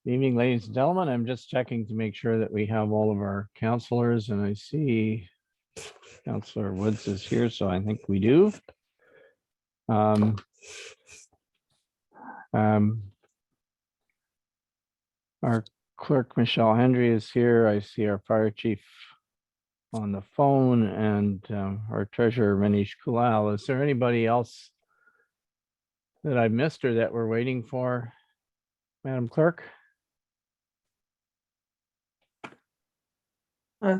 Evening, ladies and gentlemen. I'm just checking to make sure that we have all of our counselors, and I see Councillor Woods is here, so I think we do. Our clerk, Michelle Hendry, is here. I see our fire chief on the phone and our treasurer, Manish Kulal. Is there anybody else that I missed or that we're waiting for, Madam Clerk?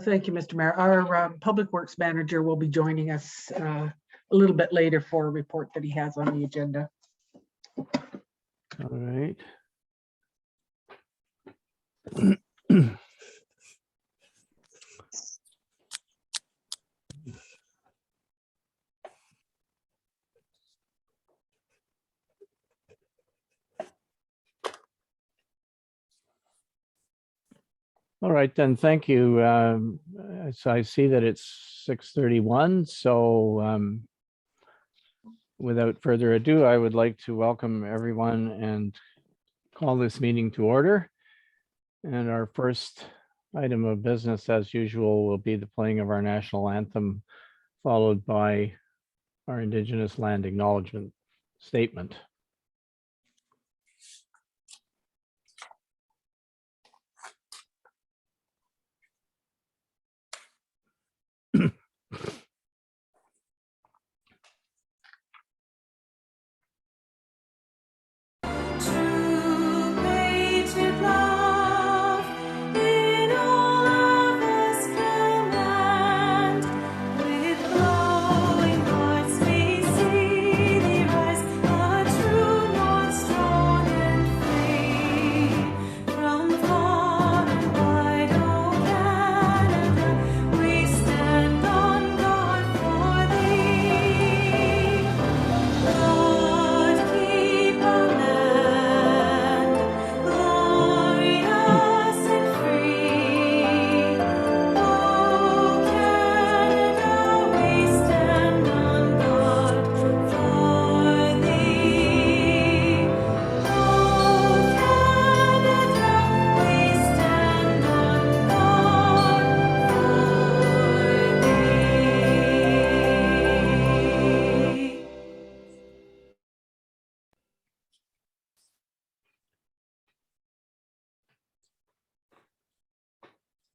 Thank you, Mr. Mayor. Our Public Works Manager will be joining us a little bit later for a report that he has on the agenda. All right. All right, then, thank you. So I see that it's 6:31. So without further ado, I would like to welcome everyone and call this meeting to order. And our first item of business, as usual, will be the playing of our national anthem, followed by our Indigenous Land Acknowledgement Statement.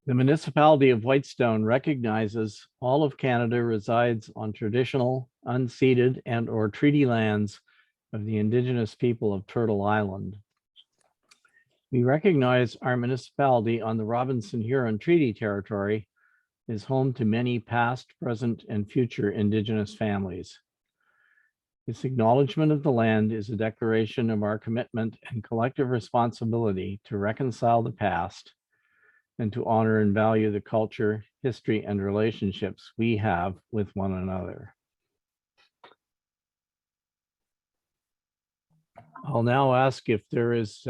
The municipality of Whitestone recognizes all of Canada resides on traditional, unceded, and/or treaty lands of the Indigenous people of Turtle Island. We recognize our municipality on the Robinson Huron Treaty Territory is home to many past, present, and future Indigenous families. This acknowledgement of the land is a declaration of our commitment and collective responsibility to reconcile the past and to honor and value the culture, history, and relationships we have with one another. I'll now ask if there is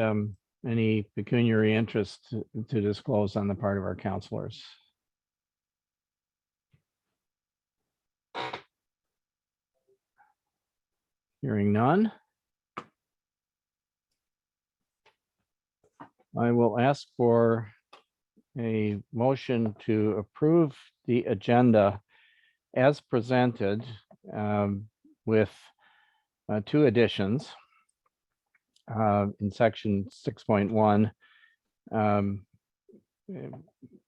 any pecuniary interest to disclose on the part of our councillors. Hearing none. I will ask for a motion to approve the agenda as presented with two additions. In section 6.1,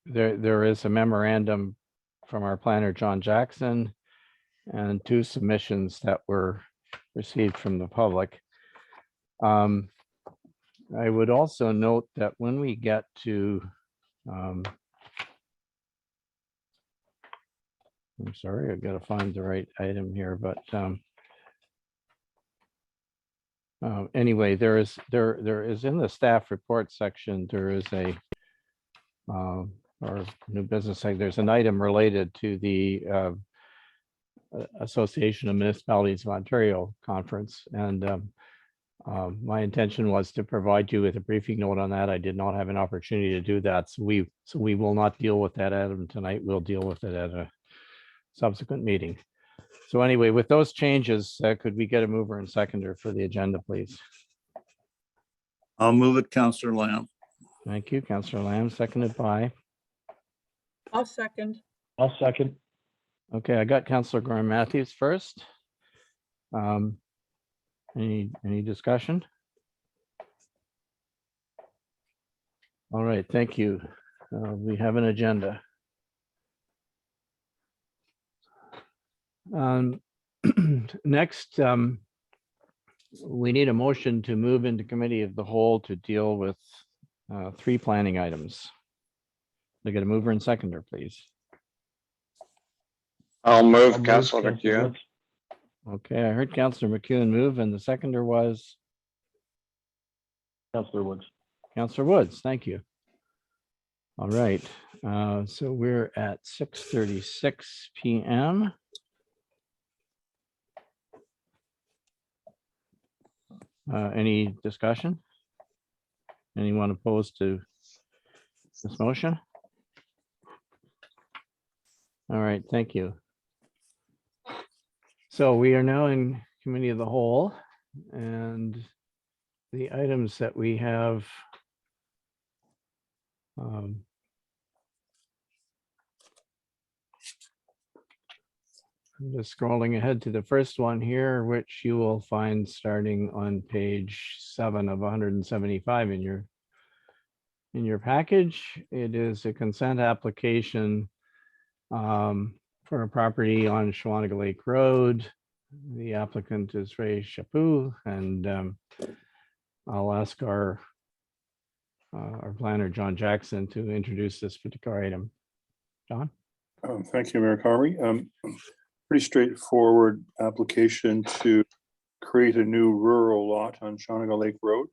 there is a memorandum from our planner, John Jackson, and two submissions that were received from the public. I would also note that when we get to I'm sorry, I've got to find the right item here, but anyway, there is in the staff report section, there is a or new business, there's an item related to the Association of Municipalities of Ontario conference, and my intention was to provide you with a briefing note on that. I did not have an opportunity to do that, so we will not deal with that item tonight. We'll deal with it at a subsequent meeting. So anyway, with those changes, could we get a mover and seconder for the agenda, please? I'll move it, Councillor Lamb. Thank you, Councillor Lamb, seconded by, I'll second. I'll second. okay, I got Councillor Graham Matthews first. Any discussion? All right, thank you. We have an agenda. Next, we need a motion to move into committee of the whole to deal with 3 planning items. I get a mover and seconder, please. I'll move, I'll move, Councillor Councillor McEwen. Woods. Okay, I heard Councillor McEwen move and the seconder was Councillor Woods. Councillor Woods. Thank you. All right, so we're at 6:36 p.m. Any discussion? Anyone opposed to this motion? All right, thank you. So we are now in committee of the whole, and the items that we have I'm just scrolling ahead to the first one here, which you will find starting on page 7 of 175 in your package. It is a consent application for a property on Shawanaga Lake Road. The applicant is Ray Chaput, and I'll ask our planner, John Jackson, to introduce this particular item. John? Thank you, Mayor Carmy. Pretty straightforward application to create a new rural lot on Shawanaga Lake Road.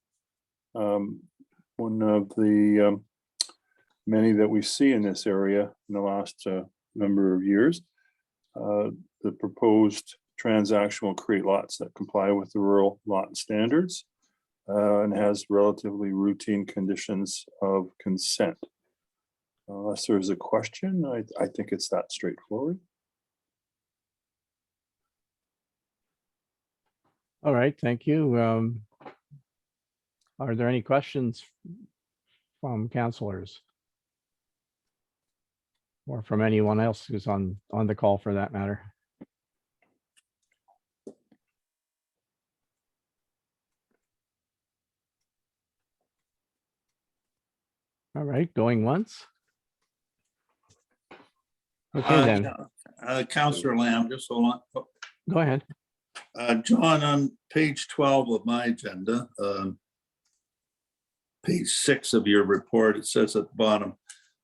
One of the many that we see in this area in the last number of years. The proposed transaction will create lots that comply with the rural lot standards and has relatively routine conditions of consent. Unless there's a question, I think it's that straightforward. All right, thank you. Are there any questions from councilors? Or from anyone else who's on the call for that matter? All right, going once. Okay, then, Councillor Lamb, just hold on. Oh, go ahead. John, on page 12 of my agenda, page 6 of your report, it says at the bottom,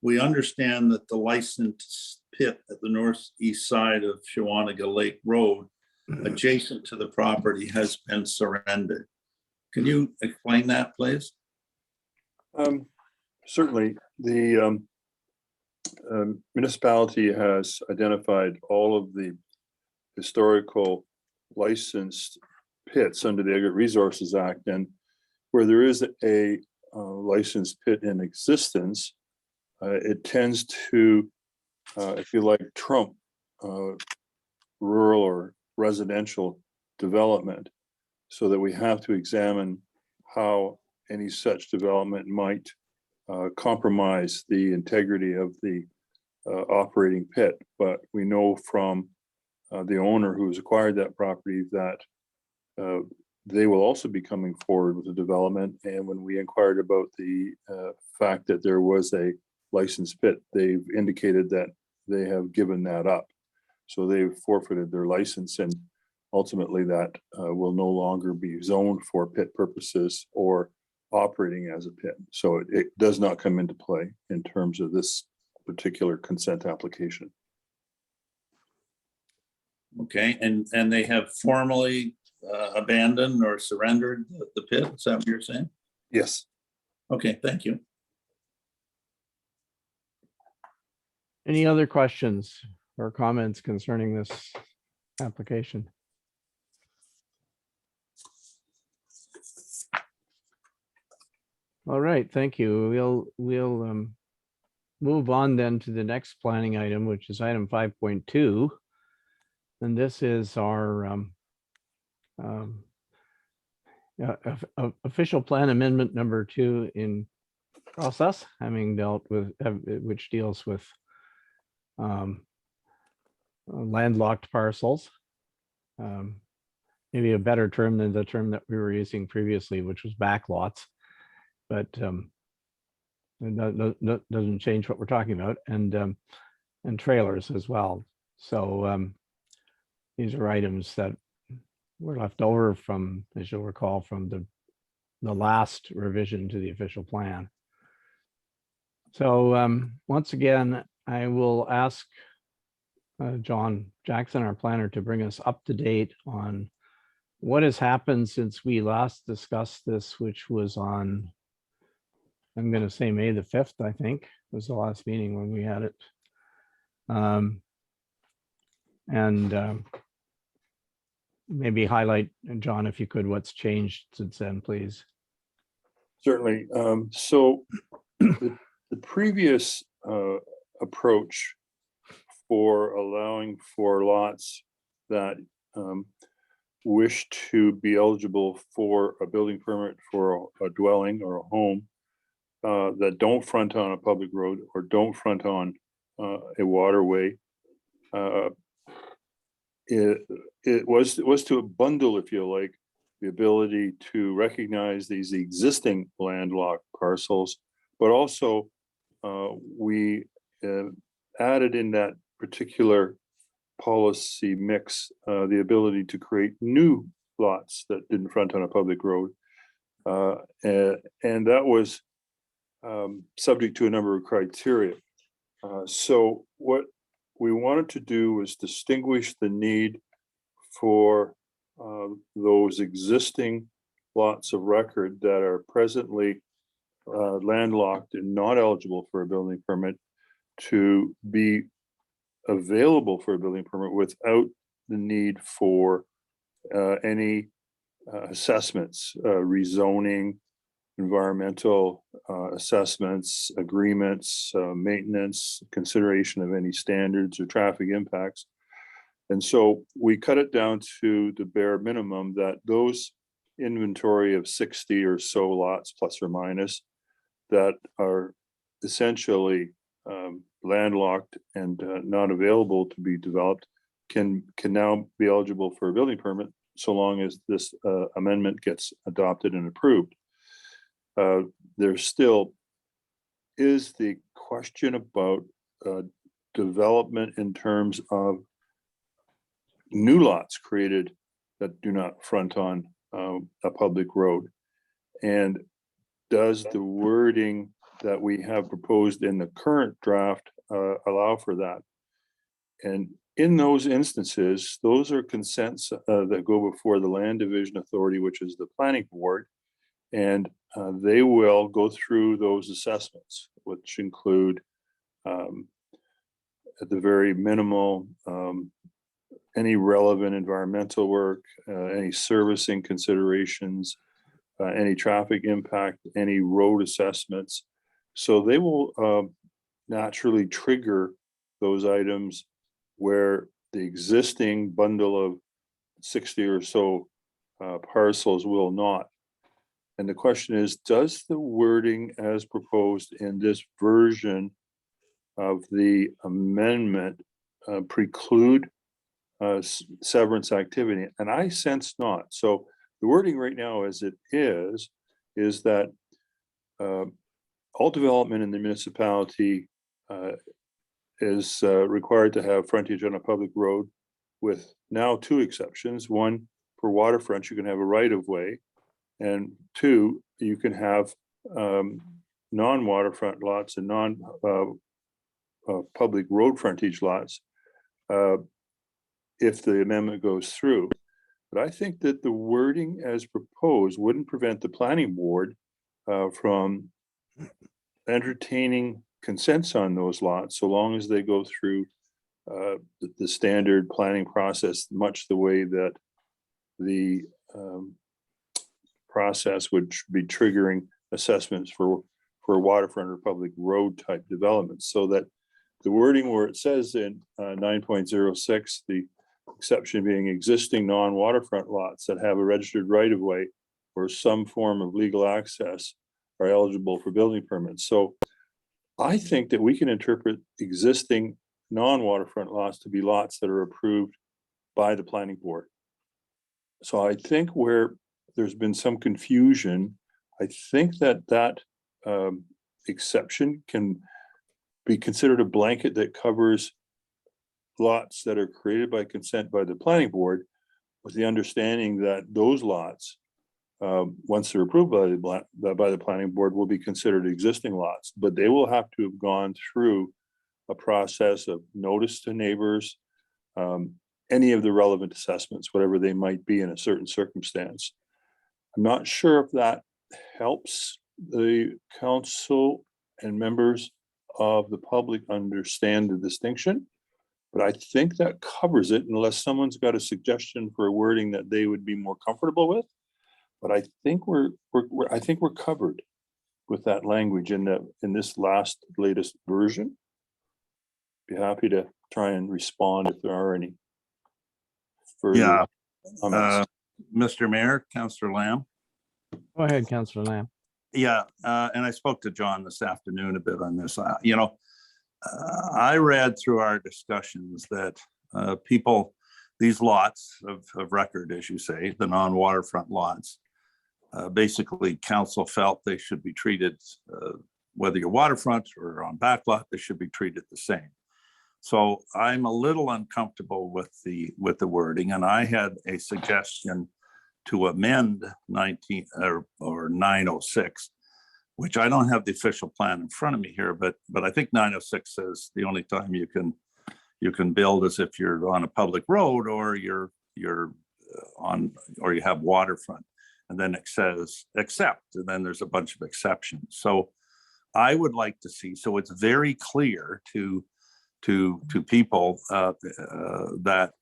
we understand that the licensed pit at the northeast side of Shawanaga Lake Road, adjacent to the property, has been surrendered. Can you explain that, please? Certainly, the municipality has identified all of the historical licensed pits under the Ag Resources Act, and where there is a licensed pit in existence, it tends to, if you like, trump rural or residential development, so that we have to examine how any such development might compromise the integrity of the operating pit. But we know from the owner who's acquired that property that they will also be coming forward with the development. And when we inquired about the fact that there was a licensed pit, they've indicated that they have given that up. So they've forfeited their license, and ultimately that will no longer be zoned for pit purposes or operating as a pit. So it does not come into play in terms of this particular consent application. Okay, and they have formally abandoned or surrendered the pit? Is that what you're saying? Yes. Okay, thank you. Any other questions or comments concerning this application? All right, thank you. We'll move on then to the next planning item, which is item 5.2. And this is our official plan amendment number 2 in process, having dealt with, which deals with landlocked parcels. Maybe a better term than the term that we were using previously, which was backlots. But that doesn't change what we're talking about, and trailers as well. So these are items that were left over from, as you'll recall, from the last revision to the official plan. So once again, I will ask John Jackson, our planner, to bring us up to date on what has happened since we last discussed this, which was on, I'm going to say May the 5th, I think, was the last meeting when we had it. Maybe highlight, John, if you could, what's changed since then, please. Certainly. So the previous approach for allowing for lots that wish to be eligible for a building permit for a dwelling or a home that don't front on a public road or don't front on a waterway, it was to bundle, if you like, the ability to recognize these existing landlocked parcels, but also we added in that particular policy mix the ability to create new lots that didn't front on a public road, and that was subject to a number of criteria. So what we wanted to do was distinguish the need for those existing lots of record that are presently landlocked and not eligible for a building permit to be available for a building permit without the need for any assessments, rezoning, environmental assessments, agreements, maintenance, consideration of any standards or traffic impacts. And so we cut it down to the bare minimum that those inventory of 60 or so lots, plus or minus, that are essentially landlocked and not available to be developed can now be eligible for a building permit so long as this amendment gets adopted and approved. There still is the question about development in terms of new lots created that do not front on a public road. And does the wording that we have proposed in the current draft allow for that? And in those instances, those are consents that go before the Land Division Authority, which is the planning board, and they will go through those assessments, which include at the very minimal any relevant environmental work, any servicing considerations, any traffic impact, any road assessments. So they will naturally trigger those items where the existing bundle of 60 or so parcels will not. And the question is, does the wording as proposed in this version of the amendment preclude severance activity? And I sense not. So the wording right now as it is that all development in the municipality is required to have frontage on a public road, with now two exceptions. One, for waterfront, you can have a right of way, and two, you can have non-waterfront lots and non-public road frontage lots if the amendment goes through. But I think that the wording as proposed wouldn't prevent the planning board from entertaining consents on those lots, so long as they go through the standard planning process, much the way that the process would be triggering assessments for waterfront or public road type developments. So that the wording where it says in 9.06, the exception being existing non-waterfront lots that have a registered right-of-way or some form of legal access are eligible for building permits. So I think that we can interpret existing non-waterfront lots to be lots that are approved by the planning board. So I think where there's been some confusion, I think that exception can be considered a blanket that covers lots that are created by consent by the planning board, with the understanding that those lots, once they're approved by the planning board, will be considered existing lots, but they will have to have gone through a process of notice to neighbors, any of the relevant assessments, whatever they might be in a certain circumstance. I'm not sure if that helps the council and members of the public understand the distinction, but I think that covers it, unless someone's got a suggestion for a wording that they would be more comfortable with. But I think we're covered with that language in this latest version. Be happy to try and respond if there are any further Yeah. comments. Mr. Mayor, Councillor Lamb. Go ahead, Councillor Lamb. Yeah, and I spoke to John this afternoon a bit on this. I read through our discussions that these lots of record, as you say, the non-waterfront lots, basically council felt they should be treated, whether you're waterfront or on backlot, they should be treated the same. So I'm a little uncomfortable with the wording, and I had a suggestion to amend 19 or 906, which I don't have the official plan in front of me here, but I think 906 says the only time you can build is if you're on a public road or you're on, or you have waterfront, and then it says except, and then there's a bunch of exceptions. So I would like to see, so it's very clear to people that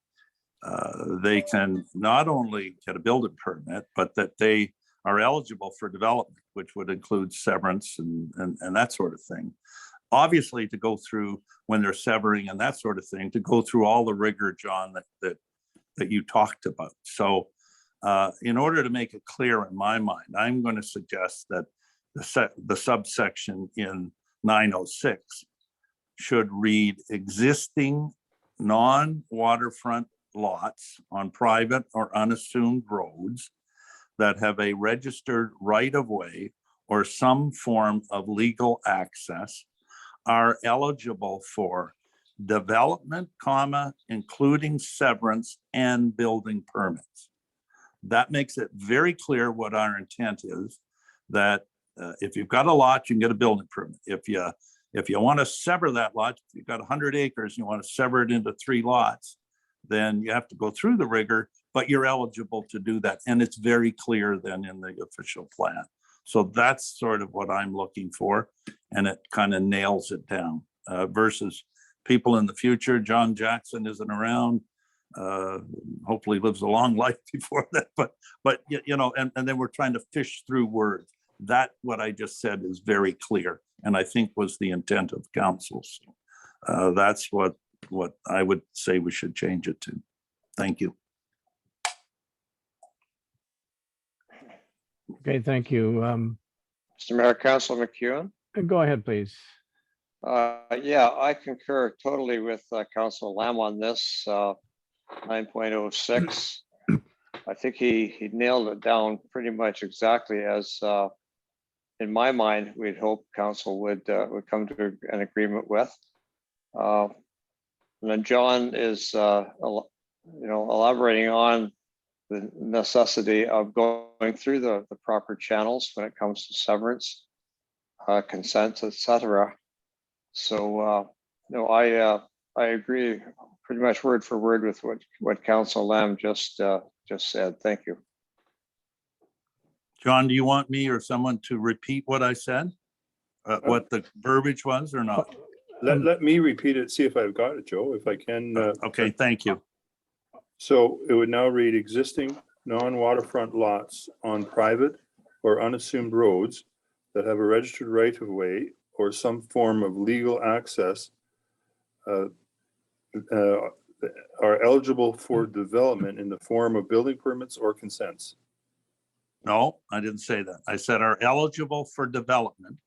they can not only get a building permit, but that they are eligible for development, which would include severance and that sort of thing. Obviously, to go through when they're severing and that sort of thing, to go through all the rigor, John, that you talked about. So in order to make it clear in my mind, I'm going to suggest that the subsection in 906 should read existing non-waterfront lots on private or unassumed roads that have a registered right-of-way or some form of legal access are eligible for development, including severance and building permits. That makes it very clear what our intent is, that if you've got a lot, you can get a building permit. If you want to sever that lot, if you've got 100 acres, and you want to sever it into 3 lots, then you have to go through the rigor, but you're eligible to do that. And it's very clear then in the official plan. So that's sort of what I'm looking for. And it kind of nails it down versus people in the future. John Jackson isn't around. Hopefully lives a long life before that, but and then we're trying to fish through words. That what I just said is very clear, and I think was the intent of council. So that's what I would say we should change it to. Thank you. Okay, thank you. Mr. Mayor, Councilor McEwen. Go ahead, please. Yeah, I concur totally with Councilor Lamb on this 9.06. I think he nailed it down pretty much exactly as in my mind we'd hope council would come to an agreement with. And then John is elaborating on the necessity of going through the proper channels when it comes to severance, consent, etc. So I agree pretty much word for word with what Councilor Lamb just said. Thank you. John, do you want me or someone to repeat what I said? What the verbiage was or not? Let me repeat it, see if I've got it, Joe, if I can. Okay, thank you. So it would now read existing non-waterfront lots on private or unassumed roads that have a registered right of way or some form of legal access are eligible for development in the form of building permits or consents. No, I didn't say that. I said are eligible for development,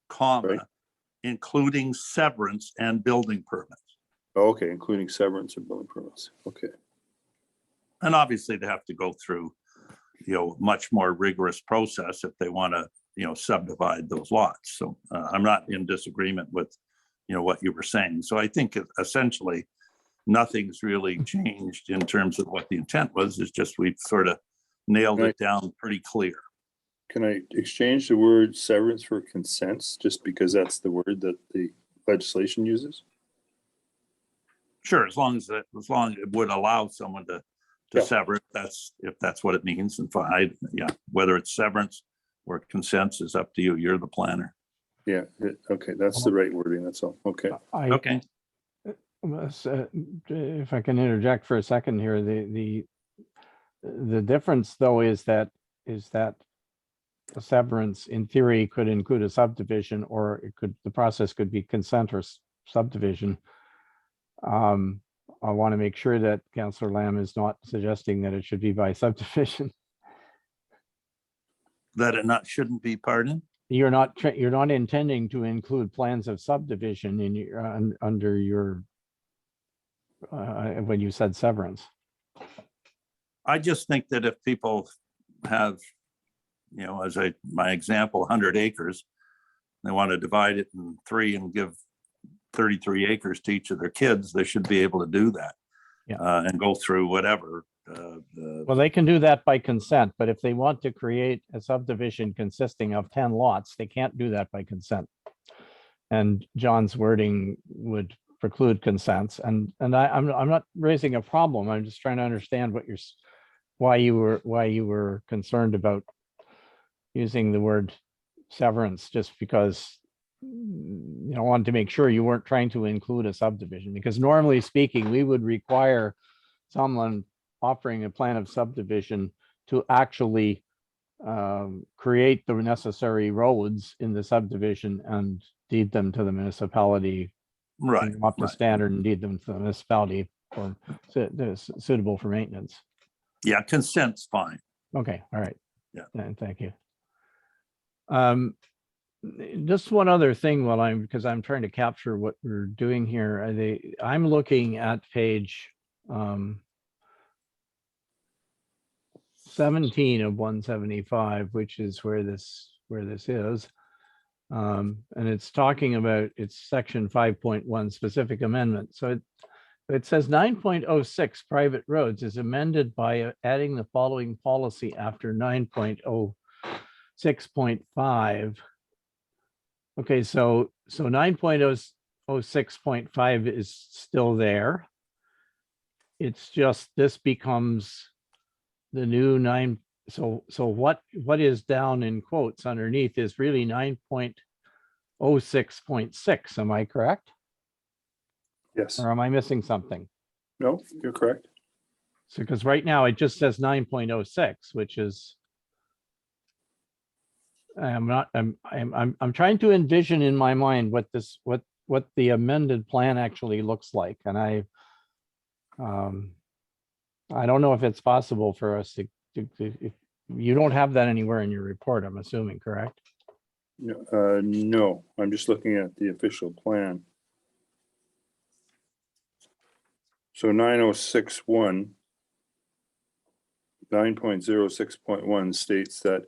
comma, Right. including severance and building permits. Okay, including severance and building permits. Okay, And obviously they have to go through, much more rigorous process if they want to, subdivide those lots. So I'm not in disagreement with, what you were saying. So I think essentially nothing's really changed in terms of what the intent was. It's just we've sort of nailed it down pretty clear. can I exchange the word severance for consents, just because that's the word that the legislation uses? Sure, as long as it would allow someone to Yeah. sever it, if that's what it means, and fine, yeah, whether it's severance or consents is up to you. You're the planner. Yeah, okay, that's the right wording, that's all. Okay, Okay. If I can interject for a second here, the difference though is that the severance in theory could include a subdivision, or the process could be consent or subdivision. I want to make sure that Councillor Lamb is not suggesting that it should be by subdivision. That it shouldn't be, pardon? You're not intending to include plans of subdivision in your under your when you said severance. I just think that if people have, as my example, 100 acres, they want to divide it in 3 and give 33 acres to each of their kids, they should be able to do that. Yeah. And go through whatever. Well, they can do that by consent, but if they want to create a subdivision consisting of 10 lots, they can't do that by consent. And John's wording would preclude consents. And I'm not raising a problem. I'm just trying to understand why you were concerned about using the word severance, just because I wanted to make sure you weren't trying to include a subdivision, because normally speaking, we would require someone offering a plan of subdivision to actually create the necessary roads in the subdivision and deed them to the municipality. Right. Up to standard and deed them to the municipality for suitable for maintenance. Yeah, consent's fine. Okay, all right. Yeah. And thank you. Just one other thing because I'm trying to capture what we're doing here. I'm looking at page 17 of 175, which is where this is. And it's talking about section 5.1 specific amendment. So it says 9.06 private roads is amended by adding the following policy after 9.06.5. Okay, so 9.06.5 is still there. It's just this becomes the new 9. So what is down in quotes underneath is really 9.06.6. Am I correct? yes, Or am I missing something? no, you're correct. So because right now it just says 9.06, which is I'm trying to envision in my mind what the amended plan actually looks like. And I don't know if it's possible for us to if you don't have that anywhere in your report, I'm assuming, correct? No, I'm just looking at the official plan. So 9.06.1 states that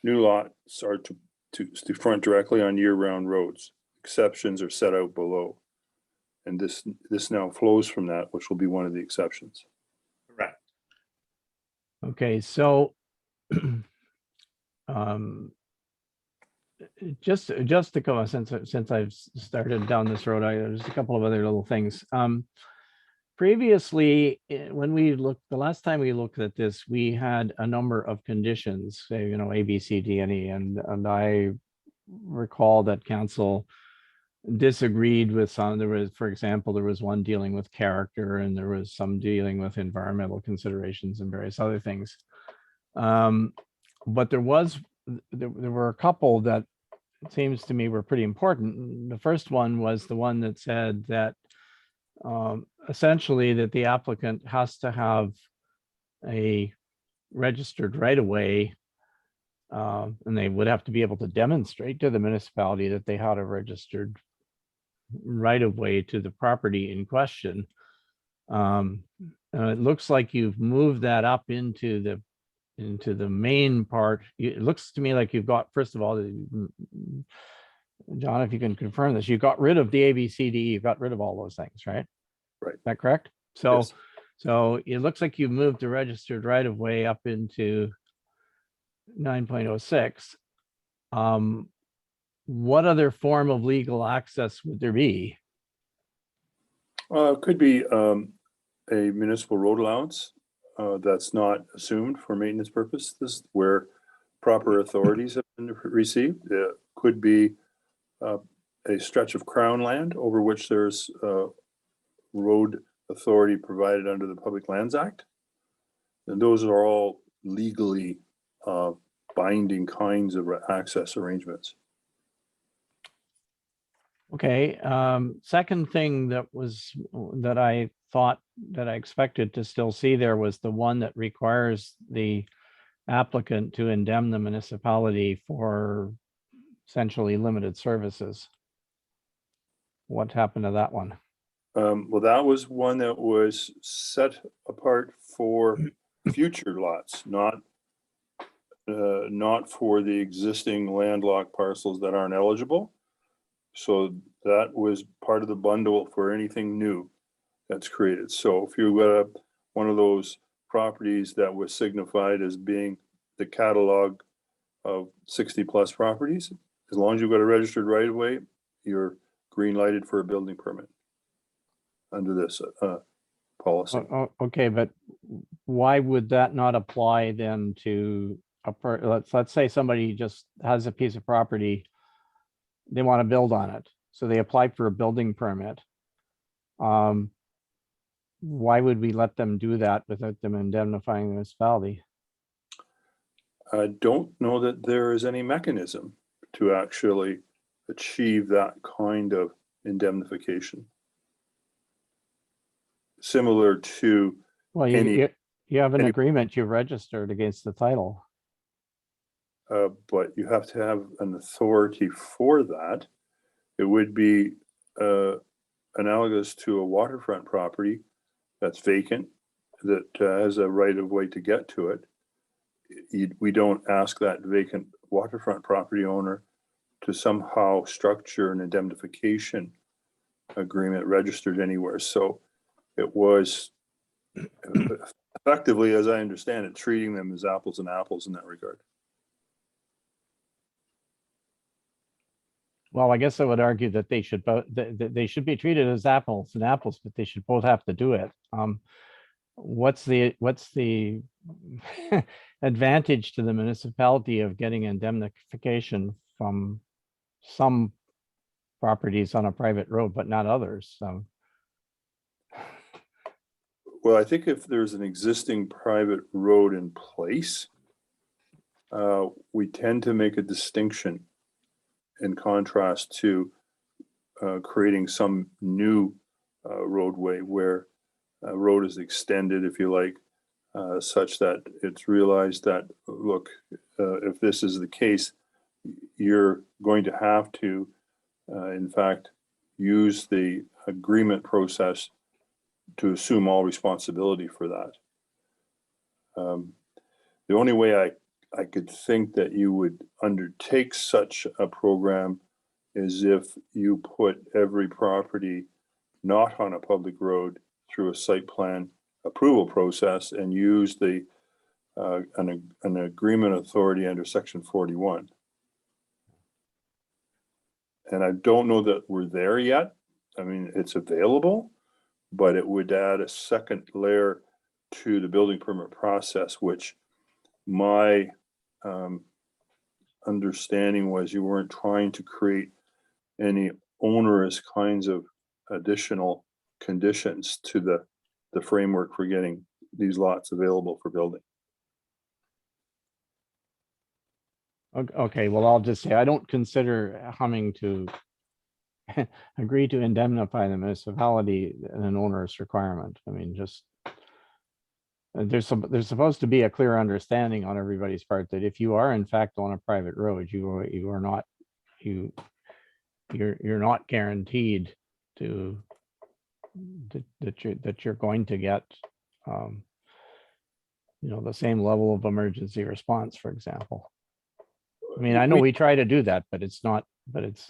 new lots are to front directly on year-round roads. Exceptions are set out below. And this now flows from that, which will be one of the exceptions. Correct. Okay, so just to go, since I've started down this road, there's a couple of other little things. Previously, when the last time we looked at this, we had a number of conditions, say, A, B, C, D, and E, and I recall that council disagreed with some. There was, for example, there was one dealing with character, and there was some dealing with environmental considerations and various other things. But there were a couple that it seems to me were pretty important. The first one was the one that said that essentially that the applicant has to have a registered right-of-way And they would have to be able to demonstrate to the municipality that they had a registered right of way to the property in question. It looks like you've moved that up into the main part. It looks to me like you've got, first of all, John, if you can confirm this, you got rid of the ABCD, you got rid of all those things, right? Right. Is that correct? So, Yes. so it looks like you've moved the registered right of way up into 9.06. What other form of legal access would there be? Could be a municipal road allowance that's not assumed for maintenance purposes where proper authorities have been received. It could be a stretch of crown land over which there's road authority provided under the Public Lands Act. And those are all legally binding kinds of access arrangements. Okay, second thing that I thought that I expected to still see there was the one that requires the applicant to indemn the municipality for essentially limited services. What happened to that one? Well, that was one that was set apart for future lots, not for the existing landlocked parcels that aren't eligible. So that was part of the bundle for anything new that's created. So if you got one of those properties that was signified as being the catalog of 60+ properties, as long as you've got a registered right of way, you're green lighted for a building permit under this policy. Okay, but why would that not apply then to let's say somebody just has a piece of property, they want to build on it, so they apply for a building permit. Why would we let them do that without them indemnifying the municipality? I don't know that there is any mechanism to actually achieve that kind of indemnification. Similar to Well, you have an agreement you registered against the title. but you have to have an authority for that. It would be analogous to a waterfront property that's vacant, that has a right of way to get to it. We don't ask that vacant waterfront property owner to somehow structure an indemnification agreement registered anywhere. So it was effectively, as I understand it, treating them as apples and apples in that regard. Well, I guess I would argue that they should both, they should be treated as apples and apples, but they should both have to do it. What's the advantage to the municipality of getting indemnification from some properties on a private road, but not others? So, Well, I think if there's an existing private road in place, we tend to make a distinction in contrast to creating some new roadway where a road is extended, if you like, such that it's realized that, look, if this is the case, you're going to have to, in fact, use the agreement process to assume all responsibility for that. The only way I could think that you would undertake such a program is if you put every property not on a public road through a site plan approval process and use the an agreement authority under section 41. And I don't know that we're there yet. I mean, it's available, but it would add a second layer to the building permit process, which my understanding was you weren't trying to create any onerous kinds of additional conditions to the framework for getting these lots available for building. okay, well, I'll just say I don't consider having to agree to indemnify the municipality an onerous requirement. I mean, just there's supposed to be a clear understanding on everybody's part that if you are in fact on a private road, you are not, you're not guaranteed to that you're going to get the same level of emergency response, for example. I mean, I know we try to do that, but it's not, but it's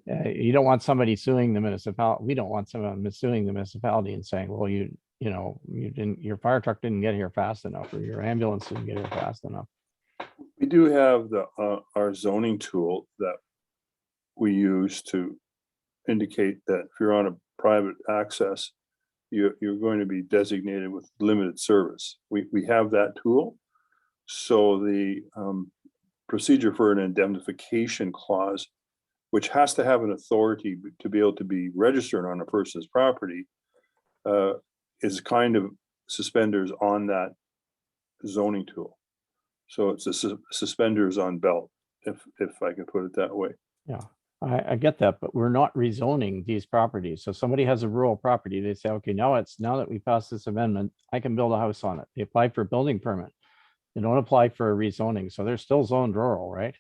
you don't want somebody suing the municipality. We don't want someone suing the municipality and saying, well, you didn't, your fire truck didn't get here fast enough, or your ambulance didn't get here fast enough. We do have our zoning tool that we use to indicate that if you're on a private access, you're going to be designated with limited service. We have that tool. So the procedure for an indemnification clause, which has to have an authority to be able to be registered on a person's property, is kind of suspenders on that zoning tool. So it's a suspenders on belt, if I could put it that way. Yeah, I get that, but we're not rezoning these properties. So somebody has a rural property, they say, okay, now that we passed this amendment, I can build a house on it. They apply for a building permit. They don't apply for a rezoning, so they're still zoned rural, right?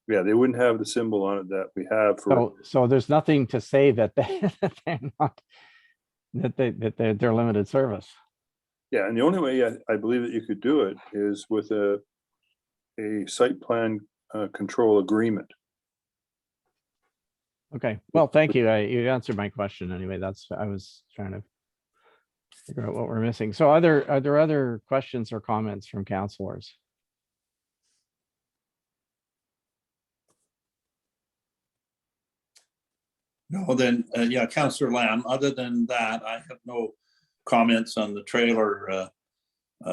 Yeah, they wouldn't have the symbol on it that we have for. So there's nothing to say that they're not, that they're limited service. Yeah, and the only way I believe that you could do it is with a site plan control agreement. Okay, well, thank you. You answered my question anyway. I was trying to figure out what we're missing. So are there other questions or comments from councilors? No, then, yeah, Councillor Lamb, other than that, I have no comments on the trailer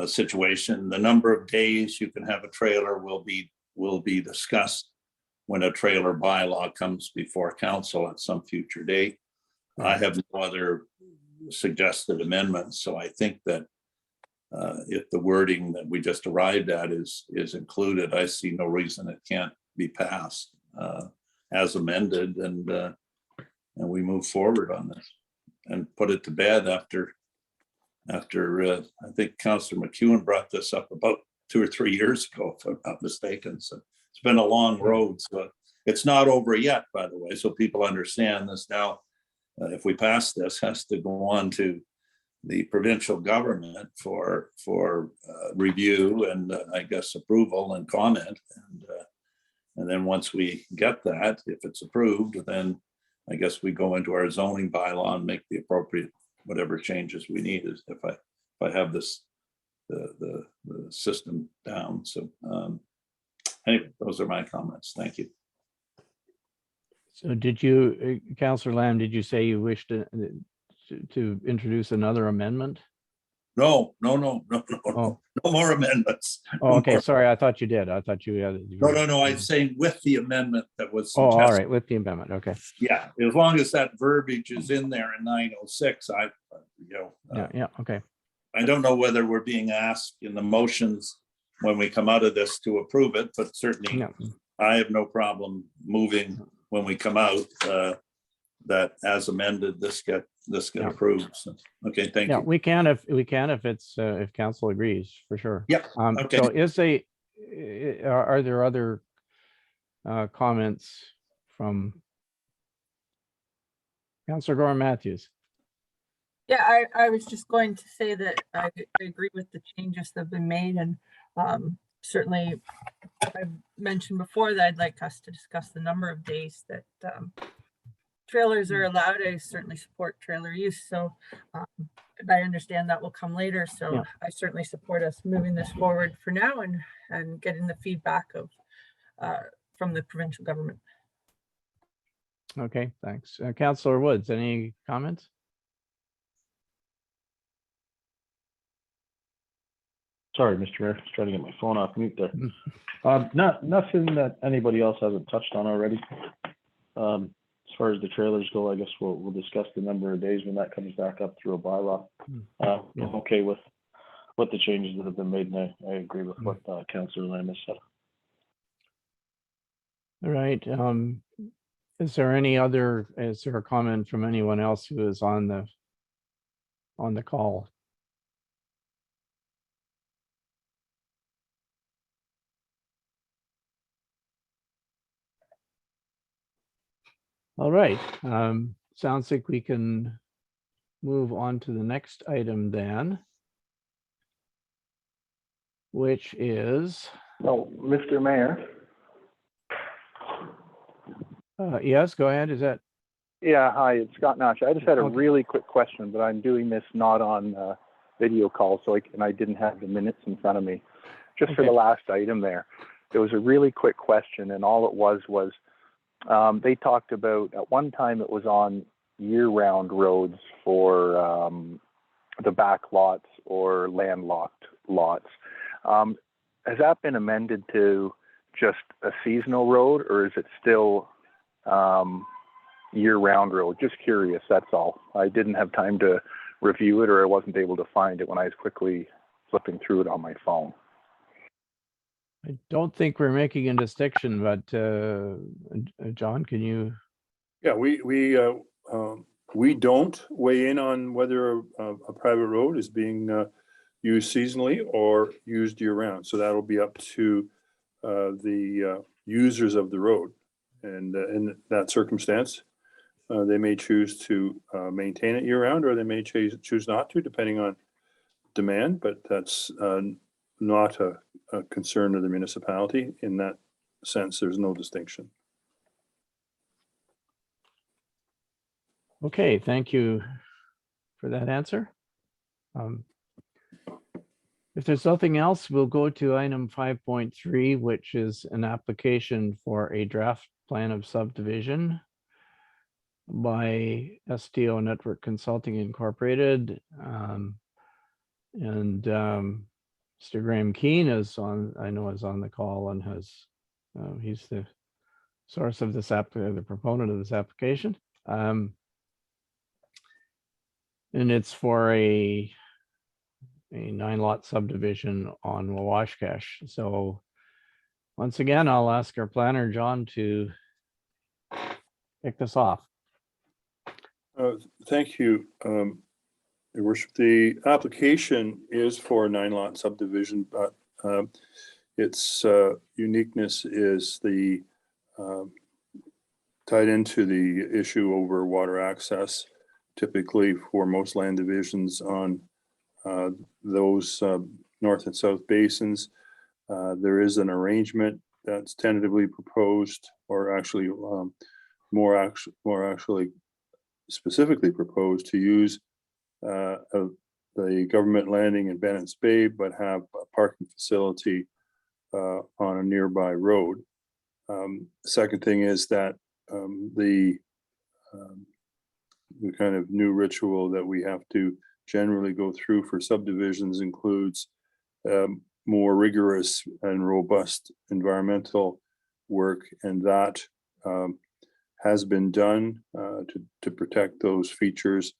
situation. The number of days you can have a trailer will be discussed when a trailer bylaw comes before council at some future date. I have no other suggested amendments, so I think that if the wording that we just arrived at is included, I see no reason it can't be passed as amended, and we move forward on this and put it to bed after I think Councillor McEwen brought this up about 2 or 3 years ago, if I'm not mistaken. So it's been a long road. So it's not over yet, by the way, so people understand this now. If we pass this, has to go on to the provincial government for review and I guess approval and comment. And then once we get that, if it's approved, then I guess we go into our zoning bylaw and make the appropriate whatever changes we need, is if I have this the system down. So anyway, those are my comments. Thank you. So did you, Councillor Lamb, did you say you wish to introduce another amendment? No Oh. no more amendments. Oh, okay, sorry, I thought you did. I thought you had. No, I'm saying with the amendment that was Oh, all suggested. right, with the amendment, okay. Yeah, as long as that verbiage is in there in 906, Yeah, okay. I don't know whether we're being asked in the motions when we come out of this to approve it, but certainly Yeah. I have no problem moving when we come out that as amended, this get Yeah. approved. So, okay, thank Yeah, you. we can if it's if council agrees, for sure. Yep, okay. So are there other comments from Councillor Gorham Matthews? Yeah, I was just going to say that I agree with the changes that have been made, and certainly I've mentioned before that I'd like us to discuss the number of days that trailers are allowed. I certainly support trailer use, so I understand that will come later. So Yeah. I certainly support us moving this forward for now and getting the feedback of from the provincial government. Okay, thanks. Councillor Woods, any comments? Sorry, Mr. Mayor, just trying to get my phone off mute there. Mm. Nothing that anybody else hasn't touched on already. As far as the trailers go, I guess we'll discuss the number of days when that comes back up through a bylaw. Yeah. I'm okay with what the changes that have been made, and I agree with what Councillor Lamb has said. All right. Is there a comment from anyone else who is on the call? All right, sounds like we can move on to the next item then, which is, No, Mr. Mayor. yes, go ahead. Is that, Yeah, hi, it's Scott Nash. I just had a Okay. really quick question, but I'm doing this not on video call, so I didn't have the minutes in front of me. Just for Okay. the last item there, it was a really quick question, and all it was they talked about, at one time it was on year-round roads for the back lots or landlocked lots. Has that been amended to just a seasonal road, or is it still year-round road? Just curious, that's all. I didn't have time to review it, or I wasn't able to find it when I was quickly flipping through it on my phone. I don't think we're making a distinction, but John, can you? Yeah, we don't weigh in on whether a private road is being used seasonally or used year round. So that'll be up to the users of the road. And in that circumstance, they may choose to maintain it year round, or they may choose not to, depending on demand, but that's not a concern of the municipality. In that sense, there's no distinction. Okay, thank you for that answer. If there's nothing else, we'll go to item 5.3, which is an application for a draft plan of subdivision by STO Network Consulting Incorporated. Mr. Graham Keane is on, I know is on the call and has, he's the source of this the proponent of this application. And it's for a 9-lot subdivision on Wawashkesh. So once again, I'll ask our planner, John, to kick this off. Thank you, Your Worship. The application is for a 9-lot subdivision, but its uniqueness is the tied into the issue over water access. Typically, for most land divisions on those north and south basins, there is an arrangement that's tentatively proposed, or actually more actually specifically proposed, to use the government landing in Bennett's Bay, but have a parking facility on a nearby road. Second thing is that the kind of new ritual that we have to generally go through for subdivisions includes more rigorous and robust environmental work, and that has been done to protect those features,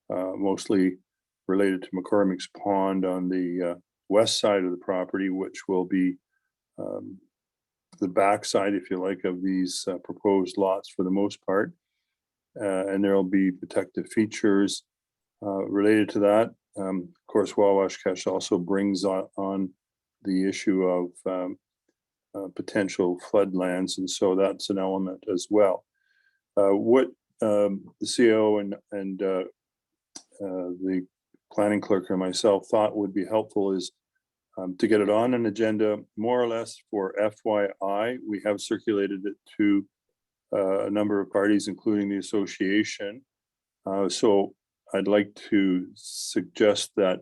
mostly related to McCormick's Pond on the west side of the property, which will be the backside, if you like, of these proposed lots for the most part. And there'll be protective features related to that. Of course, Wawashkesh also brings on the issue of potential floodlands, and so that's an element as well. What the CO and the planning clerk and myself thought would be helpful is to get it on an agenda more or less for FYI. We have circulated it to a number of parties, including the association. So I'd like to suggest that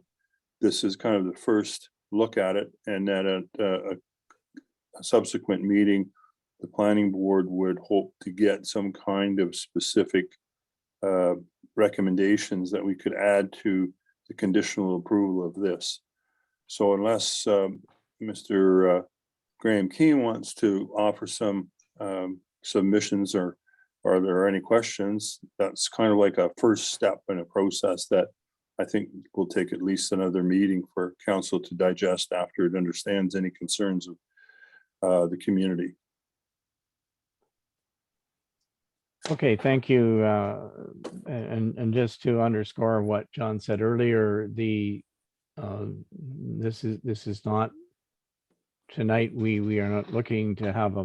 this is kind of the first look at it, and that at a subsequent meeting, the planning board would hope to get some kind of specific recommendations that we could add to the conditional approval of this. So unless Mr. Graham Keane wants to offer some submissions, or are there any questions, that's kind of like a first step in a process that I think will take at least another meeting for council to digest after it understands any concerns of the community. Okay, thank you. And just to underscore what John said earlier, this is not tonight. We are not looking to have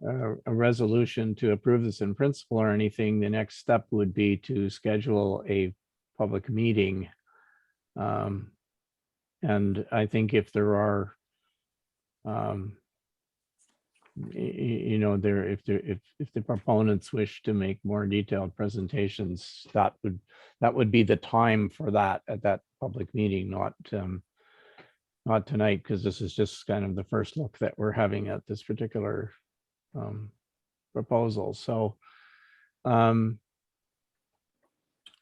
a resolution to approve this in principle or anything, the next step would be to schedule a public meeting. And I think if there are, you know, if the proponents wish to make more detailed presentations, that would be the time for that at that public meeting, not tonight, because this is just kind of the first look that we're having at this particular proposal. So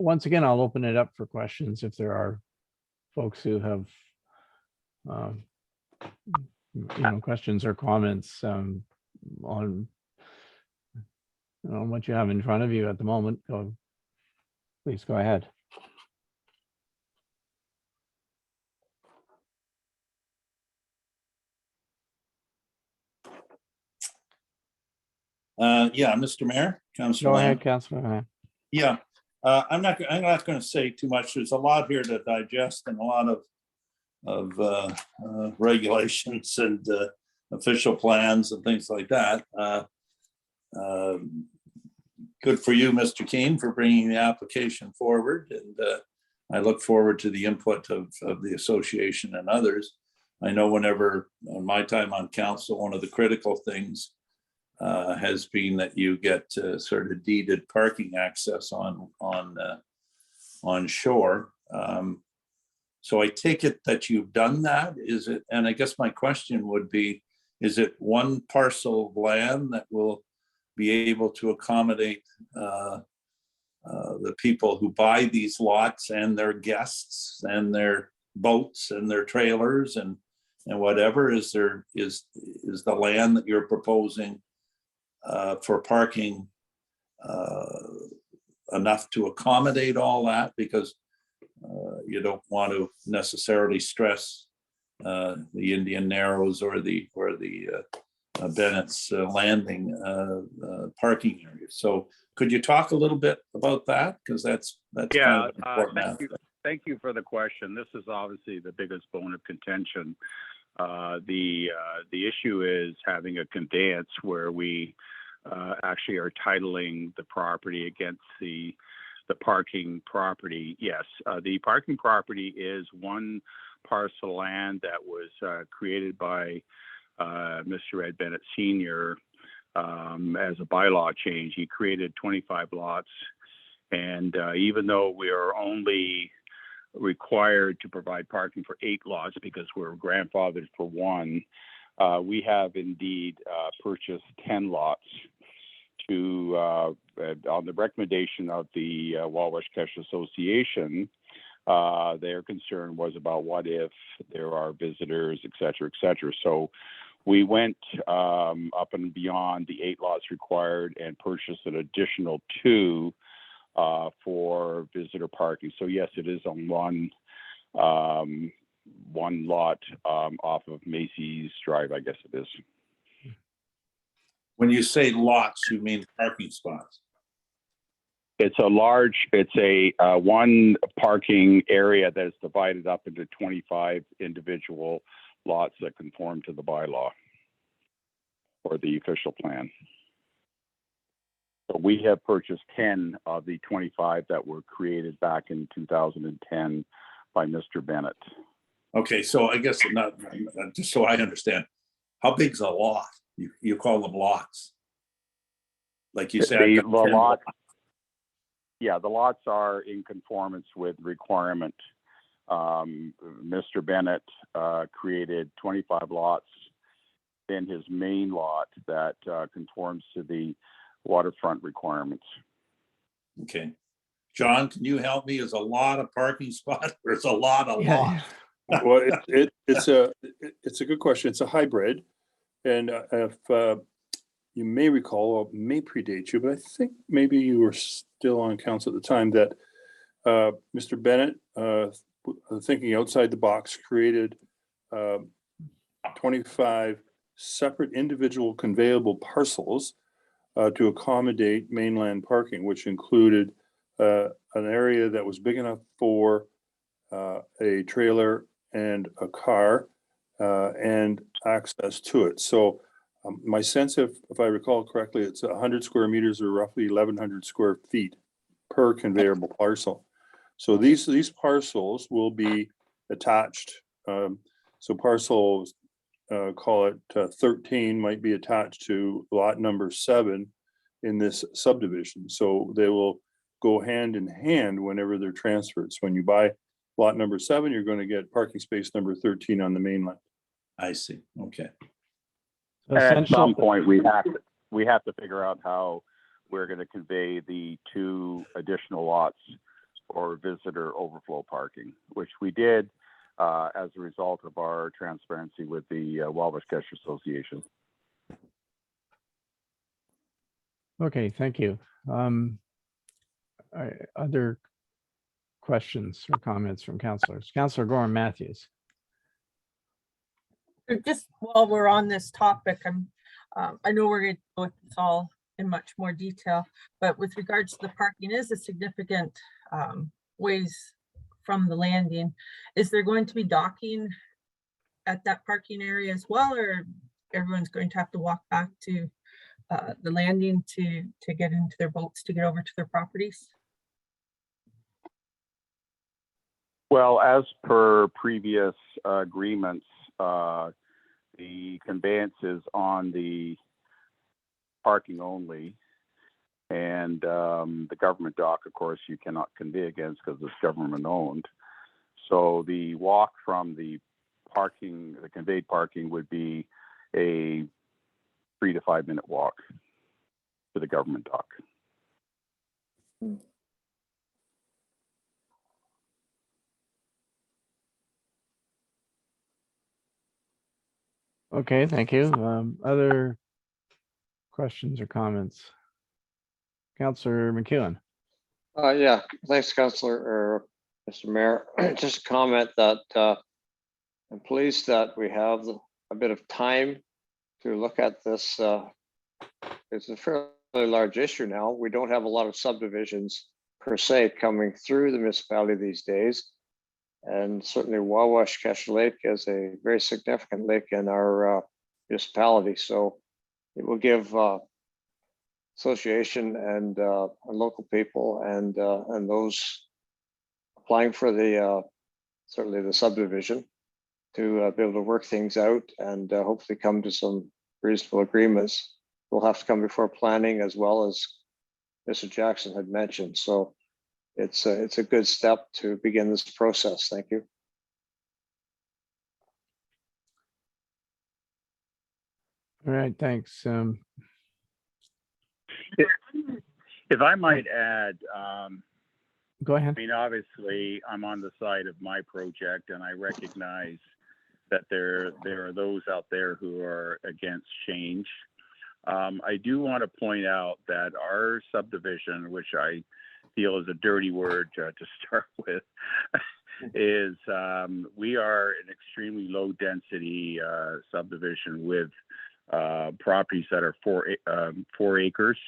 once again, I'll open it up for questions if there are folks who have questions or comments on what you have in front of you at the moment. Please go ahead. Yeah, Mr. Mayor, Councilor Go Lamb. ahead, Councilor. Yeah, I'm not going to say too much. There's a lot here to digest and a lot of regulations and official plans and things like that. Good for you, Mr. Keene, for bringing the application forward. And I look forward to the input of the association and others. I know whenever, on my time on council, one of the critical things has been that you get sort of deeded parking access on shore. So I take it that you've done that. Is it? And I guess my question would be, is it one parcel of land that will be able to accommodate the people who buy these lots and their guests and their boats and their trailers and whatever? Is the land that you're proposing for parking enough to accommodate all that? Because you don't want to necessarily stress the Indian Narrows or the Bennett's Landing parking area. So could you talk a little bit about that? Because that's Yeah, kind of an important aspect. thank you for the question. This is obviously the biggest bone of contention. The issue is having a conveyance where we actually are titling the property against the parking property. Yes, the parking property is one parcel of land that was created by Mr. Ed Bennett Sr. As a bylaw change. He created 25 lots, and even though we are only required to provide parking for 8 lots because we're grandfathered for 1, we have indeed purchased 10 lots to, on the recommendation of the Wabash-Kesh Association. Their concern was about what if there are visitors, et cetera, et cetera. So we went up and beyond the 8 lots required and purchased an additional 2 for visitor parking. So yes, it is on one lot off of Macy's Drive, I guess it is. When you say lots, you mean parking spots? It's a one parking area that is divided up into 25 individual lots that conform to the bylaw or the official plan. So we have purchased 10 of the 25 that were created back in 2010 by Mr. Bennett. Okay, so I guess not, just so I understand, how big's a lot? You call them lots? Like you said, The lots, yeah, the lots are in conformance with requirement. Mr. Bennett created 25 lots in his main lot that conforms to the waterfront requirements. Okay. John, can you help me? Is a lot of parking spot or is a lot of Yeah. lot? Well, it's a good question. It's a hybrid. And if you may recall, or may predate you, but I think maybe you were still on council at the time, that Mr. Bennett, thinking outside the box, created 25 separate individual conveyable parcels to accommodate mainland parking, which included an area that was big enough for a trailer and a car and access to it. So My sense, if I recall correctly, it's 100 square meters or roughly 1,100 square feet per conveyable parcel. So these parcels will be attached. So parcels, call it 13, might be attached to lot number 7 in this subdivision. So they will go hand in hand whenever they're transferred. So when you buy lot number 7, you're going to get parking space number 13 on the mainland. I see. Okay. At some Essentially, point, we have to figure out how we're going to convey the 2 additional lots for visitor overflow parking, which we did as a result of our transparency with the Wabash Association. okay, thank you. Other questions or comments from councilors? Councilor Gorham Matthews. Just while we're on this topic, I know we're going to go with this all in much more detail, but with regards to the parking is a significant ways from the landing. Is there going to be docking at that parking area as well, or everyone's going to have to walk back to the landing to get into their boats to get over to their properties? Well, as per previous agreements, the conveyance is on the parking only, and the government dock, of course, you cannot convey against because it's government owned. So the walk from the parking, the conveyed parking, would be a 3 to 5 minute walk to the government dock. Okay, thank you. Other questions or comments? Councilor McEwen. Yeah, thanks, Councillor, or Mr. Mayor. Just a comment that I'm pleased that we have a bit of time to look at this. It's a fairly large issue now. We don't have a lot of subdivisions per se coming through the municipality these days. And certainly Wabash Lake is a very significant lake in our municipality. So it will give association and local people and those applying for the certainly the subdivision to be able to work things out and hopefully come to some reasonable agreements. We'll have to come before planning as well, as Mr. Jackson had mentioned. So it's a good step to begin this process. Thank you. All right, thanks. If I might add, Go ahead. I mean, obviously, I'm on the side of my project, and I recognize that there are those out there who are against change. I do want to point out that our subdivision, which I feel is a dirty word to start with, is we are an extremely low density subdivision with properties that are 4 acres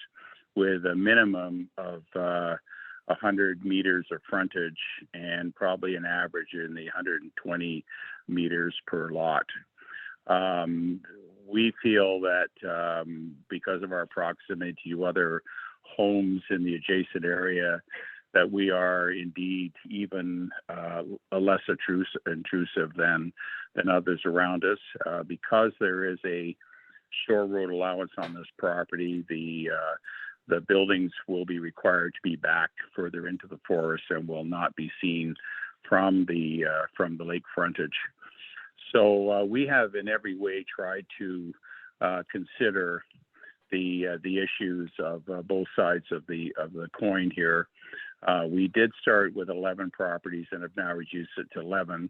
with a minimum of 100 meters of frontage and probably an average in the 120 meters per lot. We feel that because of our proximity to other homes in the adjacent area, that we are indeed even less intrusive than others around us. Because there is a shore road allowance on this property, the buildings will be required to be back further into the forest and will not be seen from the lake frontage. So we have in every way tried to consider the issues of both sides of the coin here. We did start with 11 properties and have now reduced it to 11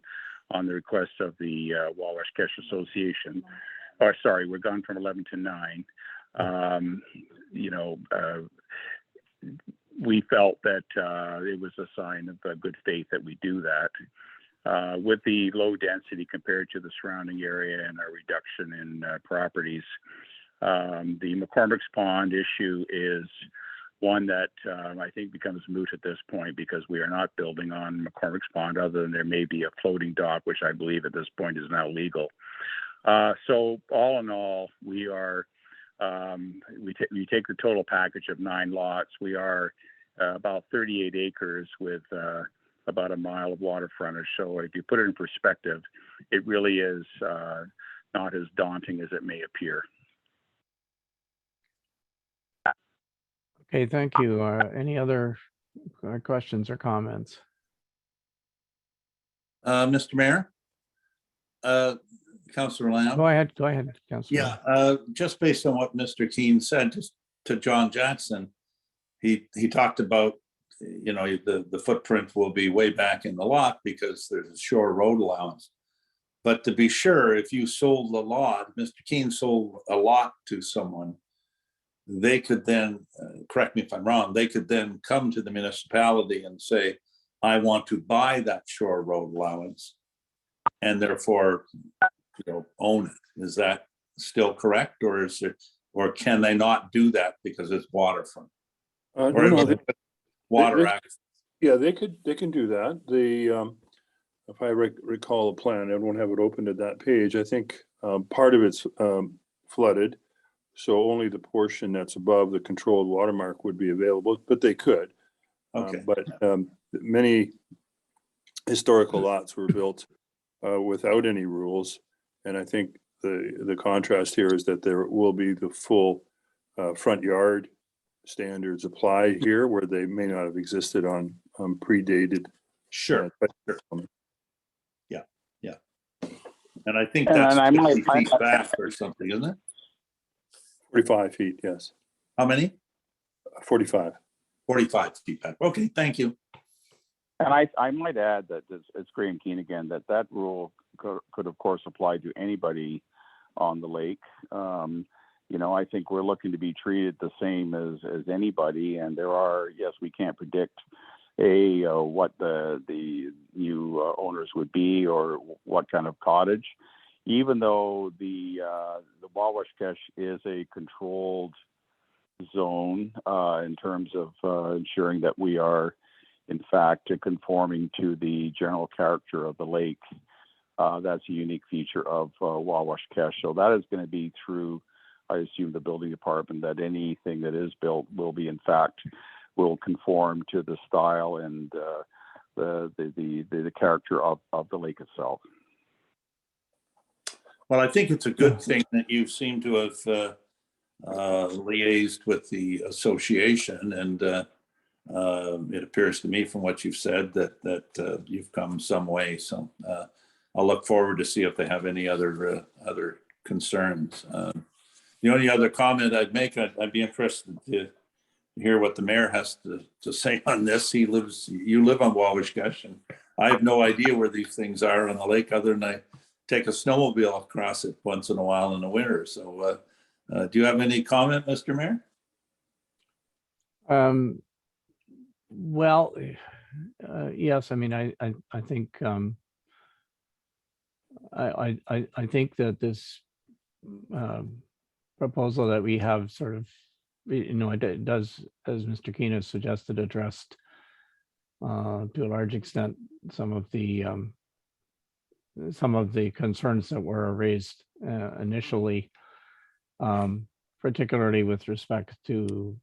on the request of the Wabash Association. Or sorry, we're gone from 11 to 9. We felt that it was a sign of good faith that we do that. With the low density compared to the surrounding area and a reduction in properties, the McCormick's Pond issue is one that I think becomes moot at this point because we are not building on McCormick's Pond, other than there may be a floating dock, which I believe at this point is now legal. So all in all, we are, we take a total package of 9 lots. We are about 38 acres with about a mile of water frontage. So if you put it in perspective, it really is not as daunting as it may appear. Okay, thank you. Any other questions or comments? Mr. Mayor? Councillor Lamb? Go ahead, Councillor. Yeah, just based on what Mr. Keane said to John Jackson, he talked about, you know, the footprint will be way back in the lot because there's a shore road allowance. But to be sure, if you sold the lot, Mr. Keane sold a lot to someone, they could then, correct me if I'm wrong, they could then come to the municipality and say, I want to buy that shore road allowance and therefore, you know, own it. Is that still correct, or is it, or can they not do that because it's waterfront? No, Or no, is it water they- access? Yeah, they can do that. If I recall the plan, I don't have it open at that page. I think part of it's flooded, so only the portion that's above the controlled watermark would be available, but they could. Okay. But many historical lots were built without any rules, and I think the contrast here is that there will be the full front yard standards apply here, where they may not have existed on predated. Sure. Yeah. And I think And that's I might- 50 feet back or something, isn't it? 45 feet, yes. How many? 45. 45 feet back. Okay, thank you. And I might add that it's Graham Keane again, that rule could of course apply to anybody on the lake. You know, I think we're looking to be treated the same as anybody, and there are, yes, we can't predict what the new owners would be or what kind of cottage, even though the Wawashkesh is a controlled zone in terms of ensuring that we are in fact conforming to the general character of the lake. That's a unique feature of Wawashkesh. So that is going to be through, I assume, the building department, that anything that is built will be in fact will conform to the style and the character of the lake itself. Well, I think it's a good thing that you seem to have liaised with the association, and it appears to me from what you've said that you've come some way. So I'll look forward to see if they have any other concerns. The only other comment I'd make, I'd be interested to hear what the mayor has to say on this. You live on Wawashkesh, and I have no idea where these things are on the lake, other than I take a snowmobile across it once in a while in the winter. So do you have any comment, Mr. Mayor? Well, yes, I mean, I think I think that this proposal that we have sort of, you know, it does, as Mr. Keane has suggested, addressed to a large extent some of the concerns that were raised initially, particularly with respect to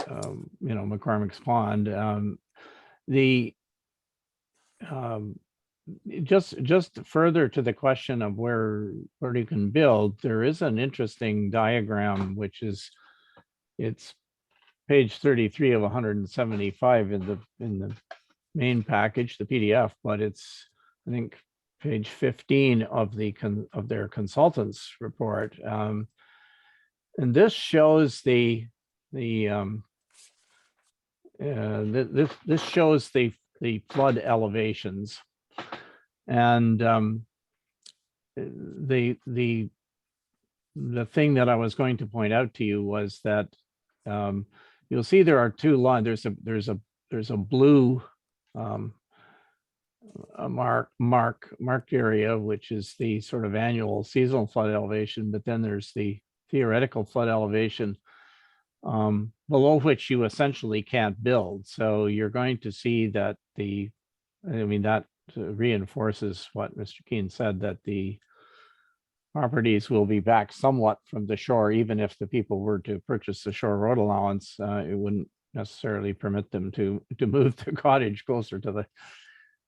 you know, McCormick's Pond. Just further to the question of where you can build, there is an interesting diagram, which is, it's page 33 of 175 in the main package, the PDF, but it's, I think, page 15 of their consultants report. And this shows this shows the flood elevations, and the thing that I was going to point out to you was that you'll see there are two lines. There's a blue marked area, which is the sort of annual seasonal flood elevation, but then there's the theoretical flood elevation below which you essentially can't build. So you're going to see that that reinforces what Mr. Keane said, that the properties will be back somewhat from the shore, even if the people were to purchase the shore road allowance, it wouldn't necessarily permit them to move the cottage closer to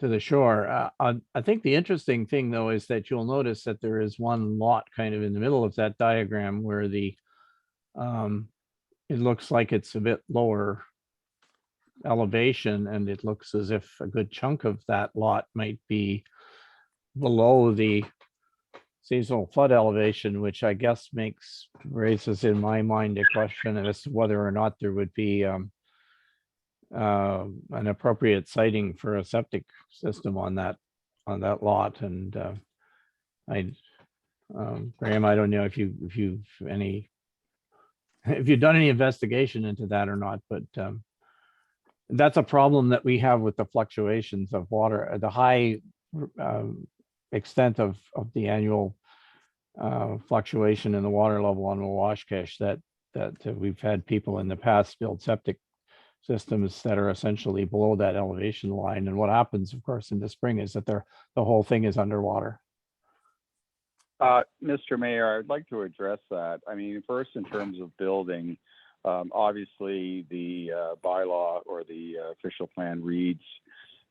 the shore. I think the interesting thing though is that you'll notice that there is one lot kind of in the middle of that diagram where the it looks like it's a bit lower elevation, and it looks as if a good chunk of that lot might be below the seasonal flood elevation, which I guess raises in my mind a question as to whether or not there would be an appropriate siting for a septic system on that lot. And Graham, I don't know if you've done any investigation into that or not, but that's a problem that we have with the fluctuations of water, the high extent of the annual fluctuation in the water level on the Washkesh, that we've had people in the past build septic systems that are essentially below that elevation line. And what happens, of course, in the spring is that the whole thing is underwater. Mr. Mayor, I'd like to address that. I mean, first, in terms of building, obviously the bylaw or the official plan reads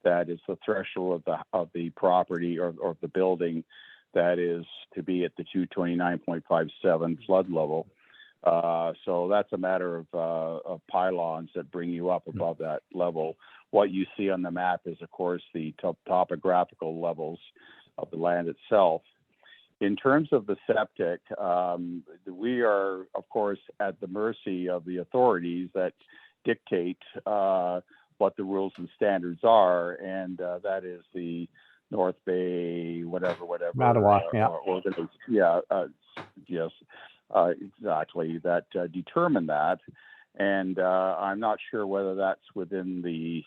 that it's the threshold of the property or the building that is to be at the 229.57 flood level. So that's a matter of pylons that bring you up above that level. What you see on the map is, of course, the topographical levels of the land itself. In terms of the septic, we are, of course, at the mercy of the authorities that dictate what the rules and standards are, and that is the North Bay, whatever. Mattawa, yes, exactly. That determine that, and I'm not sure whether that's within the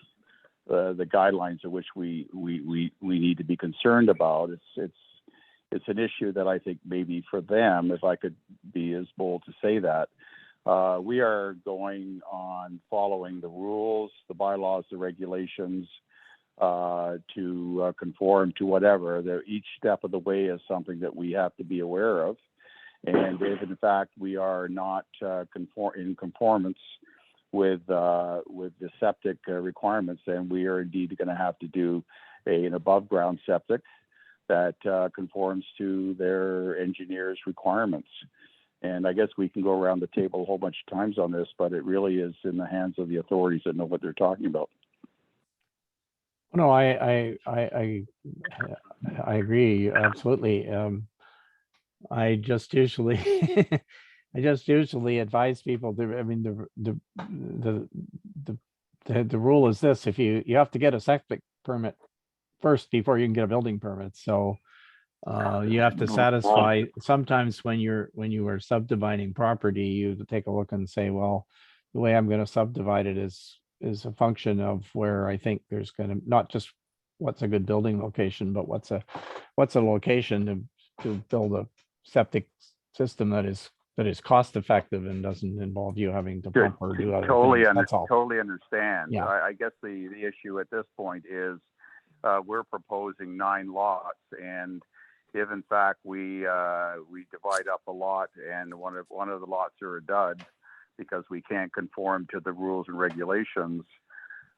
guidelines of which we need to be concerned about. It's an issue that I think maybe for them, if I could be as bold to say that, we are going on following the rules, the bylaws, the regulations to conform to whatever. Each step of the way is something that we have to be aware of. And if in fact we are not in conformance with the septic requirements, then we are indeed going to have to do an above ground septic that conforms to their engineers' requirements. And I guess we can go around the table a whole bunch of times on this, but it really is in the hands of the authorities that know what they're talking about. No, I agree absolutely. I just usually advise people to, I mean, the rule is this: if you have to get a septic permit first before you can get a building permit. So you have to satisfy, sometimes when you are subdividing property, you take a look and say, well, the way I'm going to subdivide it is a function of where I think there's going to, not just what's a good building location, but what's a location to build a septic system that is cost effective and doesn't involve you having to pump or do other things. That's all. Totally understand. Yeah. I guess the issue at this point is we're proposing 9 lots, and if in fact we divide up a lot and one of the lots are a dud because we can't conform to the rules and regulations,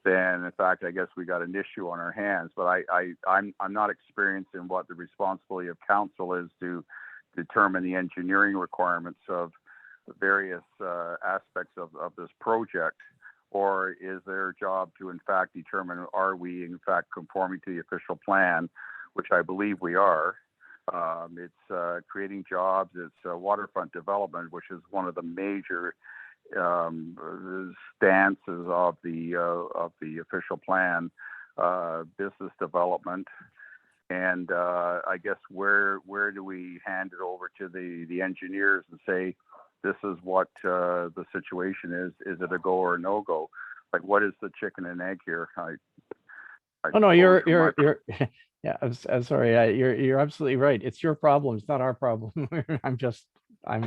then in fact I guess we got an issue on our hands. But I'm not experienced in what the responsibility of council is to determine the engineering requirements of the various aspects of this project. Or is their job to in fact determine, are we in fact conforming to the official plan, which I believe we are. It's creating jobs, it's waterfront development, which is one of the major stances of the official plan, business development. And I guess where do we hand it over to the engineers and say, this is what the situation is? Is it a go or a no go? Like, what is the chicken and egg here? Oh no, you're yeah. I'm sorry. You're absolutely right. It's your problem. It's not our problem. I'm just. I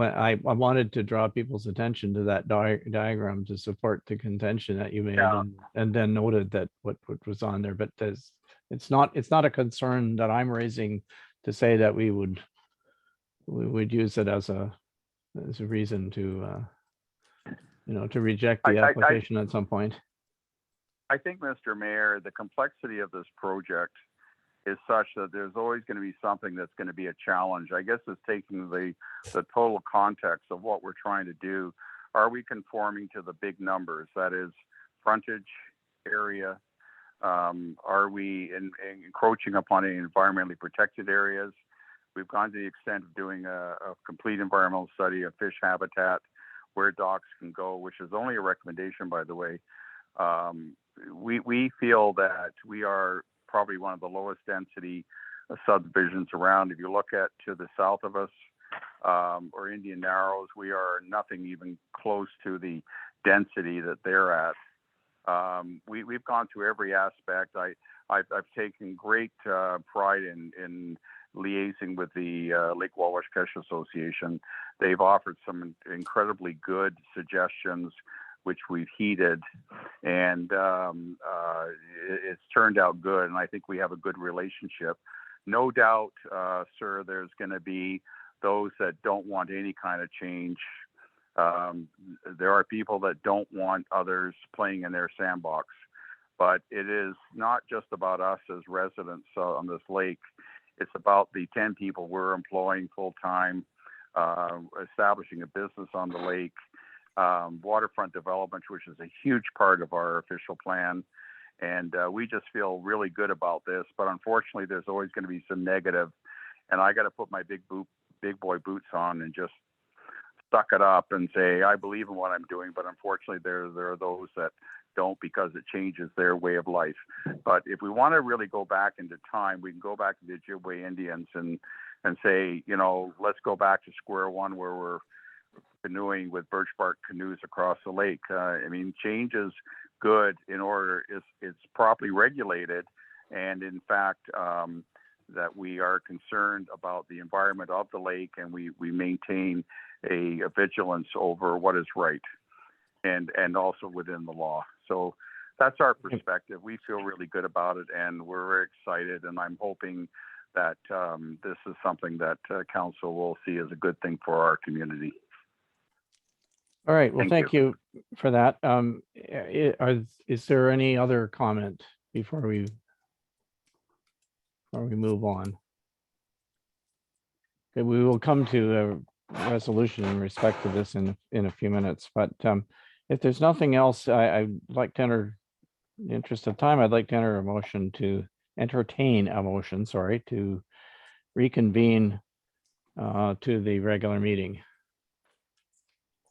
wanted to draw people's attention to that diagram to support the contention that you made, Yeah. and then noted that what was on there. But there's it's not a concern that I'm raising to say that we would use it as a reason to, to reject the I- application at some point. I think, Mr. Mayor, the complexity of this project is such that there's always going to be something that's going to be a challenge. I guess it's taking the total context of what we're trying to do. Are we conforming to the big numbers? That is frontage, area. Are we encroaching upon any environmentally protected areas? We've gone to the extent of doing a complete environmental study of fish habitat, where docks can go, which is only a recommendation, by the way. We feel that we are probably one of the lowest density subdivisions around. If you look at to the south of us, or Indian Narrows, we are nothing even close to the density that they're at. We've gone through every aspect. I've taken great pride in liaising with the Lake Wawashkesh Association. They've offered some incredibly good suggestions, which we've heeded, and it's turned out good. And I think we have a good relationship. No doubt, sir, there's going to be those that don't want any kind of change. There are people that don't want others playing in their sandbox, but it is not just about us as residents on this lake. It's about the 10 people we're employing full time, establishing a business on the lake, waterfront development, which is a huge part of our official plan. And we just feel really good about this. But unfortunately, there's always going to be some negative. And I got to put my big boy boots on and just suck it up and say, I believe in what I'm doing. But unfortunately, there are those that don't, because it changes their way of life. But if we want to really go back into time, we can go back to the Ojibwe Indians and say, let's go back to square one, where we're canoeing with birch bark canoes across the lake. Change is good in order it's properly regulated, and in fact that we are concerned about the environment of the lake, and we maintain a vigilance over what is right and also within the law. So that's our perspective. We feel really good about it, and we're very excited, and I'm hoping that this is something that council will see as a good thing for our community. All right, well, Thank thank you for that. Is there any other comment before we move on? Okay, we will come to a resolution in respect to this in a few minutes, but if there's nothing else, I'd like to in the interest of time, I'd like to entertain a motion, to reconvene to the regular meeting.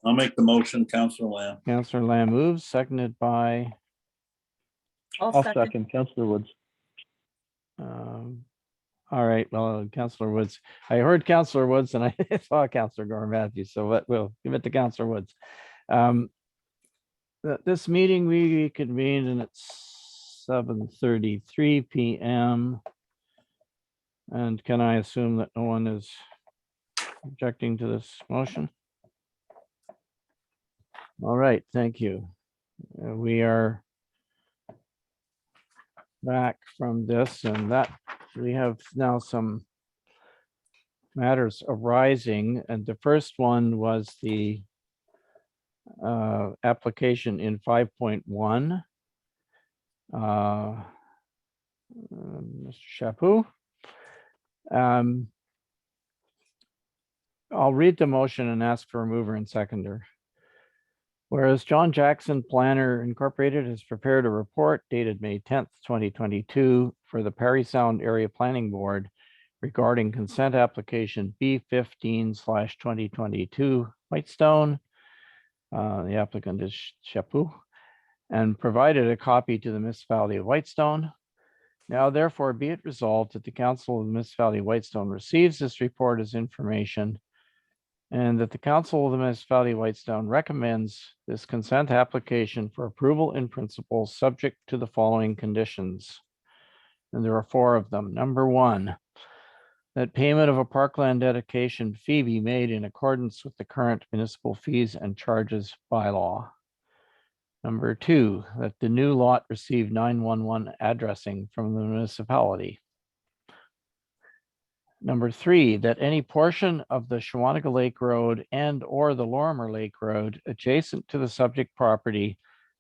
I'll make the motion, Councillor Lamb. Councillor Lamb moves, seconded by I'll second. Councillor Woods. all right, well, Councillor Woods, I heard Councillor Woods and I saw Councillor Gore Matthews, so we'll give it to Councillor Woods. This meeting we convened and it's 7:33 p.m. And can I assume that no one is objecting to this motion? All right, thank you. We are back from this, and that we have now some matters arising, and the first one was the application in 5.1. Mr. Chaput. I'll read the motion and ask for a mover and seconder. Whereas John Jackson Planner Incorporated has prepared a report dated May 10th, 2022 for the Parry Sound Area Planning Board regarding consent application B15/2022 Whitestone. The applicant is Chaput, and provided a copy to the municipality of Whitestone. Now therefore be it resolved that the council of the municipality of Whitestone receives this report as information, and that the council of the municipality of Whitestone recommends this consent application for approval in principle, subject to the following conditions. And there are 4 of them. Number 1, that payment of a parkland dedication fee be made in accordance with the current municipal fees and charges bylaw. Number 2, that the new lot receive 911 addressing from the municipality. Number 3, that any portion of the Shawanega Lake Road and or the Lorimer Lake Road adjacent to the subject property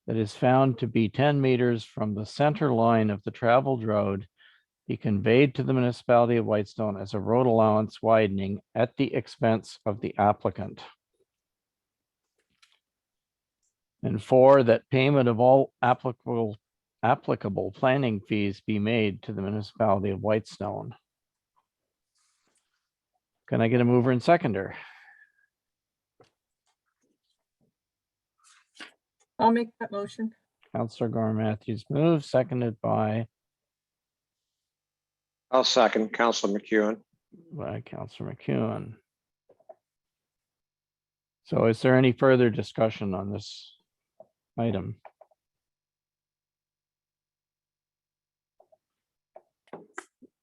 that is found to be 10 meters from the center line of the traveled road be conveyed to the municipality of Whitestone as a road allowance widening at the expense of the applicant. And 4, that payment of all applicable planning fees be made to the municipality of Whitestone. Can I get a mover and seconder? I'll make that motion. Counselor Gore Matthews moves, seconded by I'll second Councillor McEwen. Counselor McEwen. So is there any further discussion on this item?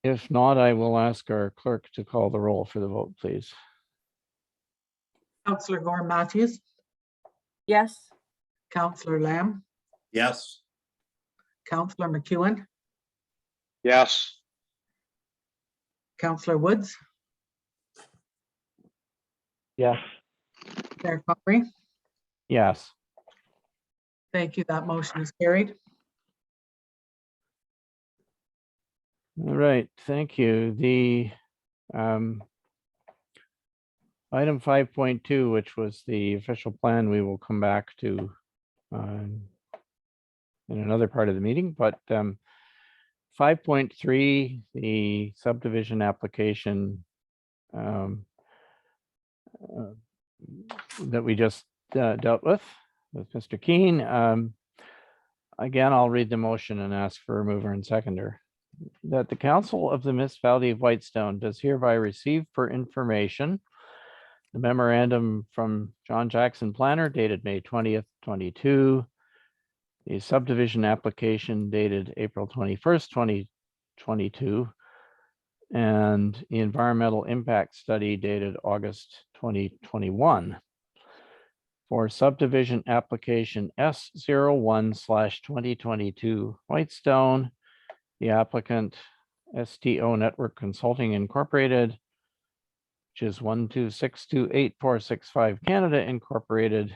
If not, I will ask our clerk to call the roll for the vote, please. Councillor Gore Matthews, Yes. Councillor Lamb, Yes. Councillor McEwen, Yes, Councillor Woods, Yes. Mayor Conry. Yes. Thank you. That motion is carried. All right, thank you. The item 5.2, which was the official plan, we will come back to in another part of the meeting, but 5.3, the subdivision application that we just dealt with Mr. Keene. Again, I'll read the motion and ask for a mover and seconder. That the Council of the Municipality of Whitestone does hereby receive for information the memorandum from John Jackson Planner dated May 20th, 22, the subdivision application dated April 21st, 2022, and the environmental impact study dated August 2021. For subdivision application S01/2022 Whitestone, the applicant STO Network Consulting Incorporated, which is 12628-465 Canada Incorporated,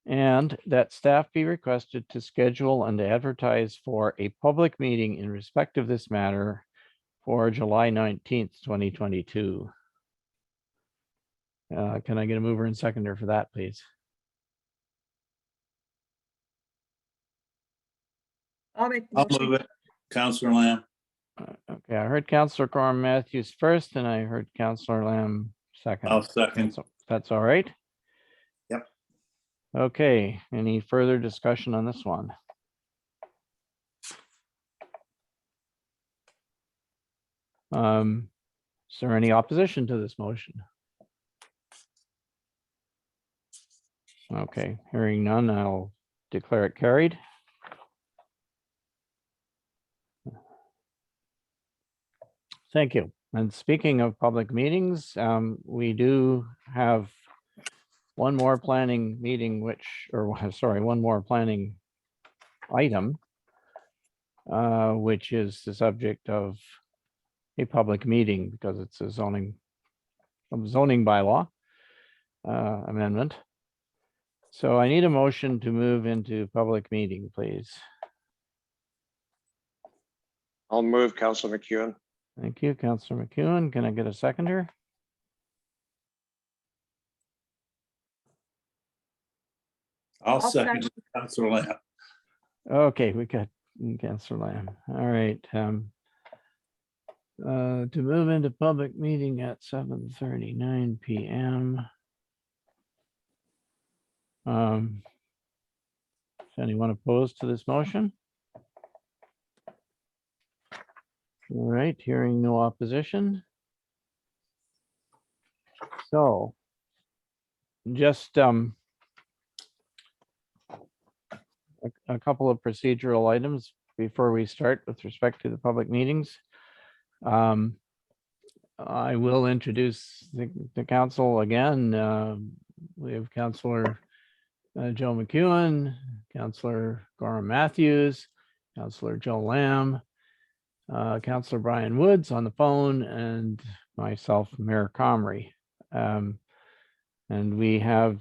and that staff be requested to schedule and advertise for a public meeting in respect of this matter for July 19th, 2022. Can I get a mover and seconder for that, please? I'll make the I'll motion. move it. Councillor Lamb. Okay, I heard Councillor Gorham Matthews first, and I heard Councillor Lamb second. I'll second. That's all right? Yep. Okay, any further discussion on this one? Is there any opposition to this motion? Okay, hearing none, I'll declare it carried. Thank you. And speaking of public meetings, we do have one more planning meeting, one more planning item, which is the subject of a public meeting because it's a zoning bylaw amendment. So I need a motion to move into public meeting, please. I'll move Councillor McEwen. Thank you, Councillor McEwen. Can I get a seconder? I'll I'll second second. Councillor Lamb. Okay, we got Councillor Lamb. All right. To move into public meeting at 7:39 p.m. Is anyone opposed to this motion? All right, hearing no opposition. So just a couple of procedural items before we start with respect to the public meetings. I will introduce the council again. We have Councillor Joe McEwen, Councillor Gorham Matthews, Councillor Joe Lamb, Councillor Brian Woods on the phone, and myself, Mayor Comrie. And we have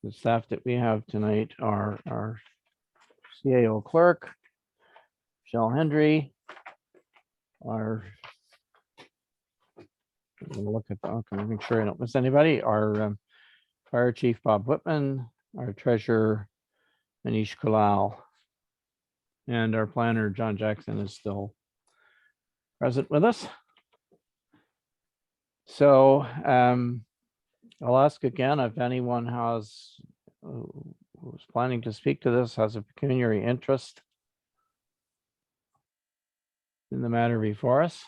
the staff that we have tonight are our CAO clerk, Michelle Hendry, our, look at the, okay, make sure I don't miss anybody, our Fire Chief Bob Whitman, our treasurer Manish Kulal, and our planner John Jackson is still present with us. So I'll ask again if anyone has who's planning to speak to this has a pecuniary interest in the matter before us.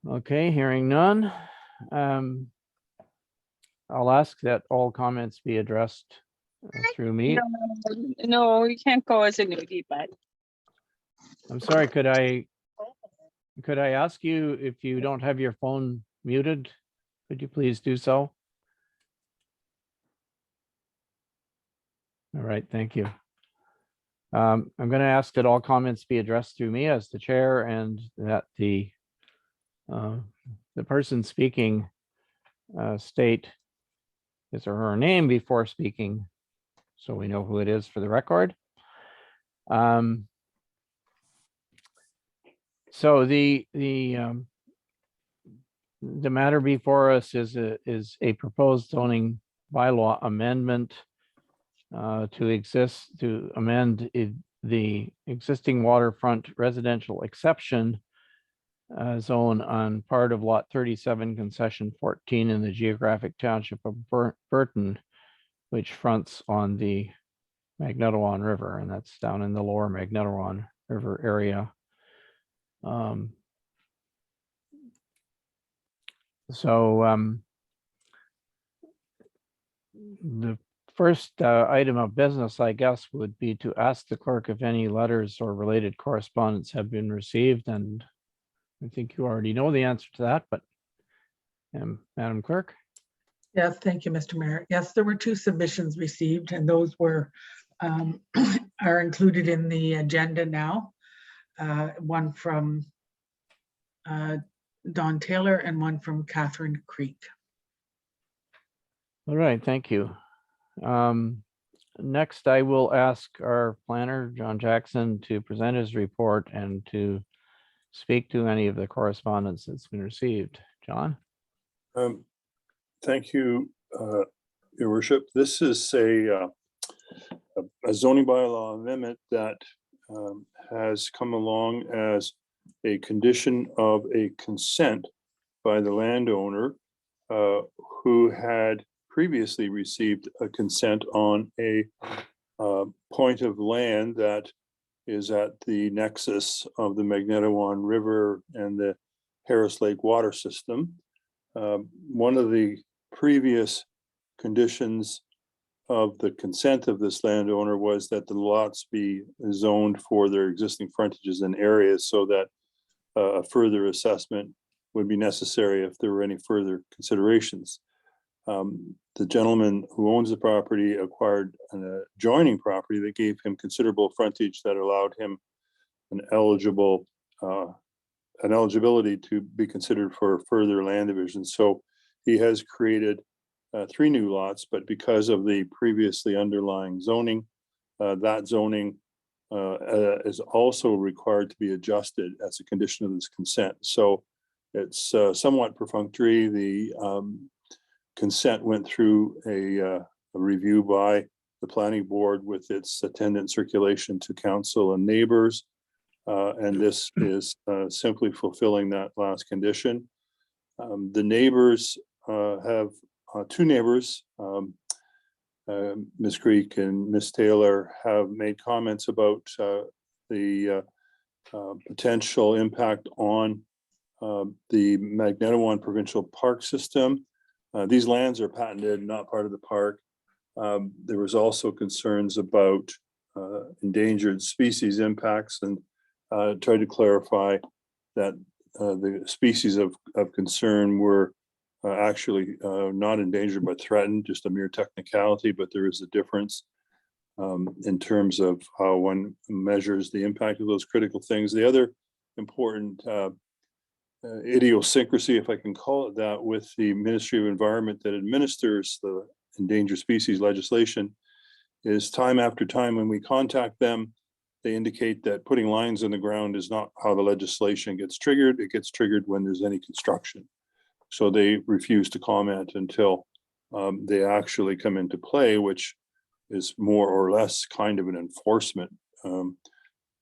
Okay, hearing none. I'll ask that all comments be addressed through me. No, you can't go as a newbie, but I'm sorry, could I ask you if you don't have your phone muted? Could you please do so? All right, thank you. I'm going to ask that all comments be addressed through me as the chair, and that the person speaking state his or her name before speaking, so we know who it is for the record. So the matter before us is a proposed zoning bylaw amendment to amend the existing waterfront residential exception zone on part of lot 37 concession 14 in the geographic township of Burton, which fronts on the Magnetawan River, and that's down in the lower Magnetawan River area. The first item of business, I guess, would be to ask the clerk if any letters or related correspondence have been received, and I think you already know the answer to that, but Madam Clerk. Yes, thank you, Mr. Mayor. Yes, there were 2 submissions received, and those were are included in the agenda now. One from Don Taylor and one from Catherine Creek. All right, thank you. Next, I will ask our planner, John Jackson, to present his report and to speak to any of the correspondence that's been received. John? Thank you, Your Worship. This is a zoning bylaw amendment that has come along as a condition of a consent by the landowner who had previously received a consent on a point of land that is at the nexus of the Magnetawan River and the Harris Lake water system. One of the previous conditions of the consent of this landowner was that the lots be zoned for their existing frontages and areas, so that a further assessment would be necessary if there were any further considerations. The gentleman who owns the property acquired an adjoining property that gave him considerable frontage that allowed him an eligibility to be considered for further land division. So he has created 3 new lots, but because of the previously underlying zoning, that zoning is also required to be adjusted as a condition of this consent. So it's somewhat perfunctory. The consent went through a review by the planning board with its attendant circulation to council and neighbors. And this is simply fulfilling that last condition. The neighbors have 2 neighbors, Ms. Creek and Ms. Taylor, have made comments about the potential impact on the Magnetawan Provincial Park System. These lands are patented, not part of the park. There was also concerns about endangered species impacts, and tried to clarify that the species of concern were actually not endangered but threatened, just a mere technicality, but there is a difference in terms of how one measures the impact of those critical things. The other important idiosyncrasy, if I can call it that, with the Ministry of Environment that administers the endangered species legislation is time after time when we contact them, they indicate that putting lines in the ground is not how the legislation gets triggered. It gets triggered when there's any construction. So they refuse to comment until they actually come into play, which is more or less kind of an enforcement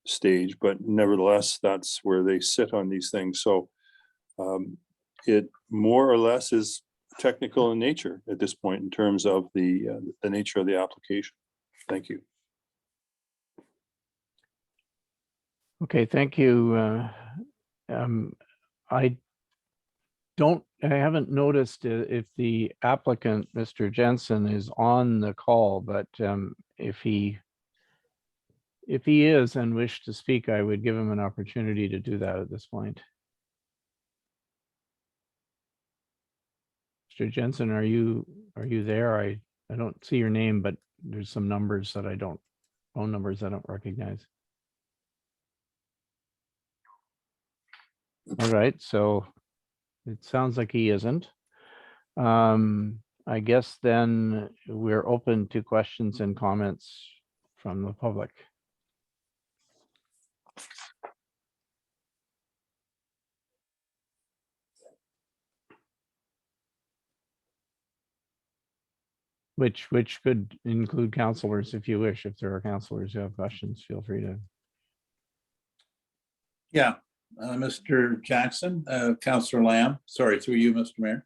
stage, but nevertheless, that's where they sit on these things. So it more or less is technical in nature at this point in terms of the nature of the application. Thank you. Okay, thank you. I haven't noticed if the applicant, Mr. Jensen, is on the call, but if he is and wish to speak, I would give him an opportunity to do that at this point. Mr. Jensen, are you there? I don't see your name, but there's some numbers that phone numbers I don't recognize. All right, so it sounds like he isn't. I guess then we're open to questions and comments from the public. Which could include counselors if you wish. If there are counselors who have questions, feel free to. Yeah, Mr. Jackson, Councillor Lamb, sorry, through you, Mr. Mayor.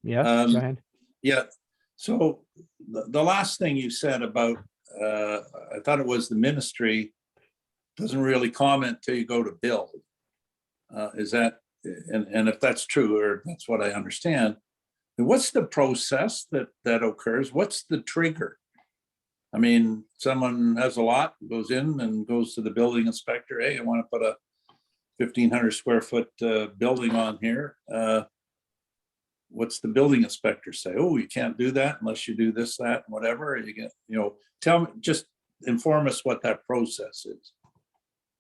Yes, go ahead. Yeah, so the last thing you said about, I thought it was the ministry doesn't really comment till you go to build. Is that, and if that's true, or that's what I understand, what's the process that occurs? What's the trigger? I mean, someone has a lot, goes in and goes to the building inspector. Hey, I want to put a 1,500 square foot building on here. What's the building inspector say? Oh, you can't do that unless you do this, that, and whatever. You get, tell me, just inform us what that process is.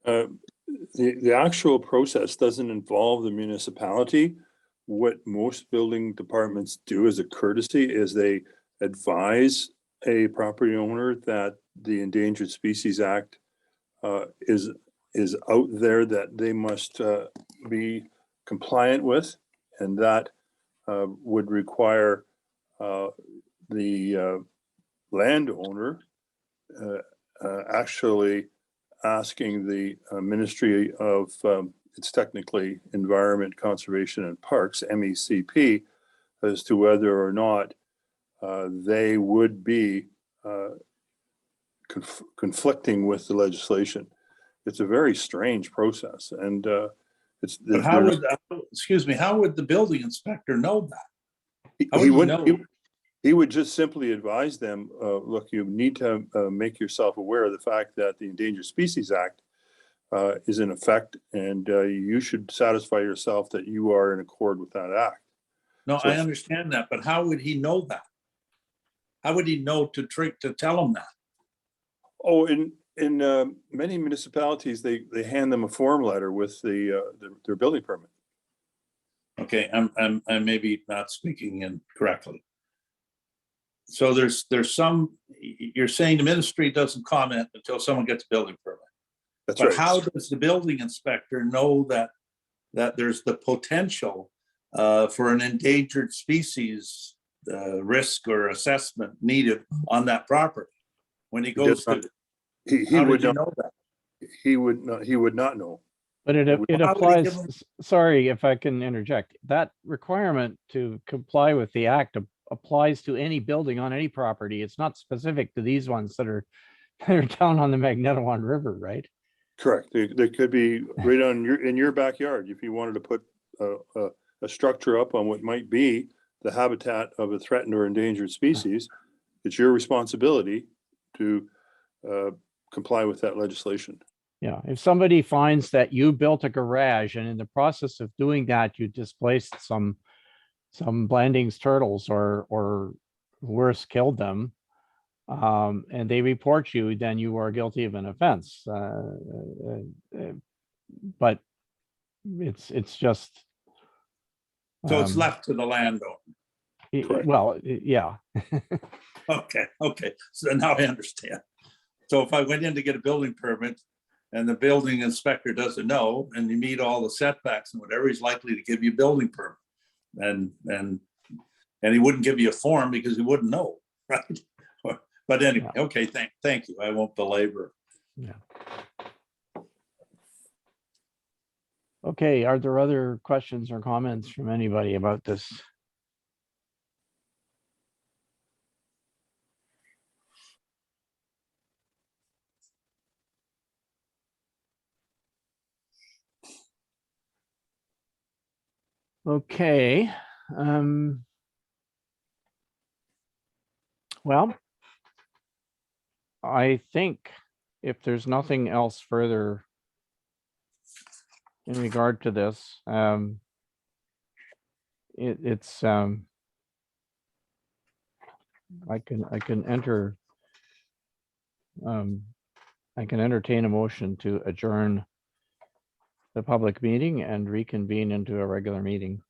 The actual process doesn't involve the municipality. What most building departments do as a courtesy is they advise a property owner that the Endangered Species Act is out there that they must be compliant with, and that would require the landowner actually asking the Ministry of it's technically Environment, Conservation and Parks, MECP, as to whether or not they would be conflicting with the legislation. It's a very strange process, and it's. But how would, excuse me, how would the building inspector know that? He would just simply advise them, look, you need to make yourself aware of the fact that the Endangered Species Act is in effect, and you should satisfy yourself that you are in accord with that act. No, I understand that, but how would he know that? How would he know to tell him that? Oh, in many municipalities, they hand them a form letter with their building permit. Okay, I'm maybe not speaking incorrectly. So there's some, you're saying the ministry doesn't comment until someone gets a building permit. That's but right. How does the building inspector know that there's the potential for an endangered species risk or assessment needed on that property when he goes to? He would not know that. He would not know. But it applies. Sorry if I can interject. That requirement to comply with the act applies to any building on any property. It's not specific to these ones that are down on the Magnetawan River, right? Correct. They could be right in your backyard if you wanted to put a structure up on what might be the habitat of a threatened or endangered species. It's your responsibility to comply with that legislation. Yeah, if somebody finds that you built a garage and in the process of doing that, you displaced some some Blandings turtles or worse, killed them, and they report you, then you are guilty of an offense. But it's just. So it's um, left to the landowner. Correct. Well, yeah. Okay, so now I understand. So if I went in to get a building permit and the building inspector doesn't know, and you meet all the setbacks and whatever, he's likely to give you a building permit. And he wouldn't give you a form because he wouldn't know, right? But anyway, okay, thank you. I won't belabor. Yeah. Okay, are there other questions or comments from anybody about this? Okay. Well, I think if there's nothing else further in regard to this, it's I can entertain a motion to adjourn the public meeting and reconvene into a regular meeting.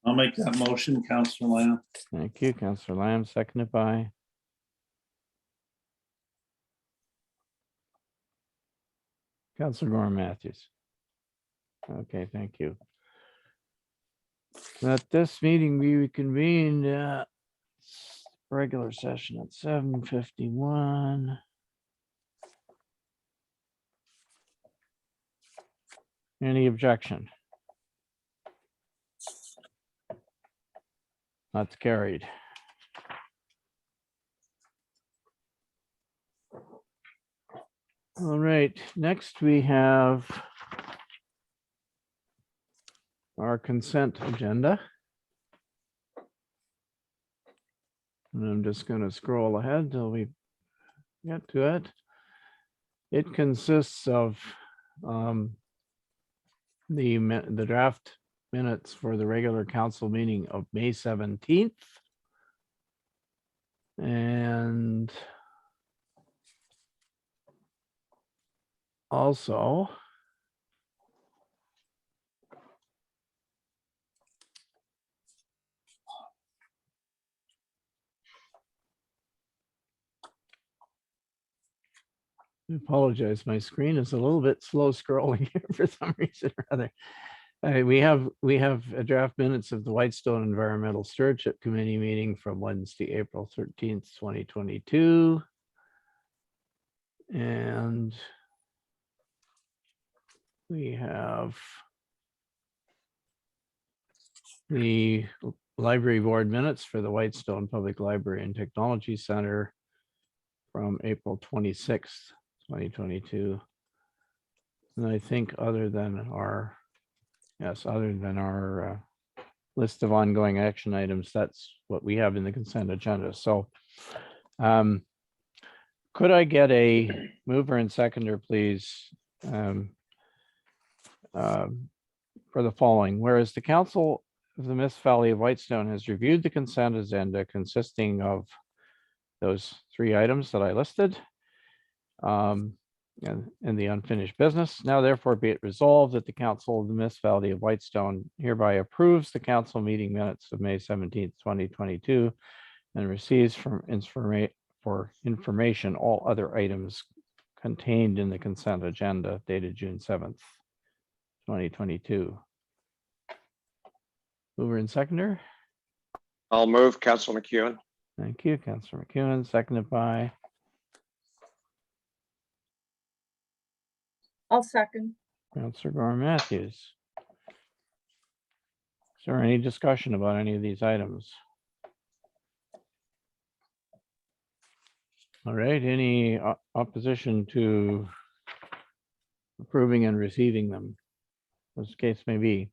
I'll make that motion, Councillor Lamb. Thank you, Councillor Lamb, seconded by Councillor Gorham Matthews. Okay, thank you. At this meeting, we reconvened regular session at 7:51. Any objection? That's carried. All right, next we have our consent agenda. And I'm just going to scroll ahead till we get to it. It consists of the draft minutes for the regular council meeting of May 17th. And also I apologize, my screen is a little bit slow scrolling here for some reason or other. We have a draft minutes of the Whitestone Environmental Stewardship Committee meeting from Wednesday, April 13th, 2022. And we have the library board minutes for the Whitestone Public Library and Technology Center from April 26th, 2022. And I think other than our list of ongoing action items, that's what we have in the consent agenda. So could I get a mover and seconder, please, for the following? Whereas the Council of the Municipality of Whitestone has reviewed the consent agenda consisting of those 3 items that I listed, and the unfinished business. Now therefore be it resolved that the Council of the Municipality of Whitestone hereby approves the council meeting minutes of May 17th, 2022, and receives for information all other items contained in the consent agenda dated June 7th, 2022. Mover and seconder. I'll move, Councillor McEwen. Thank you, Councillor McEwen, seconded by I'll second. Councillor Gorham Matthews. Is there any discussion about any of these items? All right, any opposition to approving and receiving them, as the case may be?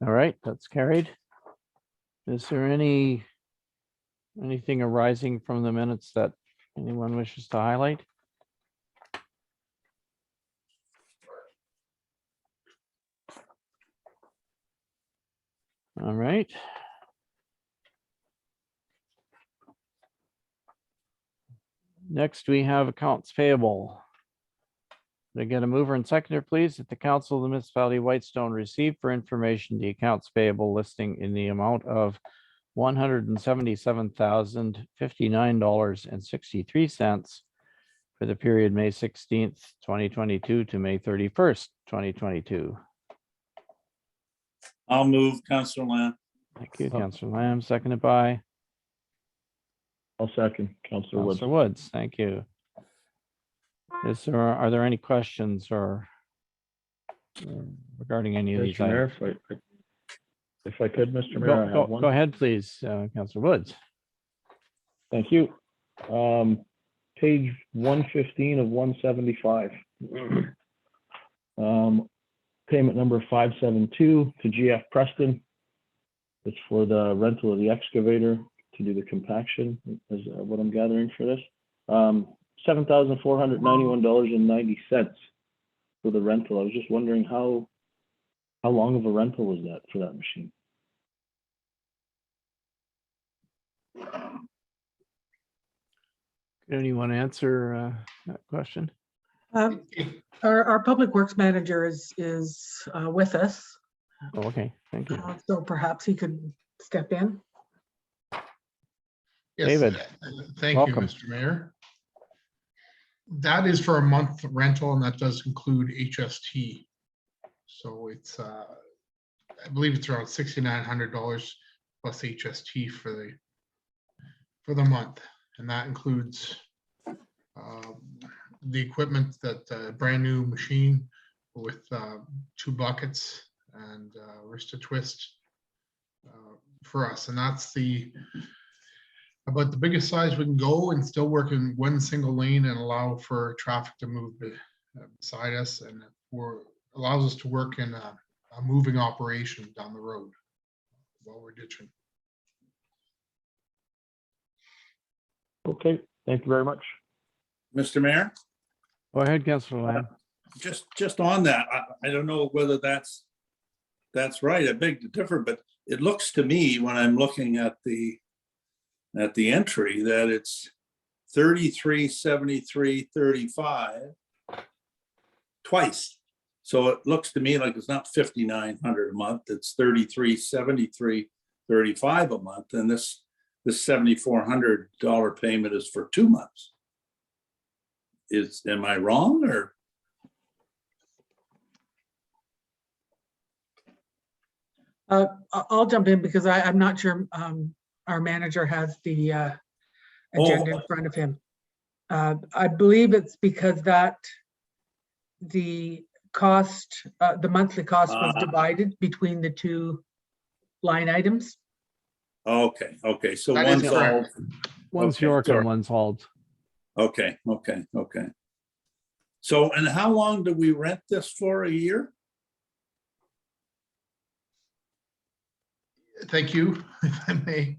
All right, that's carried. Is there anything arising from the minutes that anyone wishes to highlight? All right. Next, we have accounts payable. Can I get a mover and seconder, please, that the council of the municipality of Whitestone receive for information the accounts payable listing in the amount of $177,059.63 for the period May 16th, 2022 to May 31st, 2022. I'll move, Councillor Lamb. Thank you, Councillor Lamb, seconded by I'll second, Councillor Woods. Councillor Woods. Thank you. Are there any questions or regarding any of these Mr. Mayor, items? if I could, Mr. Mayor, I have one. Go ahead, please, Councillor Woods. Thank you. Page 115 of 175. Payment number 572 to GF Preston. It's for the rental of the excavator to do the compaction, is what I'm gathering for this. $7,491.90 for the rental. I was just wondering how long of a rental was that for that machine? Could anyone answer that question? Our public works manager is with us, Oh, okay, thank you. so perhaps he could step in. Yes, David, thank you, welcome. Mr. Mayor. That is for a month rental, and that does include HST. So it's, I believe it's around $6,900 plus HST for the month, and that includes the equipment, that brand new machine with 2 buckets and wrist to twist for us, and that's about the biggest size we can go, and still work in one single lane and allow for traffic to move beside us, and allows us to work in a moving operation down the road while we're ditching. Okay, thank you very much. Mr. Mayor, Go ahead, Councillor Lamb. just on that, I don't know whether that's right. I beg to differ, but it looks to me when I'm looking at the entry that it's 3373.35 twice. So it looks to me like it's not 5,900 a month, it's 3373.35 a month, and this $7,400 payment is for 2 months. Am I wrong, or? I'll jump in because I'm not sure our manager has the agenda in front of him. I believe it's because that the cost, the monthly cost was divided between the 2 line items. Okay, so That is one's correct. all, One's Okay, York sorry. and one's Halls. okay. So, and how long do we rent this for, a year? Thank you, if I may,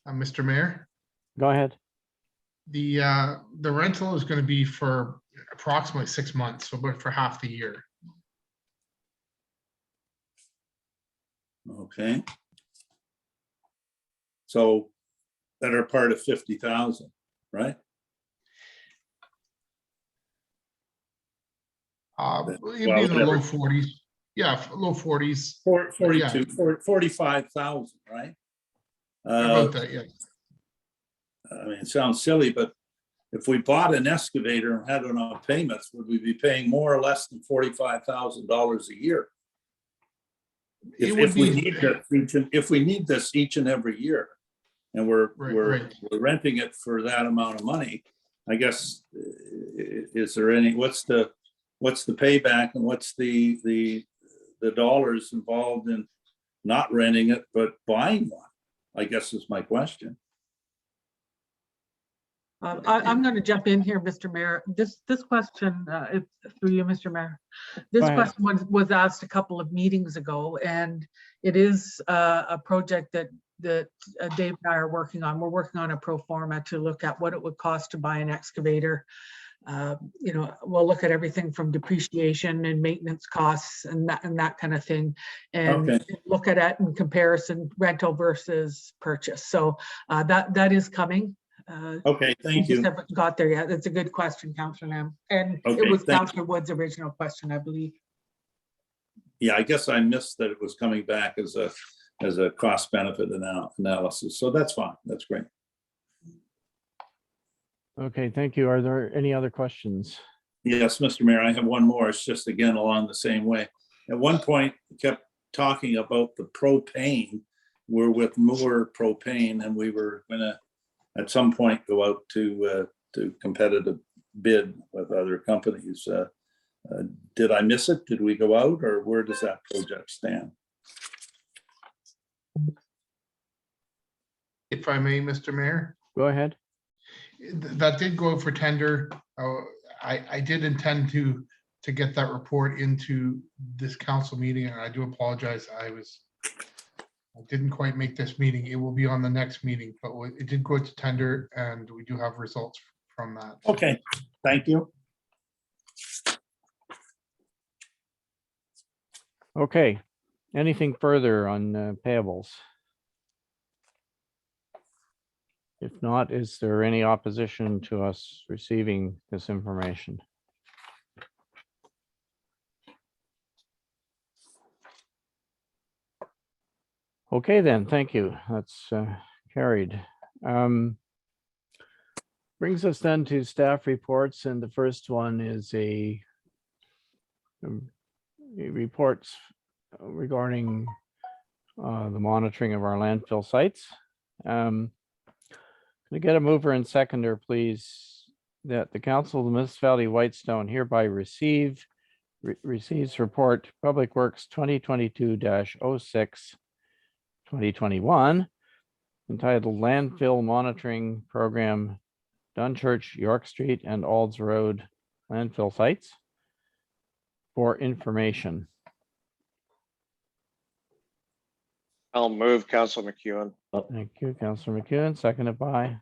Mr. Mayor. Go ahead. The rental is going to be for approximately 6 months, so but for half the year. Okay. So better part of 50,000, right? It'd be in the low 40s. Yeah, low 40s. 42, 45,000, right? About that, yeah. I mean, it sounds silly, but if we bought an excavator and had it on payments, would we be paying more or less than $45,000 a year? It If would we be- need that if we need this each and every year, and we're renting it for that amount of money, I guess, is there any, what's the payback, and what's the dollars involved in not renting it, but buying one, I guess is my question. I'm going to jump in here, Mr. Mayor. This question, it's through you, Mr. Mayor. This Go ahead. question was asked a couple of meetings ago, and it is a project that Dave and I are working on. We're working on a pro forma to look at what it would cost to buy an excavator You know, we'll look at everything from depreciation and maintenance costs and that kind of thing. And Okay. look at it in comparison, rental versus purchase. So that is coming. Okay, We thank just you. haven't got there yet. That's a good question, Councillor Nam. And Okay, it was thank Councillor Wood's original question, I believe. Yeah, I guess I missed that it was coming back as a cost benefit analysis. So that's fine. That's great. Okay, thank you. Are there any other questions? Yes, Mr. Mayor, I have one more. It's just again along the same way. At one point, we kept talking about the propane. We're with Moore Propane, and we were gonna, at some point, go out to competitive bid with other companies. Did I miss it? Did we go out, or where does that project stand? If I may, Mr. Mayor, Go ahead. that did go out for tender. I did intend to get that report into this council meeting, and I do apologize. I didn't quite make this meeting. It will be on the next meeting, but it did go to tender, and we do have results from that. Okay, thank you. Okay, anything further on payables? If not, is there any opposition to us receiving this information? Okay, then, thank you. That's carried. Brings us then to staff reports, and the first one is a reports regarding the monitoring of our landfill sites. Can I get a mover and seconder, please, that the Council of the Municipality of Whitestone hereby receives report Public Works 2022-06 2021 entitled Landfill Monitoring Program, Dunchurch, York Street and Alds Road landfill sites for information. I'll move, Councillor McEwen. Thank you, Councillor McEwen, seconded by.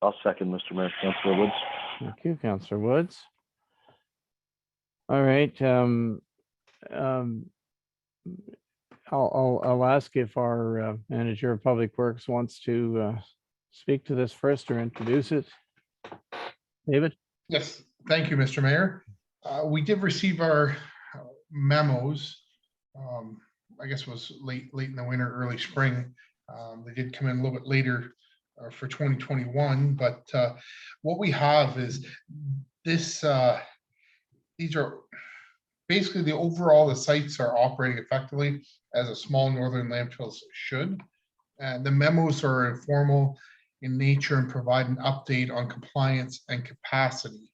I'll second, Mr. Mayor. Councillor Woods. Thank you, Councillor Woods. All right. I'll ask if our manager of Public Works wants to speak to this first or introduce it. David? Yes, thank you, Mr. Mayor. We did receive our memos. I guess it was late in the winter, early spring. They did come in a little bit later for 2021, but what we have is this. These are basically the overall. The sites are operating effectively as a small northern landfills should. And the memos are informal in nature and provide an update on compliance and capacity.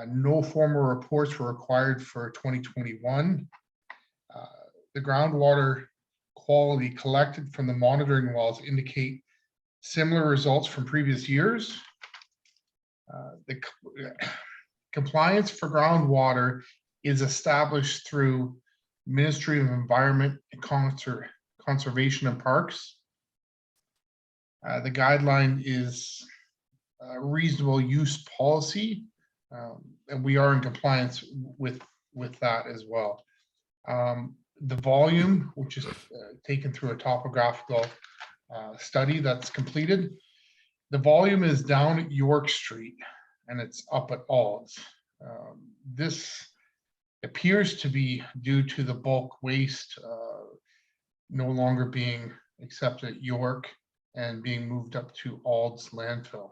No formal reports were required for 2021. The groundwater quality collected from the monitoring wells indicate similar results from previous years. The compliance for groundwater is established through Ministry of Environment and Conservation and Parks. The guideline is a reasonable use policy, and we are in compliance with that as well. The volume, which is taken through a topographical study that's completed, the volume is down at York Street and it's up at Alds. This appears to be due to the bulk waste no longer being accepted at York and being moved up to Alds landfill.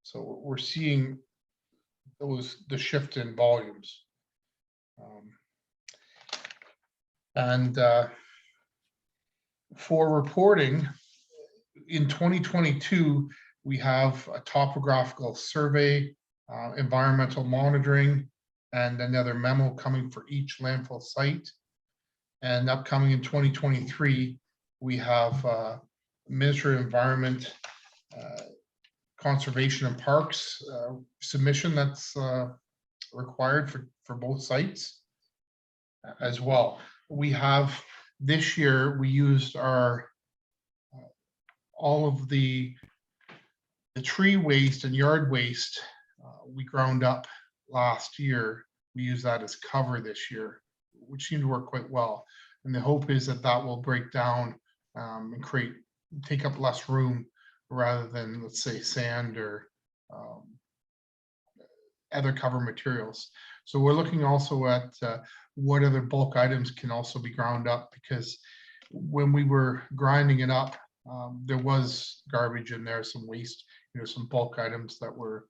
So we're seeing the shift in volumes. And for reporting, in 2022, we have a topographical survey, environmental monitoring, and another memo coming for each landfill site. And upcoming in 2023, we have Ministry of Environment, Conservation and Parks submission that's required for both sites as well. We have this year, we used our all of the tree waste and yard waste We ground up last year. We use that as cover this year, which seemed to work quite well. And the hope is that that will break down and take up less room rather than, let's say, sand or other cover materials. So we're looking also at what other bulk items can also be ground up, because when we were grinding it up, there was garbage in there, some waste, some bulk items that were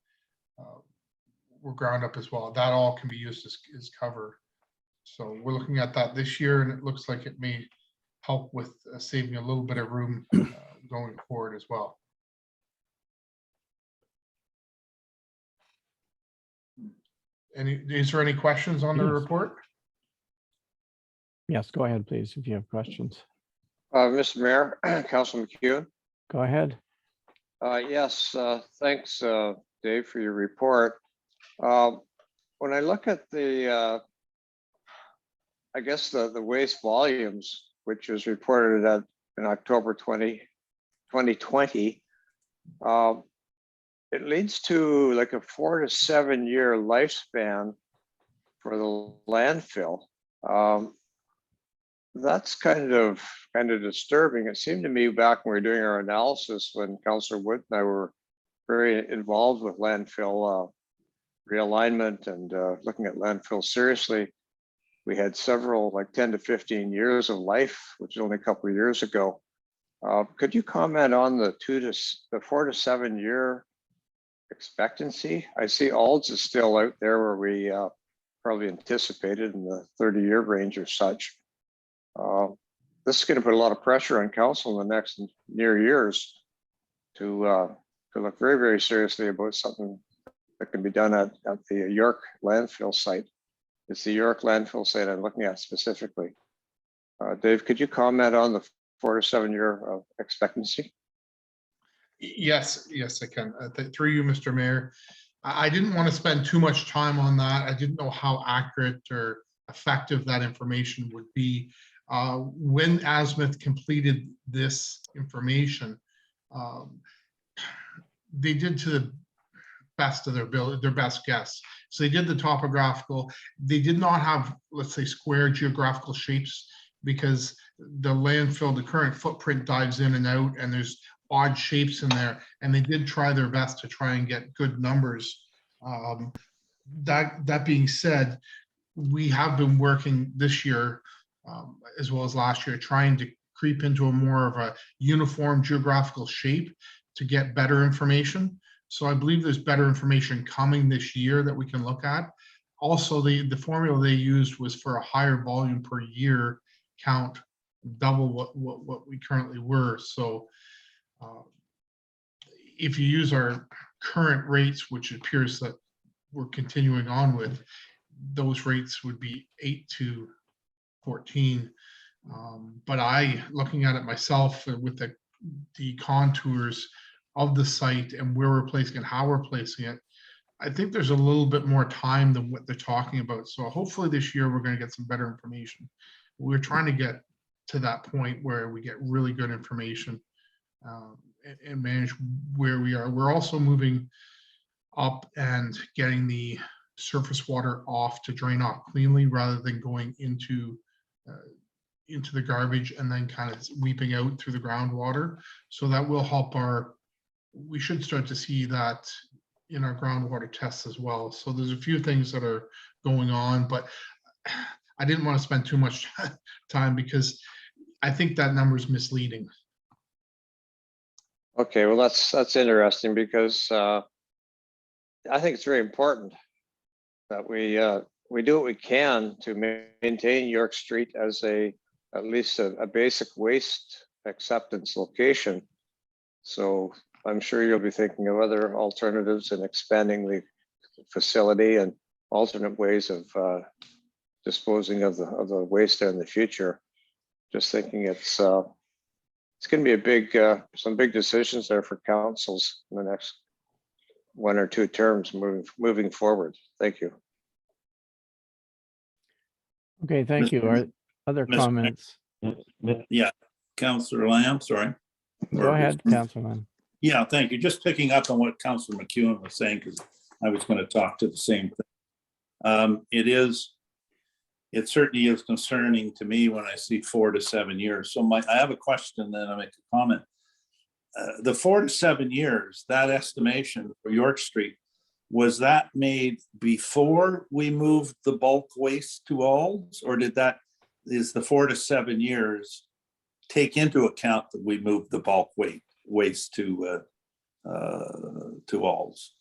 ground up as well. That all can be used as cover. So we're looking at that this year, and it looks like it may help with saving a little bit of room going forward as well. Is there any questions on the Yes. report? Yes, go ahead, please, if you have questions. Mr. Mayor, Councilor McEwen. Go ahead. Yes, thanks, Dave, for your report. When I look at the, I guess the waste volumes, which was reported in October 2020, it leads to like a 4 to 7 year lifespan for the landfill. That's kind of disturbing. It seemed to me back when we were doing our analysis, when Councillor Wood and I were very involved with landfill realignment and looking at landfill seriously, we had several like 10 to 15 years of life, which is only a couple of years ago. Could you comment on the 4 to 7 year expectancy? I see Alds is still out there where we probably anticipated in the 30-year range or such. This is going to put a lot of pressure on council in the next near years to look very, very seriously about something that can be done at the York landfill site. It's the York landfill site I'm looking at specifically. Dave, could you comment on the 4 to 7 year expectancy? Yes, I can. Through you, Mr. Mayor. I didn't want to spend too much time on that. I didn't know how accurate or effective that information would be. When Azimuth completed this information, they did to the best of their best guess. So they did the topographical. They did not have, let's say, square geographical shapes, because the landfill, the current footprint dives in and out, and there's odd shapes in there. And they did try their best to try and get good numbers. That being said, we have been working this year, as well as last year, trying to creep into a more of a uniform geographical shape to get better information. So I believe there's better information coming this year that we can look at. Also, the formula they used was for a higher volume per year count, double what we currently were. So if you use our current rates, which it appears that we're continuing on with, those rates would be 8 to 14. But looking at it myself with the contours of the site and where we're placing it, how we're placing it, I think there's a little bit more time than what they're talking about. So hopefully this year we're going to get some better information. We're trying to get to that point where we get really good information and manage where we are. We're also moving up and getting the surface water off to drain off cleanly, rather than going into the garbage and then kind of weeping out through the groundwater. So that will help we should start to see that in our groundwater tests as well. So there's a few things that are going on, but I didn't want to spend too much time because I think that number is misleading. Okay, well, that's interesting, because I think it's very important that we do what we can to maintain York Street as at least a basic waste acceptance location. So I'm sure you'll be thinking of other alternatives and expanding the facility and alternate ways of disposing of the waste there in the future. Just thinking it's going to be a big, some big decisions there for councils in the next 1 or 2 terms moving forward. Thank you. Okay, thank you. Are other Mr. comments? Yeah, Councillor Lamb, sorry. Go ahead, Councilman. Yeah, thank you. Just picking up on what Councillor McEwen was saying, because I was going to talk to the same thing. It certainly is concerning to me when I see 4 to 7 years. So I have a question, then I make a comment. The 4 to 7 years, that estimation for York Street, was that made before we moved the bulk waste to Alds, or is the 4 to 7 years take into account that we moved the bulk waste to Alds?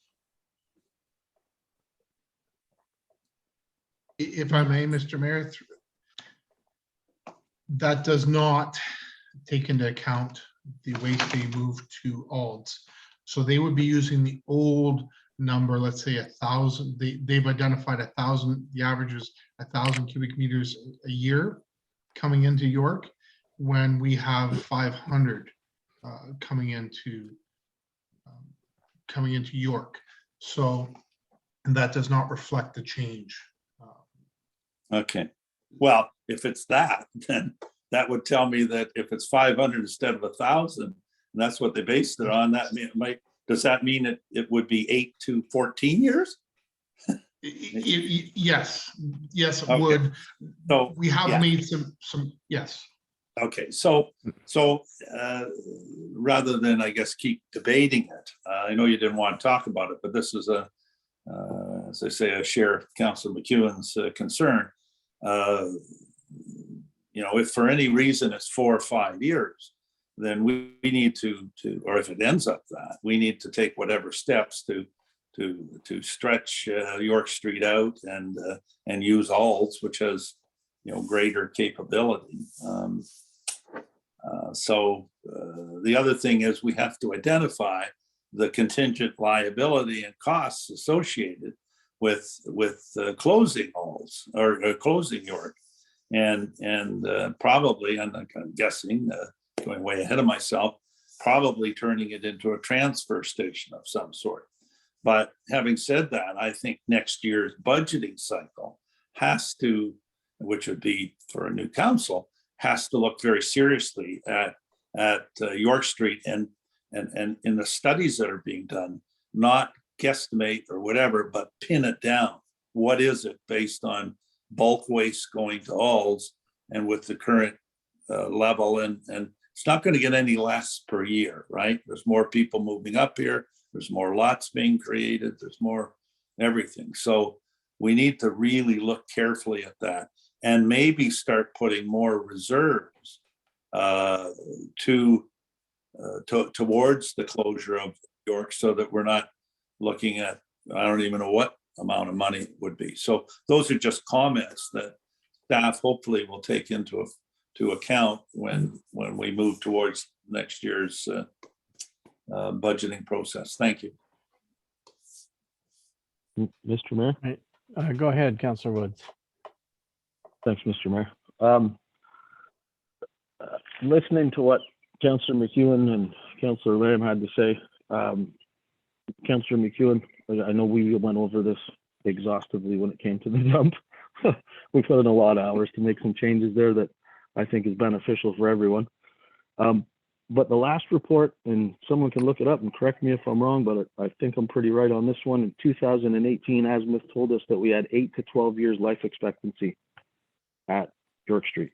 If I may, Mr. Mayor, that does not take into account the waste they moved to Alds. So they would be using the old number, let's say 1,000. They've identified 1,000, the average is 1,000 cubic meters a year coming into York, when we have 500 coming into York. So, and that does not reflect the change. Okay, well, if it's that, then that would tell me that if it's 500 instead of 1,000, and that's what they based it on, does that mean it would be 8 to 14 years? Yes, it Okay. would. So We have yeah. made some, yes. Okay, so rather than, I guess, keep debating it, I know you didn't want to talk about it, but this is as I say, I share Councillor McEwen's concern. If for any reason it's 4 or 5 years, then we need to, or if it ends up that, we need to take whatever steps to stretch York Street out and use Alds, which has greater capability. The other thing is we have to identify the contingent liability and costs associated with closing Alds or closing York, and probably, I'm guessing, going way ahead of myself, probably turning it into a transfer station of some sort. But having said that, I think next year's budgeting cycle has to, which would be for a new council, has to look very seriously at York Street and in the studies that are being done, not guesstimate or whatever, but pin it down. What is it based on bulk waste going to Alds and with the current level? And it's not going to get any less per year, right? There's more people moving up here. There's more lots being created. There's more everything. So we need to really look carefully at that and maybe start putting more reserves towards the closure of York, so that we're not looking at, I don't even know what amount of money it would be. So those are just comments that staff hopefully will take into account when we move towards next year's budgeting process. Thank you. Mr. Mayor? Go ahead, Councillor Woods. Thanks, Mr. Mayor. Listening to what Councillor McEwen and Councillor Lamb had to say, Councillor McEwen, I know we went over this exhaustively when it came to the dump. We put in a lot of hours to make some changes there that I think is beneficial for everyone. But the last report, and someone can look it up and correct me if I'm wrong, but I think I'm pretty right on this one. In 2018, Azimuth told us that we had 8 to 12 years life expectancy at York Street,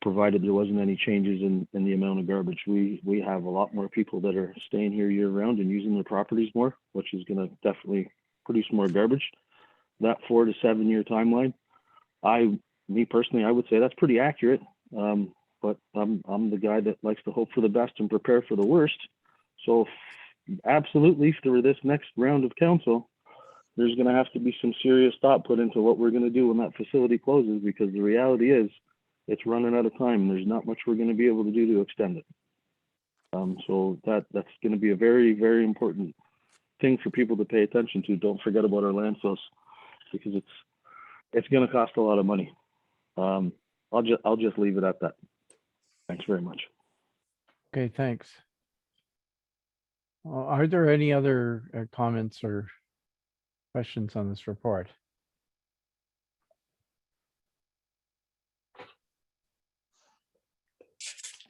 provided there wasn't any changes in the amount of garbage. We have a lot more people that are staying here year round and using their properties more, which is going to definitely produce more garbage. That 4 to 7 year timeline, me personally, I would say that's pretty accurate. But I'm the guy that likes to hope for the best and prepare for the worst. So absolutely, for this next round of council, there's going to have to be some serious thought put into what we're going to do when that facility closes, because the reality is it's running out of time and there's not much we're going to be able to do to extend it. So that's going to be a very, very important thing for people to pay attention to. Don't forget about our landfills, because it's going to cost a lot of money. I'll just leave it at that. Thanks very much. Okay, thanks. Are there any other comments or questions on this report?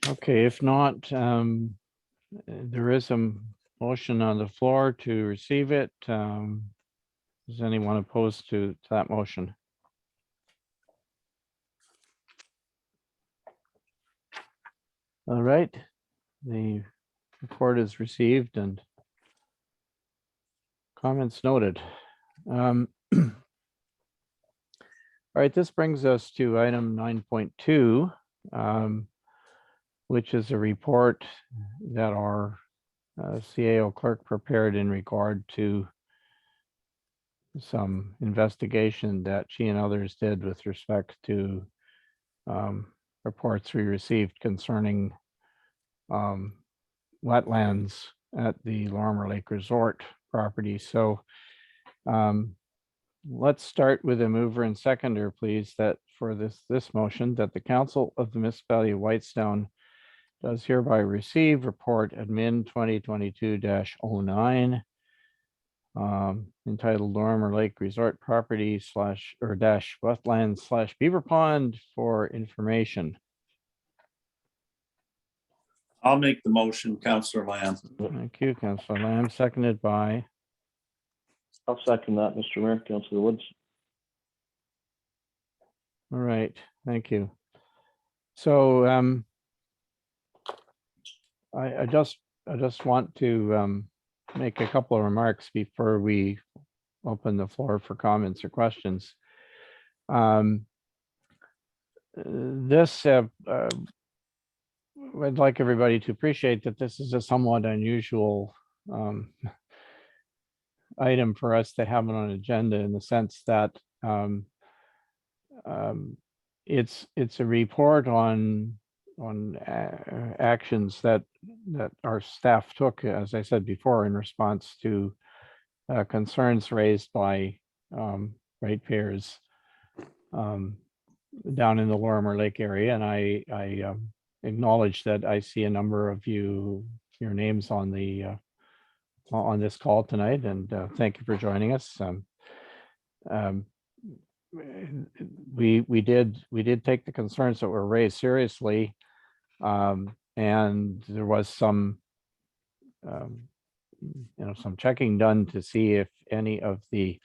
Okay, if not, there is some motion on the floor to receive it. Is anyone opposed to that motion? All right, the report is received and comments noted. All right, this brings us to item 9.2, which is a report that our CAO clerk prepared in regard to some investigation that she and others did with respect to reports we received concerning wetlands at the Lorimer Lake Resort property. So let's start with a mover and seconder, please, that for this motion that the Council of the Municipality of Whitestone does hereby receive report admin 2022-09 entitled Lorimer Lake Resort Property / wetlands / Beaver Pond for information. I'll make the motion, Councillor Lamb. Thank you, Councillor Lamb, seconded by, I'll second that, Mr. Mayor, Councillor Woods. all right, thank you. So I just want to make a couple of remarks before we open the floor for comments or questions. I'd like everybody to appreciate that this is a somewhat unusual item for us to have on an agenda, in the sense that it's a report on actions that our staff took, as I said before, in response to concerns raised by ratepayers down in the Lorimer Lake area. And I acknowledge that I see a number of your names on this call tonight, and thank you for joining us. We did take the concerns that were raised seriously, and there was some some checking done to see if any of the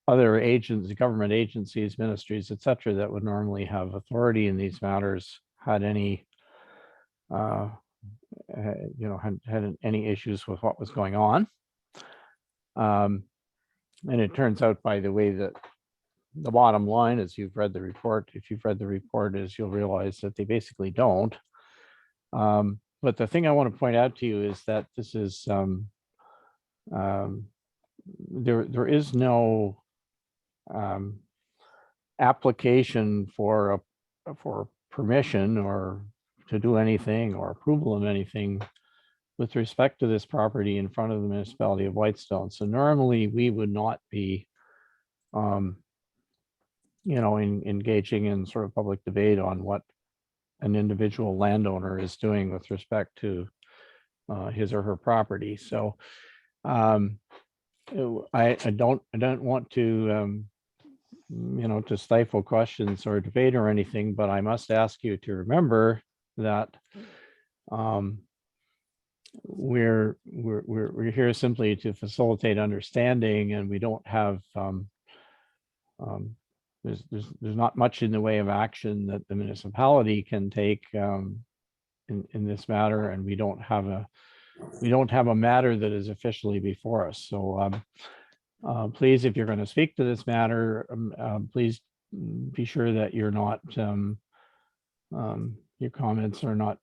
other agents, government agencies, ministries, etc., that would normally have authority in these matters had any had any issues with what was going on. And it turns out, by the way, that the bottom line, as you've read the report, if you've read the report, is you'll realize that they basically don't. But the thing I want to point out to you is that this is there is no application for permission or to do anything or approval of anything with respect to this property in front of the municipality of Whitestone. So normally we would not be engaging in sort of public debate on what an individual landowner is doing with respect to his or her property. So I don't want to to stifle questions or debate or anything, but I must ask you to remember that we're here simply to facilitate understanding, and we don't have there's not much in the way of action that the municipality can take in this matter, and we don't have a matter that is officially before us. So please, if you're going to speak to this matter, please be sure that you're not your comments are not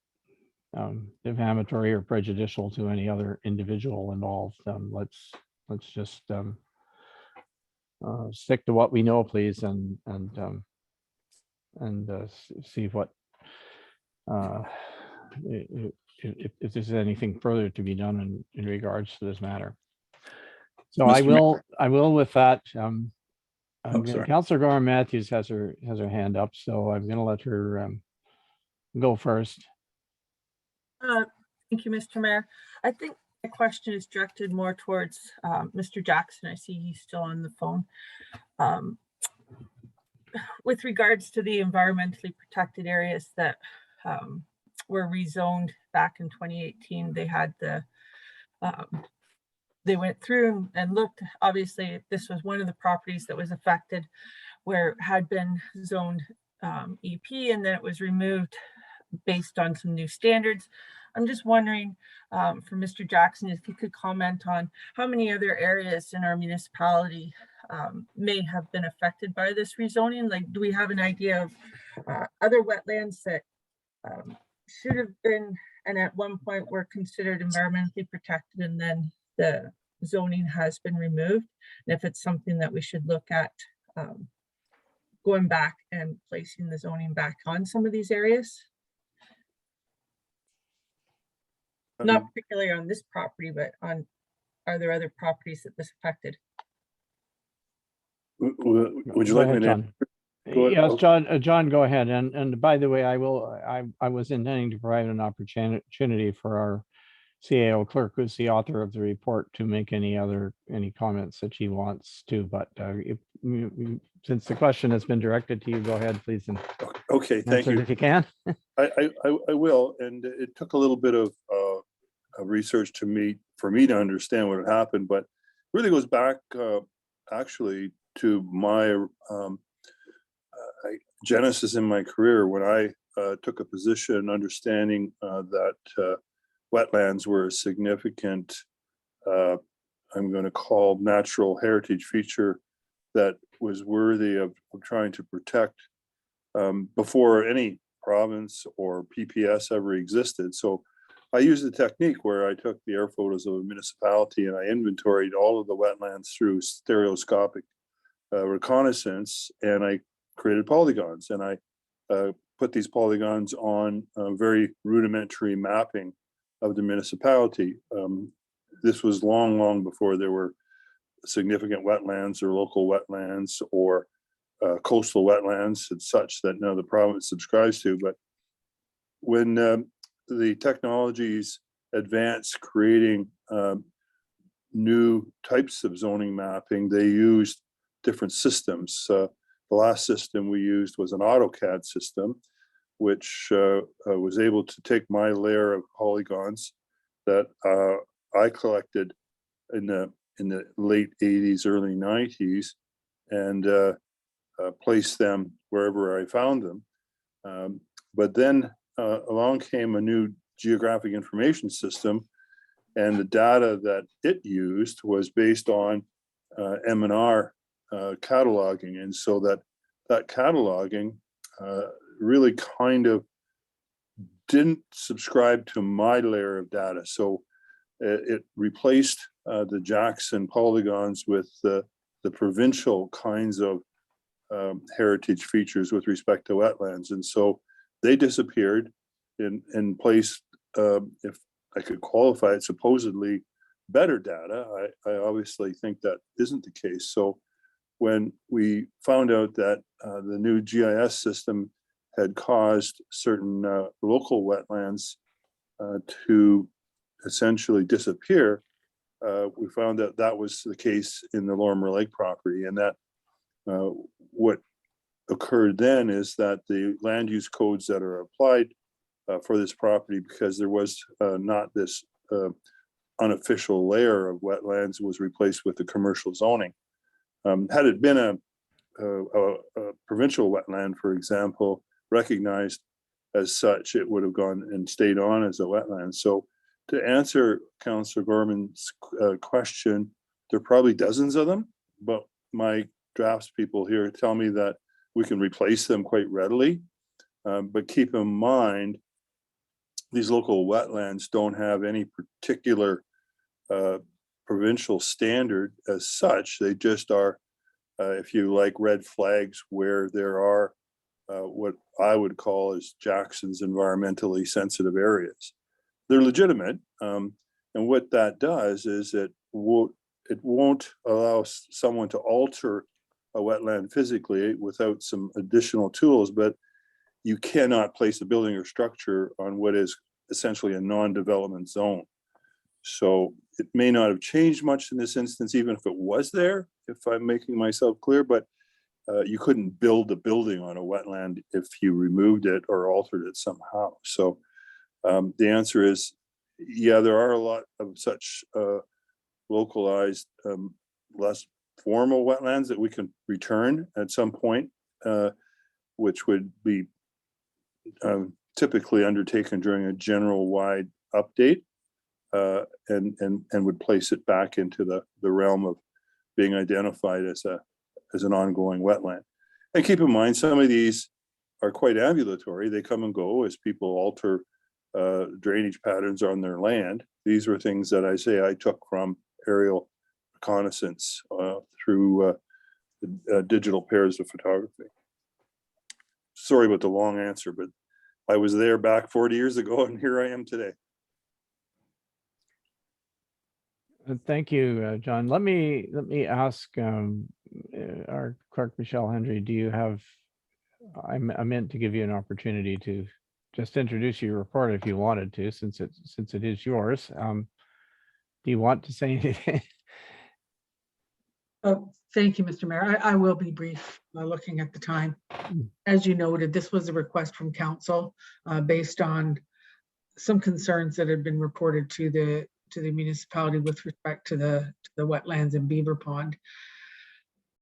defamatory or prejudicial to any other individual involved. Let's just stick to what we know, please, and see what if there's anything further to be done in regards to this matter. So Mr. I will with that. Sorry. Councillor Gorham Matthews has her hand up, so I'm going to let her go first. Thank you, Mr. Mayor. I think my question is directed more towards Mr. Jackson. I see he's still on the phone. With regards to the environmentally protected areas that were rezoned back in 2018. They had they went through and looked. Obviously, this was one of the properties that was affected, where it had been zoned EP, and then it was removed based on some new standards. I'm just wondering, for Mr. Jackson, if you could comment on how many other areas in our municipality may have been affected by this rezoning. Like, do we have an idea of other wetlands that should have been, and at one point were considered environmentally protected, and then the zoning has been removed? And if it's something that we should look at going back and placing the zoning back on some of these areas? Not particularly on this property, but on, are there other properties that this affected? Would you Go like ahead, me to? John. Go ahead. Yes, John, John, go ahead. And by the way, I was intending to provide an opportunity for our CAO clerk, who's the author of the report, to make any comments that she wants to, but since the question has been directed to you, go ahead, please. And Okay, thank answer it you. if you can. I will, and it took a little bit of research for me to understand what had happened, but really goes back actually to my genesis in my career when I took a position understanding that wetlands were a significant, I'm going to call, natural heritage feature that was worthy of trying to protect before any province or PPS ever existed. So I used a technique where I took the air photos of a municipality and I inventoried all of the wetlands through stereoscopic reconnaissance, and I created polygons, and I put these polygons on very rudimentary mapping of the municipality. This was long before there were significant wetlands or local wetlands or coastal wetlands and such that now the province subscribes to. But when the technologies advanced creating new types of zoning mapping, they used different systems. The last system we used was an AutoCAD system, which was able to take my layer of polygons that I collected in the late 80s, early 90s, and place them wherever I found them. But then along came a new geographic information system, and the data that it used was based on M&R cataloging. And so that cataloging really kind of didn't subscribe to my layer of data. So it replaced the Jackson polygons with the provincial kinds of heritage features with respect to wetlands. And so they disappeared in place, if I could qualify it, supposedly better data. I obviously think that isn't the case. So when we found out that the new GIS system had caused certain local wetlands to essentially disappear, we found that that was the case in the Lorimer Lake property, and that what occurred then is that the land use codes that are applied for this property, because there was not this unofficial layer of wetlands, was replaced with the commercial zoning. Had it been a provincial wetland, for example, recognized as such, it would have gone and stayed on as a wetland. So to answer Councillor Gorman's question, there are probably dozens of them, but my drafts people here tell me that we can replace them quite readily. But keep in mind, these local wetlands don't have any particular provincial standard as such. They just are, if you like, red flags where there are what I would call as Jackson's environmentally sensitive areas. They're legitimate, and what that does is it won't allow someone to alter a wetland physically without some additional tools, but you cannot place a building or structure on what is essentially a non-development zone. So it may not have changed much in this instance, even if it was there, if I'm making myself clear, but you couldn't build a building on a wetland if you removed it or altered it somehow. So The answer is, yeah, there are a lot of such localized, less formal wetlands that we can return at some point, which would be typically undertaken during a general wide update, and would place it back into the realm of being identified as an ongoing wetland. And keep in mind, some of these are quite ambulatory. They come and go as people alter drainage patterns on their land. These were things that I took from aerial reconnaissance through digital pairs of photography. Sorry about the long answer, but I was there back 40 years ago, and here I am today. Thank you, John. Let me ask our clerk, Michelle Hendry, do you have, I meant to give you an opportunity to just introduce your report if you wanted to, since it is yours. Do you want to say anything? Oh, thank you, Mr. Mayor. I will be brief, looking at the time. As you noted, this was a request from council based on some concerns that had been reported to the municipality with respect to the wetlands in Beaver Pond.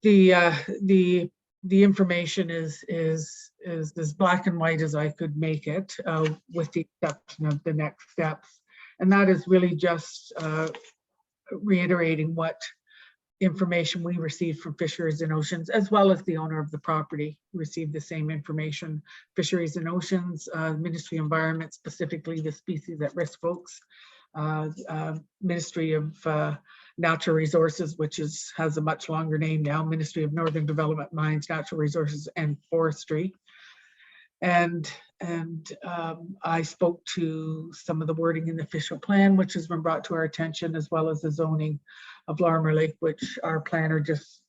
The information is as black and white as I could make it, with the exception of the next steps. And that is really just reiterating what information we received from Fisheries and Oceans, as well as the owner of the property received the same information. Fisheries and Oceans, Ministry of Environment, specifically the species at risk folks, Ministry of Natural Resources, which has a much longer name now, Ministry of Northern Development, Mines, Natural Resources, and Forestry. And I spoke to some of the wording in the official plan, which has been brought to our attention, as well as the zoning of Lorimer Lake, which our planner just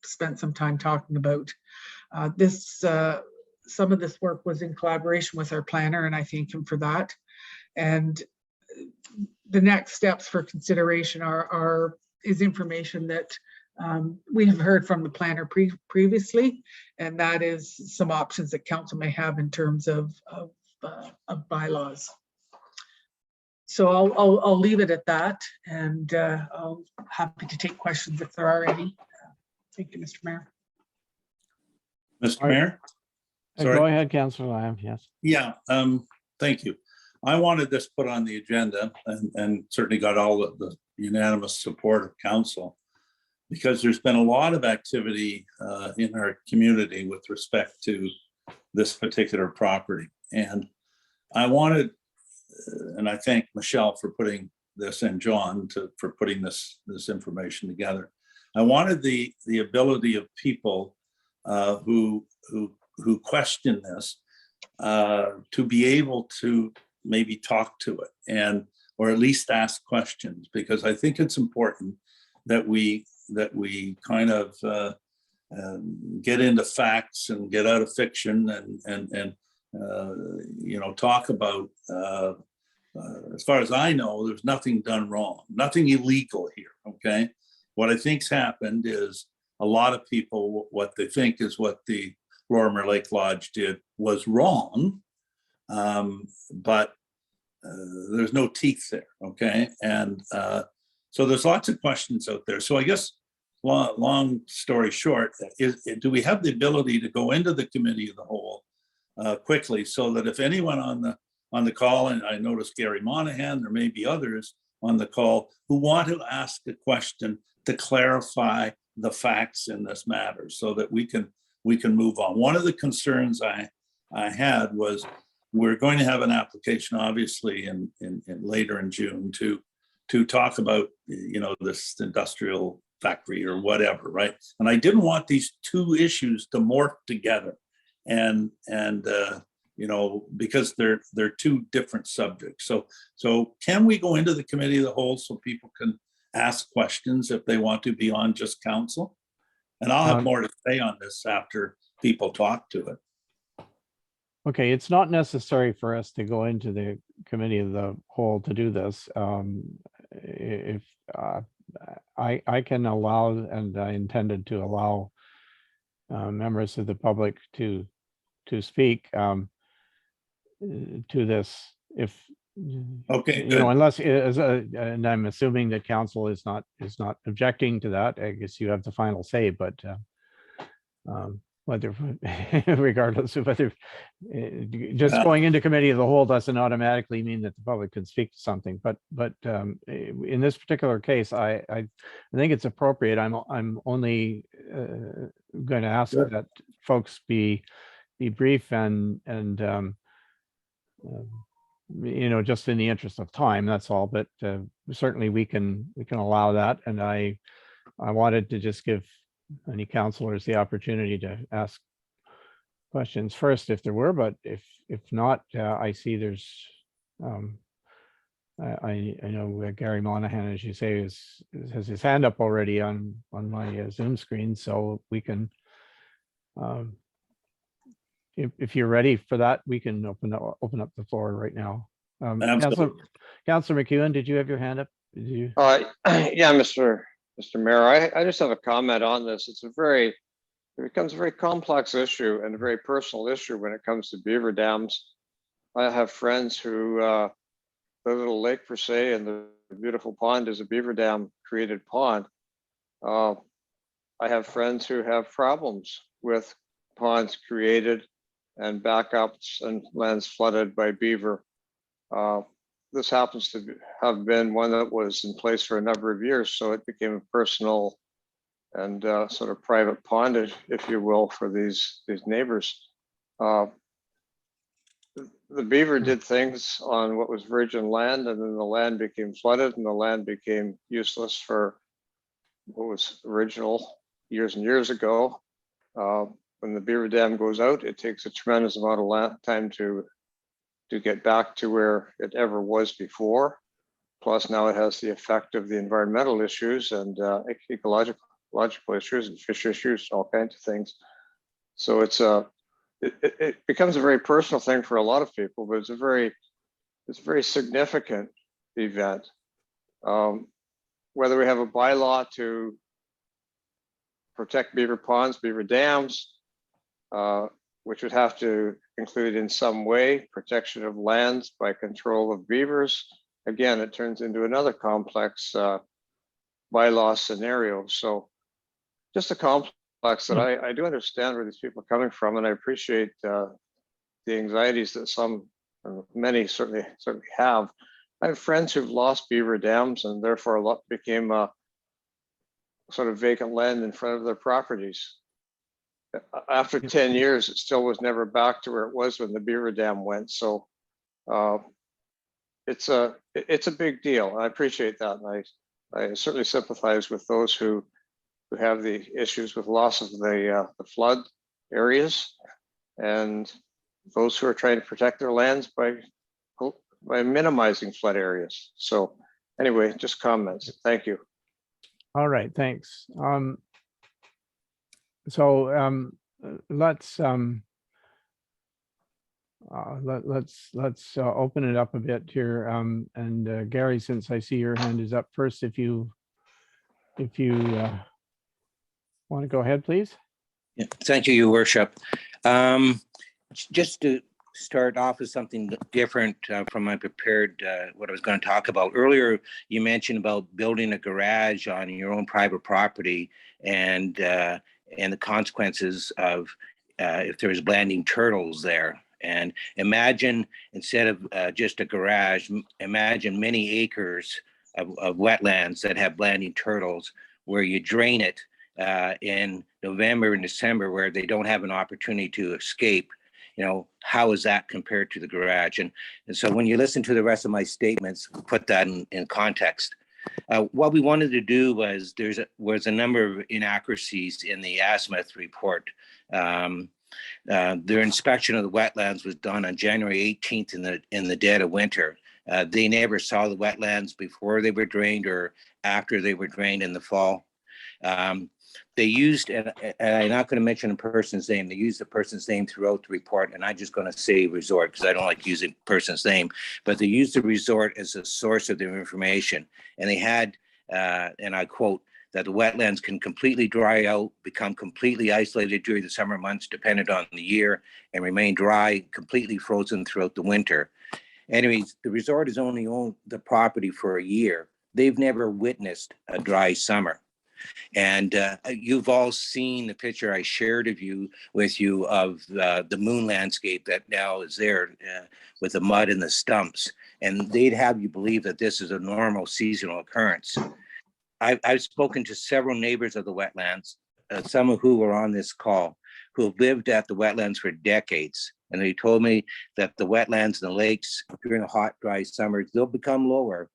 spent some time talking about. Some of this work was in collaboration with our planner, and I thank him for that. And the next steps for consideration is information that we have heard from the planner previously, and that is some options that council may have in terms of bylaws. So I'll leave it at that, and I'll happy to take questions if there are any. Thank you, Mr. Mayor. Mr. Mayor? Go Sorry. ahead, Councillor Lamb. Yes. Yeah, thank you. I wanted this put on the agenda and certainly got all the unanimous support of council, because there's been a lot of activity in our community with respect to this particular property. And I wanted, and I thank Michelle for putting this, and John for putting this information together. I wanted the ability of people who question this to be able to maybe talk to it, or at least ask questions, because I think it's important that we kind of get into facts and get out of fiction and talk about, as far as I know, there's nothing done wrong, nothing illegal here, okay? What I think's happened is a lot of people, what they think is what the Lorimer Lake Lodge did was wrong, but there's no teeth there, okay? And so there's lots of questions out there. So I guess, long story short, do we have the ability to go into the committee of the whole quickly, so that if anyone on the call, and I noticed Gary Monahan, there may be others on the call who want to ask a question to clarify the facts in this matter, so that we can move on. One of the concerns I had was, we're going to have an application, obviously, in later in June to talk about, this industrial factory or whatever, right? And I didn't want these two issues to morph together, and because they're two different subjects. So can we go into the committee of the whole so people can ask questions if they want to be on just council? And I'll have more to say on this after people talk to it. Okay, it's not necessary for us to go into the committee of the whole to do this. If I can allow, and I intended to allow members of the public to speak to this if, Okay, you know, good. unless, and I'm assuming that council is not objecting to that. I guess you have the final say, but whether, regardless of whether, just going into committee of the whole doesn't automatically mean that the public can speak to something. But in this particular case, I think it's appropriate. I'm only going to ask Sure. that folks be brief and you know, just in the interest of time, that's all. But certainly we can allow that. And I wanted to just give any counselors the opportunity to ask questions first if there were, but if not, I see there's I know Gary Monahan, as you say, has his hand up already on my Zoom screen, so we can if you're ready for that, we can open up the floor right now. Councilor McEwen, did you have your hand up? Did you? Yeah, Mr. Mayor, I just have a comment on this. It becomes a very complex issue and a very personal issue when it comes to beaver dams. I have friends who the little lake per se and the beautiful pond is a beaver dam created pond. I have friends who have problems with ponds created and backups and lands flooded by beaver. This happens to have been one that was in place for a number of years, so it became a personal and sort of private pond, if you will, for these neighbors. The beaver did things on what was virgin land, and then the land became flooded and the land became useless for what was original years and years ago. When the beaver dam goes out, it takes a tremendous amount of time to get back to where it ever was before. Plus now it has the effect of the environmental issues and ecological issues and fish issues, all kinds of things. So it becomes a very personal thing for a lot of people, but it's a very significant event. Whether we have a bylaw to protect beaver ponds, beaver dams, which would have to include in some way protection of lands by control of beavers. Again, it turns into another complex bylaw scenario. So just a complex that I do understand where these people are coming from, and I appreciate the anxieties that many certainly have. I have friends who've lost beaver dams and therefore a lot became sort of vacant land in front of their properties. After 10 years, it still was never back to where it was when the beaver dam went. So it's a big deal. I appreciate that. And I certainly sympathize with those who have the issues with loss of the flood areas and those who are trying to protect their lands by minimizing flood areas. So anyway, just comments. Thank you. All right, thanks. So let's open it up a bit here. And Gary, since I see your hand is up first, if you want to go ahead, please. Yeah, thank you, Your Worship. Just to start off with something different from my prepared, what I was going to talk about. Earlier, you mentioned about building a garage on your own private property and the consequences of if there's landing turtles there. And imagine, instead of just a garage, imagine many acres of wetlands that have landing turtles where you drain it in November and December where they don't have an opportunity to escape. You know, how is that compared to the garage? And so when you listen to the rest of my statements, put that in context. What we wanted to do was was a number of inaccuracies in the azimuth report. Their inspection of the wetlands was done on January 18th in the dead of winter. They never saw the wetlands before they were drained or after they were drained in the fall. They used, and I'm not going to mention a person's name, they used the person's name throughout the report, and I'm just going to say resort because I don't like using person's name, but they used the resort as a source of their information. And they had, and I quote, that the wetlands can completely dry out, become completely isolated during the summer months, dependent on the year, and remain dry, completely frozen throughout the winter. Anyways, the resort has only owned the property for a year. They've never witnessed a dry summer. And you've all seen the picture I shared with you of the moon landscape that now is there with the mud and the stumps. And they'd have you believe that this is a normal seasonal occurrence. I've spoken to several neighbors of the wetlands, some of who are on this call, who have lived at the wetlands for decades. And they told me that the wetlands and the lakes during the hot, dry summers, they'll become lower,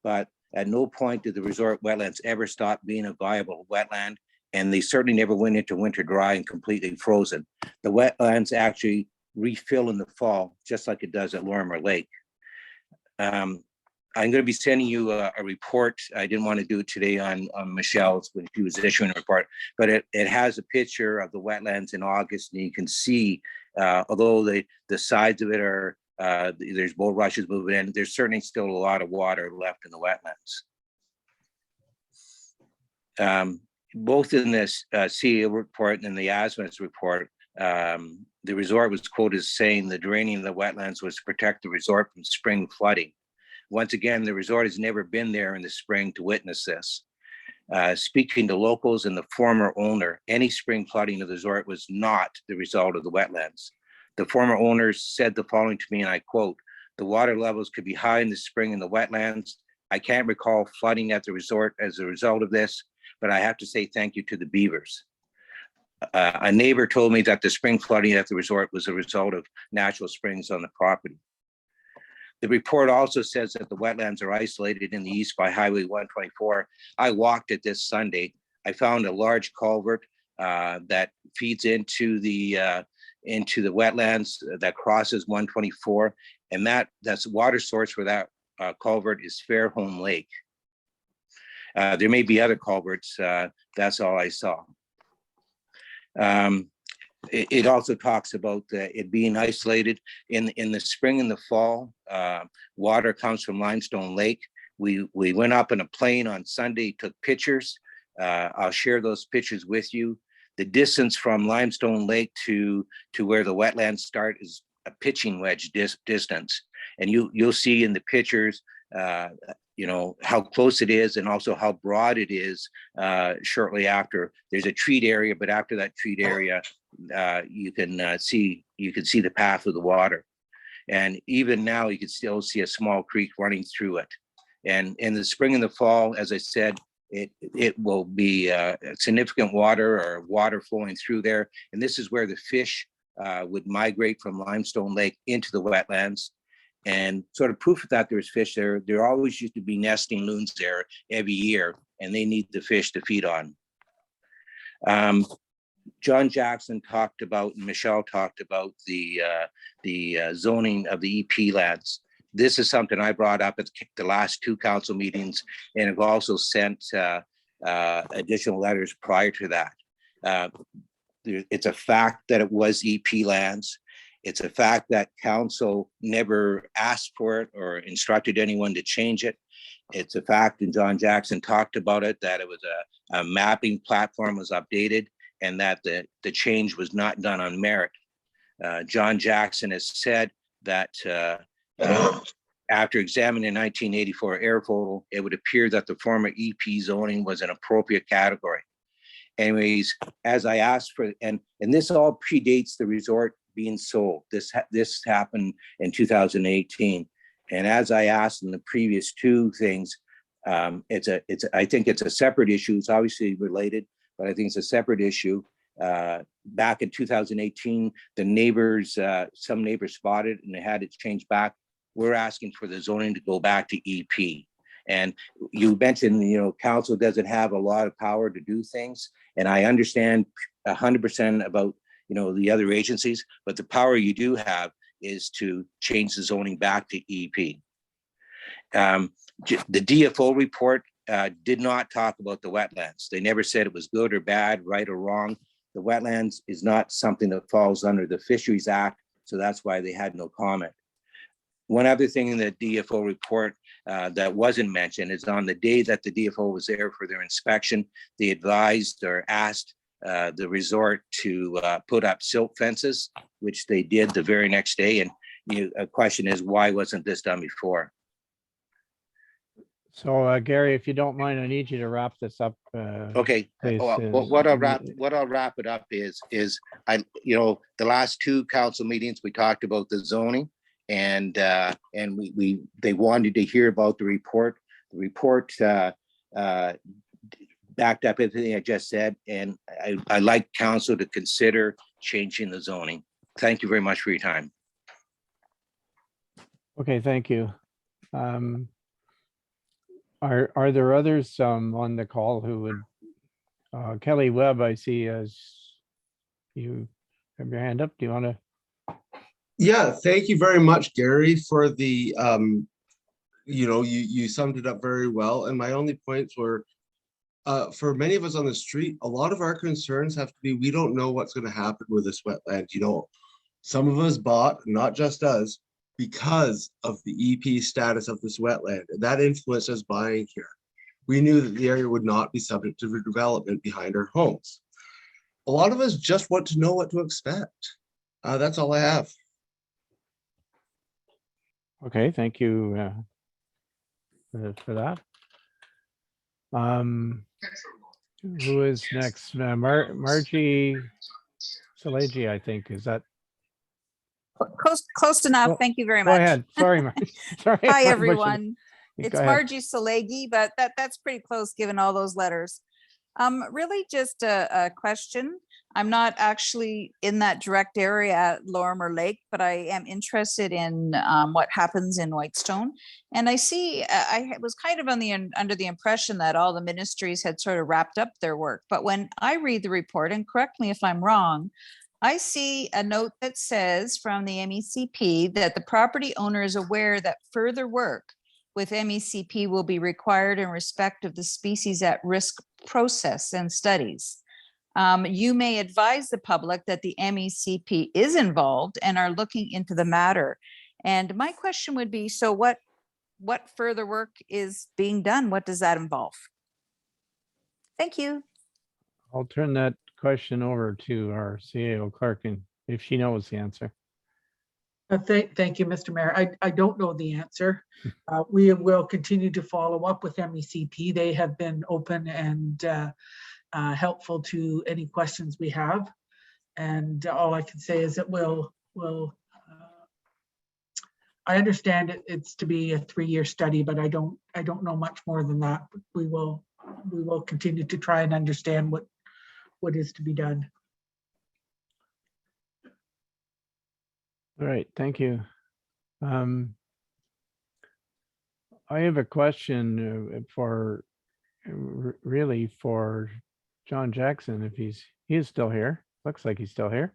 but at no point did the resort wetlands ever stop being a viable wetland, and they certainly never went into winter dry and completely frozen. The wetlands actually refill in the fall, just like it does at Lorimer Lake. I'm going to be sending you a report. I didn't want to do it today on Michelle's when she was issuing a report, but it has a picture of the wetlands in August, and you can see, although the sides of it are, there's bulrushes moving in, there's certainly still a lot of water left in the wetlands. Both in this CEO report and the ASMIS report, the resort was quoted as saying the draining of the wetlands was to protect the resort from spring flooding. Once again, the resort has never been there in the spring to witness this. Speaking to locals and the former owner, any spring flooding of the resort was not the result of the wetlands. The former owners said the following to me, and I quote, "The water levels could be high in the spring in the wetlands. I can't recall flooding at the resort as a result of this, but I have to say thank you to the beavers." A neighbor told me that the spring flooding at the resort was a result of natural springs on the property. The report also says that the wetlands are isolated in the east by Highway 124. I walked it this Sunday. I found a large culvert that feeds into the wetlands that crosses 124, and that's water source for that culvert is Fairholme Lake. There may be other culverts. That's all I saw. It also talks about it being isolated in the spring and the fall. Water comes from Limestone Lake. We went up in a plane on Sunday, took pictures. I'll share those pictures with you. The distance from Limestone Lake to where the wetlands start is a pitching wedge distance. And you'll see in the pictures, how close it is and also how broad it is shortly after. There's a treat area, but after that treat area, you can see the path of the water. And even now you can still see a small creek running through it. And in the spring and the fall, as I said, it will be significant water flowing through there. And this is where the fish would migrate from Limestone Lake into the wetlands. And sort of proof that there's fish there, there always used to be nesting loons there every year, and they need the fish to feed on. John Jackson talked about, and Michelle talked about the zoning of the EP lands. This is something I brought up at the last two council meetings, and have also sent additional letters prior to that. It's a fact that it was EP lands. It's a fact that council never asked for it or instructed anyone to change it. It's a fact, and John Jackson talked about it, that it was a mapping platform was updated and that the change was not done on merit. John Jackson has said that after examining the 1984 air photo, it would appear that the former EP zoning was an appropriate category. Anyways, as I asked for, and this all predates the resort being sold. This happened in 2018. And as I asked in the previous two things, I think it's a separate issue. It's obviously related, but I think it's a separate issue. Back in 2018, the neighbors, some neighbors spotted and they had it changed back. We're asking for the zoning to go back to EP. And you mentioned, council doesn't have a lot of power to do things. And I understand 100% about, the other agencies, but the power you do have is to change the zoning back to EP. The DFO report did not talk about the wetlands. They never said it was good or bad, right or wrong. The wetlands is not something that falls under the Fisheries Act, so that's why they had no comment. One other thing in the DFO report that wasn't mentioned is on the day that the DFO was there for their inspection, they advised or asked the resort to put up silt fences, which they did the very next day. And a question is, why wasn't this done before? So Gary, if you don't mind, I need you to wrap this up. Okay, please, what I'll wrap it up is the last two council meetings, we talked about the zoning, and they wanted to hear about the report. The report backed up everything I just said, and I like council to consider changing the zoning. Thank you very much for your time. Okay, thank you. Are there others on the call who would, Kelly Webb, I see as you have your hand up. Do you want to? Yeah, thank you very much, Gary, for the, you summed it up very well. And my only points were, for many of us on the street, a lot of our concerns have to be, we don't know what's going to happen with this wetland. Some of us bought, not just us, because of the EP status of this wetland. That influenced us buying here. We knew that the area would not be subject to redevelopment behind our homes. A lot of us just want to know what to expect. That's all I have. Okay, thank you for that. Who is next? Margie Salegi, I think. Is that? Close enough. Well, Thank you very Go much. ahead. Sorry, Margie. Sorry. Hi, I'm pushing- everyone. It's Go ahead. Margie Salegi, but that's pretty close given all those letters. Really just a question. I'm not actually in that direct area at Lorimer Lake, but I am interested in what happens in Whitestone. And I see, I was kind of under the impression that all the ministries had sort of wrapped up their work. But when I read the report, and correct me if I'm wrong, I see a note that says from the MECP that the property owner is aware that further work with MECP will be required in respect of the species at risk process and studies. You may advise the public that the MECP is involved and are looking into the matter. And my question would be, so what further work is being done? What does that involve? Thank you. I'll turn that question over to our CAO clerk, and if she knows the answer. Thank you, Mr. Mayor. I don't know the answer. We will continue to follow up with MECP. They have been open and helpful to any questions we have. And all I can say is that I understand it's to be a 3-year study, but I don't know much more than that. But we will continue to try and understand what is to be done. All right, thank you. I have a question really for John Jackson, if he is still here. Looks like he's still here.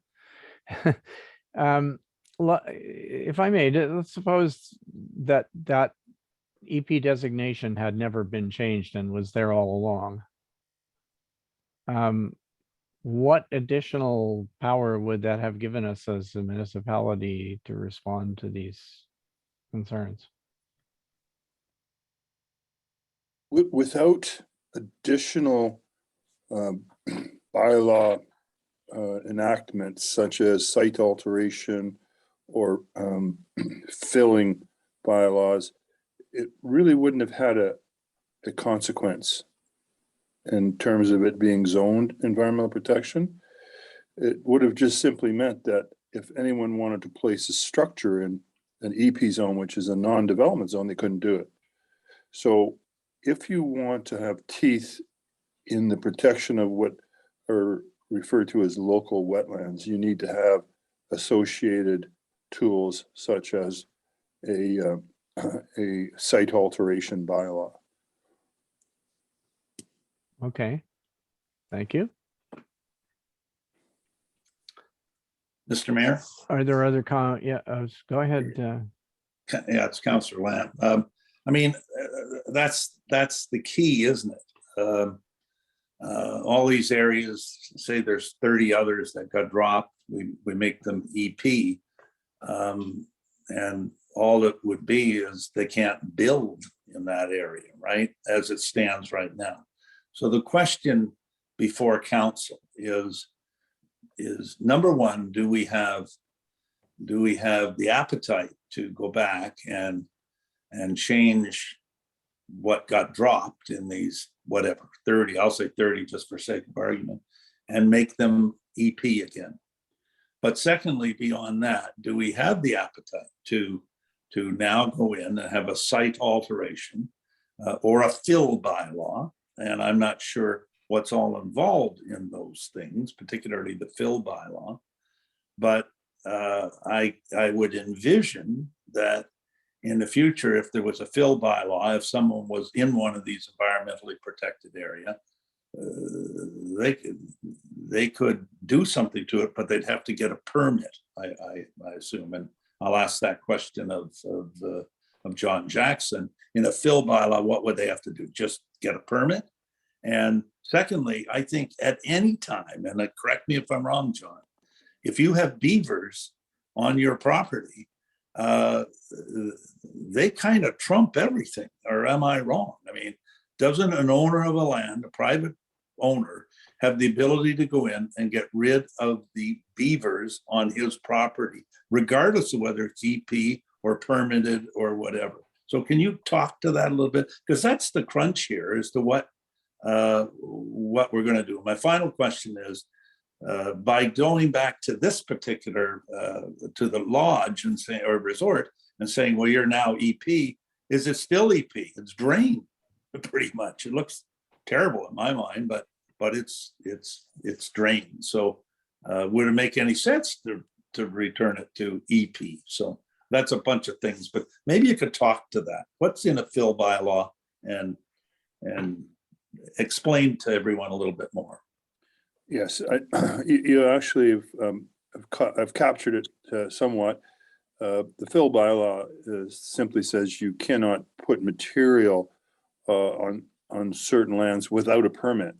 If I may, let's suppose that EP designation had never been changed and was there all along. What additional power would that have given us as a municipality to respond to these concerns? Without additional bylaw enactments such as site alteration or filling bylaws, it really wouldn't have had a consequence in terms of it being zoned environmental protection. It would have just simply meant that if anyone wanted to place a structure in an EP zone, which is a non-development zone, they couldn't do it. So if you want to have teeth in the protection of what are referred to as local wetlands, you need to have associated tools such as a site alteration bylaw. Okay, thank you. Mr. Mayor? Are there other comments? Yeah, go ahead. Yeah, it's Councillor Lamb. I mean, that's the key, isn't it? All these areas, say there's 30 others that got dropped, we make them EP. And all it would be is they can't build in that area, right? As it stands right now. So the question before council is number one, do we have do we have the appetite to go back and change what got dropped in these, whatever, 30, I'll say 30 just for sake of argument, and make them EP again? But secondly, beyond that, do we have the appetite to now go in and have a site alteration or a fill bylaw? And I'm not sure what's all involved in those things, particularly the fill bylaw. But I would envision that in the future, if there was a fill bylaw, if someone was in one of these environmentally protected area, they could do something to it, but they'd have to get a permit, I assume. And I'll ask that question of John Jackson. In a fill bylaw, what would they have to do? Just get a permit? And secondly, I think at any time, and correct me if I'm wrong, John, if you have beavers on your property, they kind of trump everything, or am I wrong? I mean, doesn't an owner of a land, a private owner, have the ability to go in and get rid of the beavers on his property, regardless of whether it's EP or permitted or whatever? So can you talk to that a little bit? Because that's the crunch here as to what we're going to do. My final question is, by going back to this particular, to the lodge and saying, or resort, and saying, well, you're now EP, is it still EP? It's drained pretty much. It looks terrible in my mind, but it's drained. So would it make any sense to return it to EP? So that's a bunch of things, but maybe you could talk to that. What's in a fill bylaw, and explain to everyone a little bit more. Yes, you actually I've captured it somewhat. The fill bylaw simply says you cannot put material on certain lands without a permit.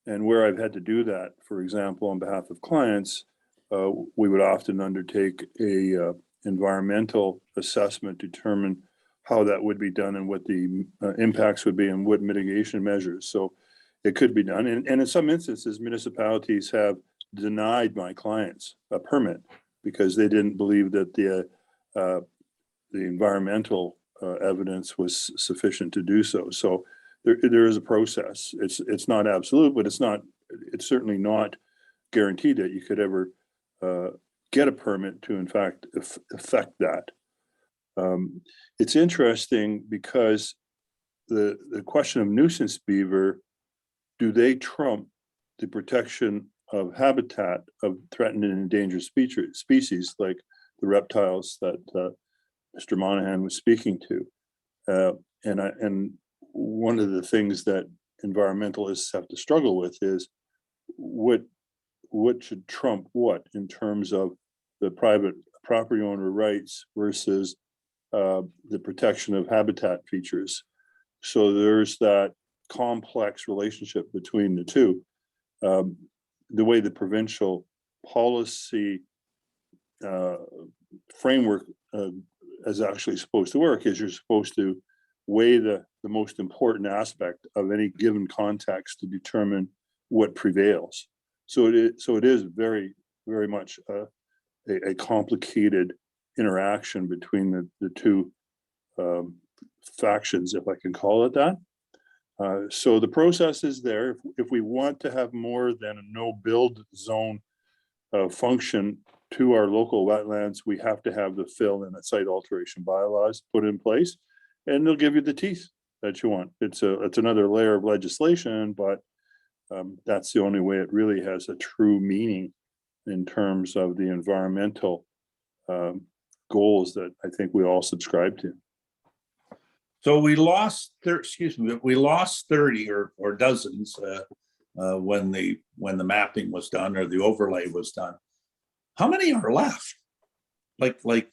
And where I've had to do that, for example, on behalf of clients, we would often undertake a environmental assessment, determine how that would be done and what the impacts would be and what mitigation measures. So it could be done. And in some instances, municipalities have denied my clients a permit because they didn't believe that the environmental evidence was sufficient to do so. So there is a process. It's not absolute, but it's certainly not guaranteed that you could ever get a permit to, in fact, affect that. It's interesting because the question of nuisance beaver, do they trump the protection of habitat of threatened and endangered species like the reptiles that Mr. Monahan was speaking to? And one of the things that environmentalists have to struggle with is what should trump what in terms of the private property owner rights versus the protection of habitat features. So there's that complex relationship between the two. The way the provincial policy framework is actually supposed to work is you're supposed to weigh the most important aspect of any given context to determine what prevails. So it is very, very much a complicated interaction between the two factions, if I can call it that. So the process is there. If we want to have more than a no-build zone function to our local wetlands, we have to have the fill and the site alteration bylaws put in place, and they'll give you the teeth that you want. It's another layer of legislation, but that's the only way it really has a true meaning in terms of the environmental goals that I think we all subscribe to. So we lost 30 or dozens when the mapping was done or the overlay was done. How many are left? Like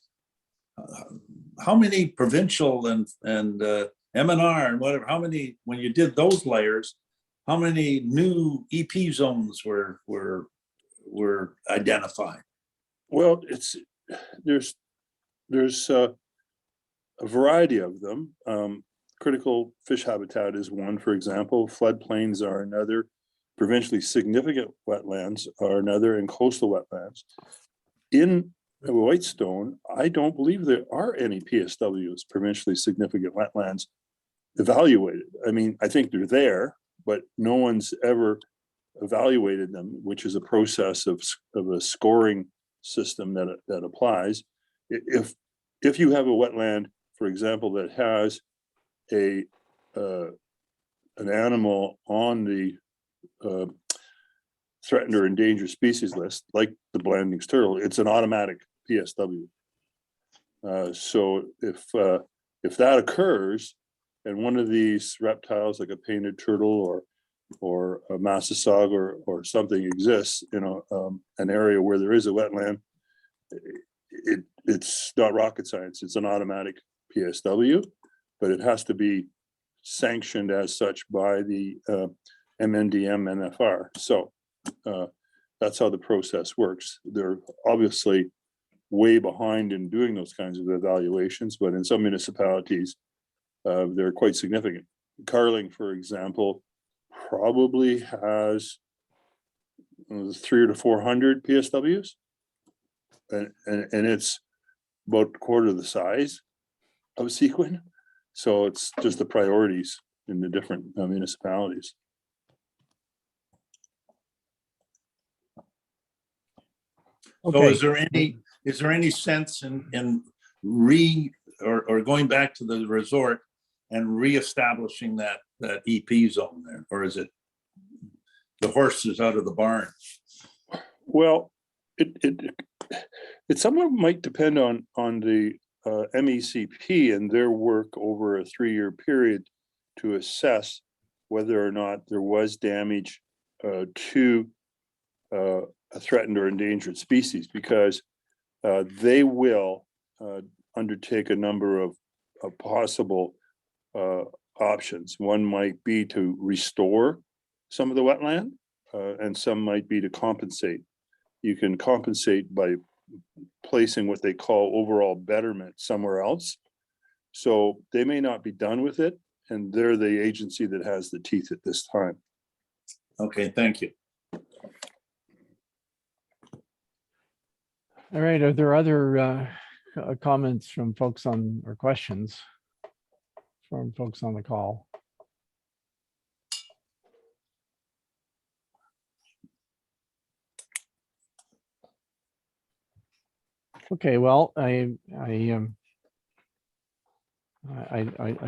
how many provincial and M&R and whatever, how many, when you did those layers, how many new EP zones were identified? Well, there's a variety of them. Critical fish habitat is one, for example. Floodplains are another. Provincially significant wetlands are another, and coastal wetlands. In Whitestone, I don't believe there are any PSWs, provincially significant wetlands, evaluated. I mean, I think they're there, but no one's ever evaluated them, which is a process of a scoring system that applies. If you have a wetland, for example, that has an animal on the threatened or endangered species list, like the Blandings turtle, it's an automatic PSW. So if that occurs, and one of these reptiles, like a painted turtle or a Massasauga or something, exists in an area where there is a wetland, it's not rocket science. It's an automatic PSW, but it has to be sanctioned as such by the MNDM NFR. So that's how the process works. They're obviously way behind in doing those kinds of evaluations, but in some municipalities, they're quite significant. Carling, for example, probably has 300 to 400 PSWs, and it's about a quarter of the size of Sequin. So it's just the priorities in the different municipalities. So is there any sense in going back to the resort and reestablishing that EP zone there, or is it the horse is out of the barn? Well, it somewhat might depend on the MECP and their work over a 3-year period to assess whether or not there was damage to a threatened or endangered species, because they will undertake a number of possible options. One might be to restore some of the wetland, and some might be to compensate. You can compensate by placing what they call overall betterment somewhere else. So they may not be done with it, and they're the agency that has the teeth at this time. Okay, thank you. All right, are there other comments from folks on, or questions from folks on the call? Okay, well, I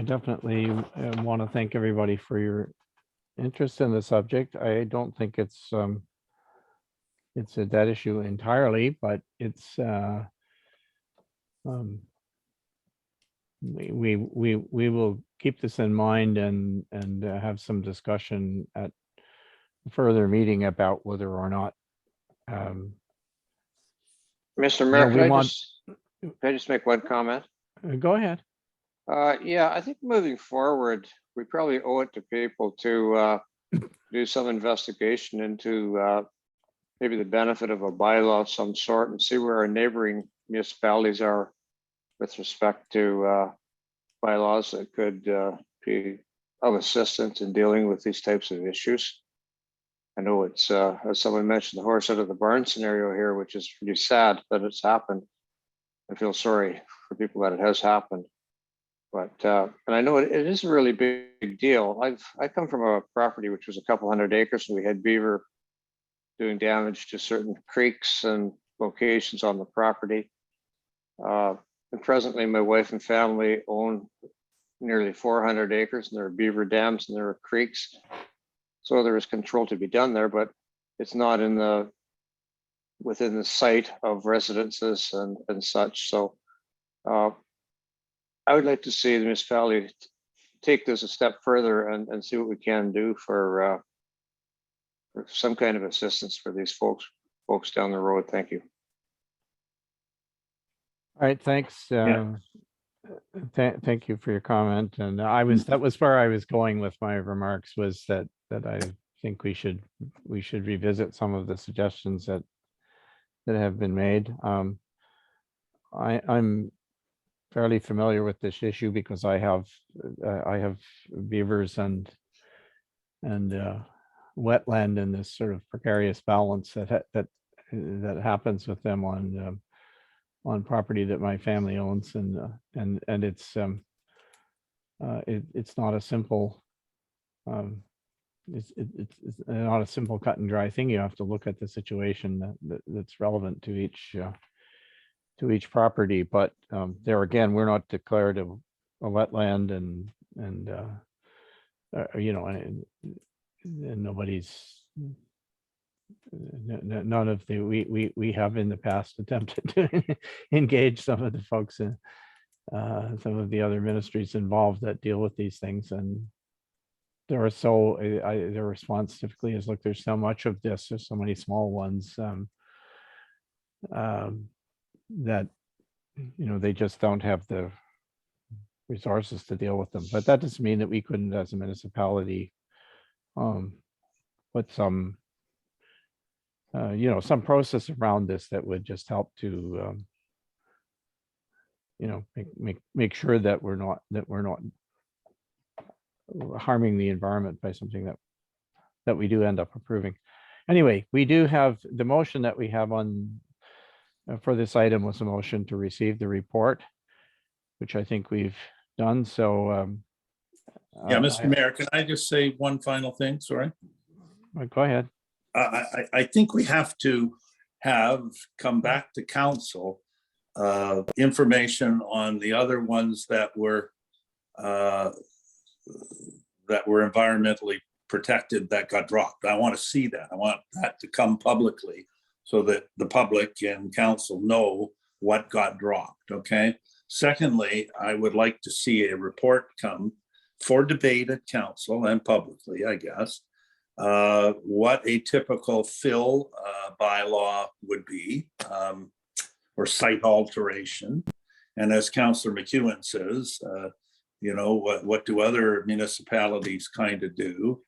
definitely want to thank everybody for your interest in the subject. I don't think it's a dead issue entirely, but it's we will keep this in mind and have some discussion at a further meeting about whether or not Mr. Mayor, we can want- I just make one comment? Go ahead. Yeah, I think moving forward, we probably owe it to people to do some investigation into maybe the benefit of a bylaw of some sort and see where our neighboring municipalities are with respect to bylaws that could be of assistance in dealing with these types of issues. I know it's, as someone mentioned, the horse out of the barn scenario here, which is pretty sad that it's happened. I feel sorry for people that it has happened. But, and I know it is a really big deal. I come from a property which was a couple hundred acres, and we had beaver doing damage to certain creeks and locations on the property. And presently my wife and family own nearly 400 acres, and there are beaver dams and there are creeks. So there is control to be done there, but it's not within the sight of residences and such. So I would like to see the municipality take this a step further and see what we can do for some kind of assistance for these folks down the road. Thank you. All right, thanks. Thank you for your comment. And that was where I was going with my remarks, was that I think we should revisit some of the suggestions that have been made. I'm fairly familiar with this issue because I have beavers and wetland in this sort of precarious balance that happens with them on on property that my family owns, and it's not a simple, it's not a simple cut and dry thing. You have to look at the situation that's relevant to each property. But there again, we're not declared a wetland, and and nobody's, none of the, we have in the past attempted to engage some of the folks in some of the other ministries involved that deal with these things, and their response typically is, look, there's so much of this, there's so many small ones that they just don't have the resources to deal with them. But that doesn't mean that we couldn't, as a municipality, put some some process around this that would just help to make sure that we're not harming the environment by something that we do end up approving. Anyway, we do have the motion that we have on for this item was a motion to receive the report, which I think we've done. So Yeah, Mr. Mayor, can I just say one final thing? Sorry. Go ahead. I think we have to come back to council information on the other ones that were environmentally protected that got dropped. I want to see that. I want that to come publicly so that the public and council know what got dropped. Okay. Secondly, I would like to see a report come for debate at council and publicly, I guess, what a typical fill bylaw would be, or site alteration. And as Councillor McEwen says, what do other municipalities kind of do?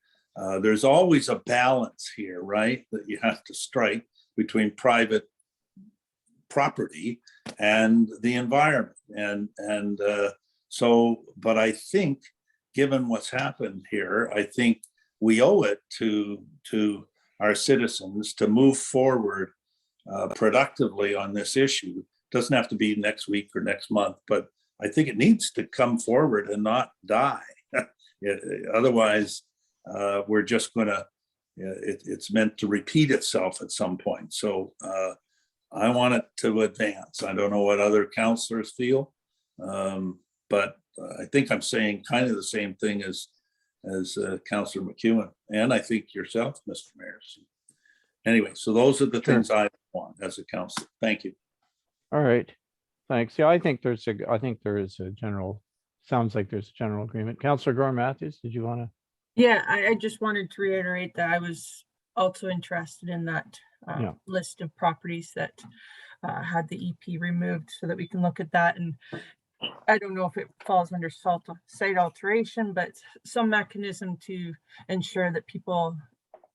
There's always a balance here, right? That you have to strike between private property and the environment. But I think, given what's happened here, I think we owe it to our citizens to move forward productively on this issue. Doesn't have to be next week or next month, but I think it needs to come forward and not die. Otherwise, we're just gonna, it's meant to repeat itself at some point. So I want it to advance. I don't know what other councillors feel, but I think I'm saying kind of the same thing as Councillor McEwen, and I think yourself, Mr. Mayor. Anyway, so those are the things I want as a councillor. Thank you. All right, thanks. Yeah, I think there is a general, sounds like there's a general agreement. Councillor Gore Matthews, did you want to? Yeah, I just wanted to reiterate that I was also interested in that list of properties that had the EP removed, so that we can look at that. And I don't know if it falls under site alteration, but some mechanism to ensure that people,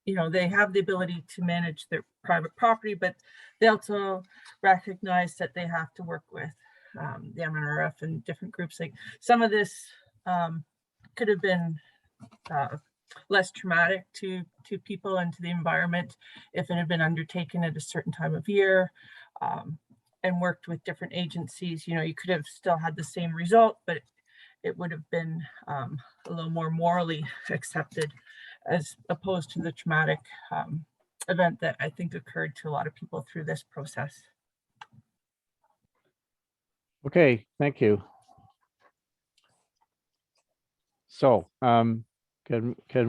they have the ability to manage their private property, but they also recognize that they have to work with the MNRF and different groups. Like some of this could have been less traumatic to people and to the environment if it had been undertaken at a certain time of year and worked with different agencies. You could have still had the same result, but it would have been a little more morally accepted, as opposed to the traumatic event that I think occurred to a lot of people through this process. Okay, thank you. So can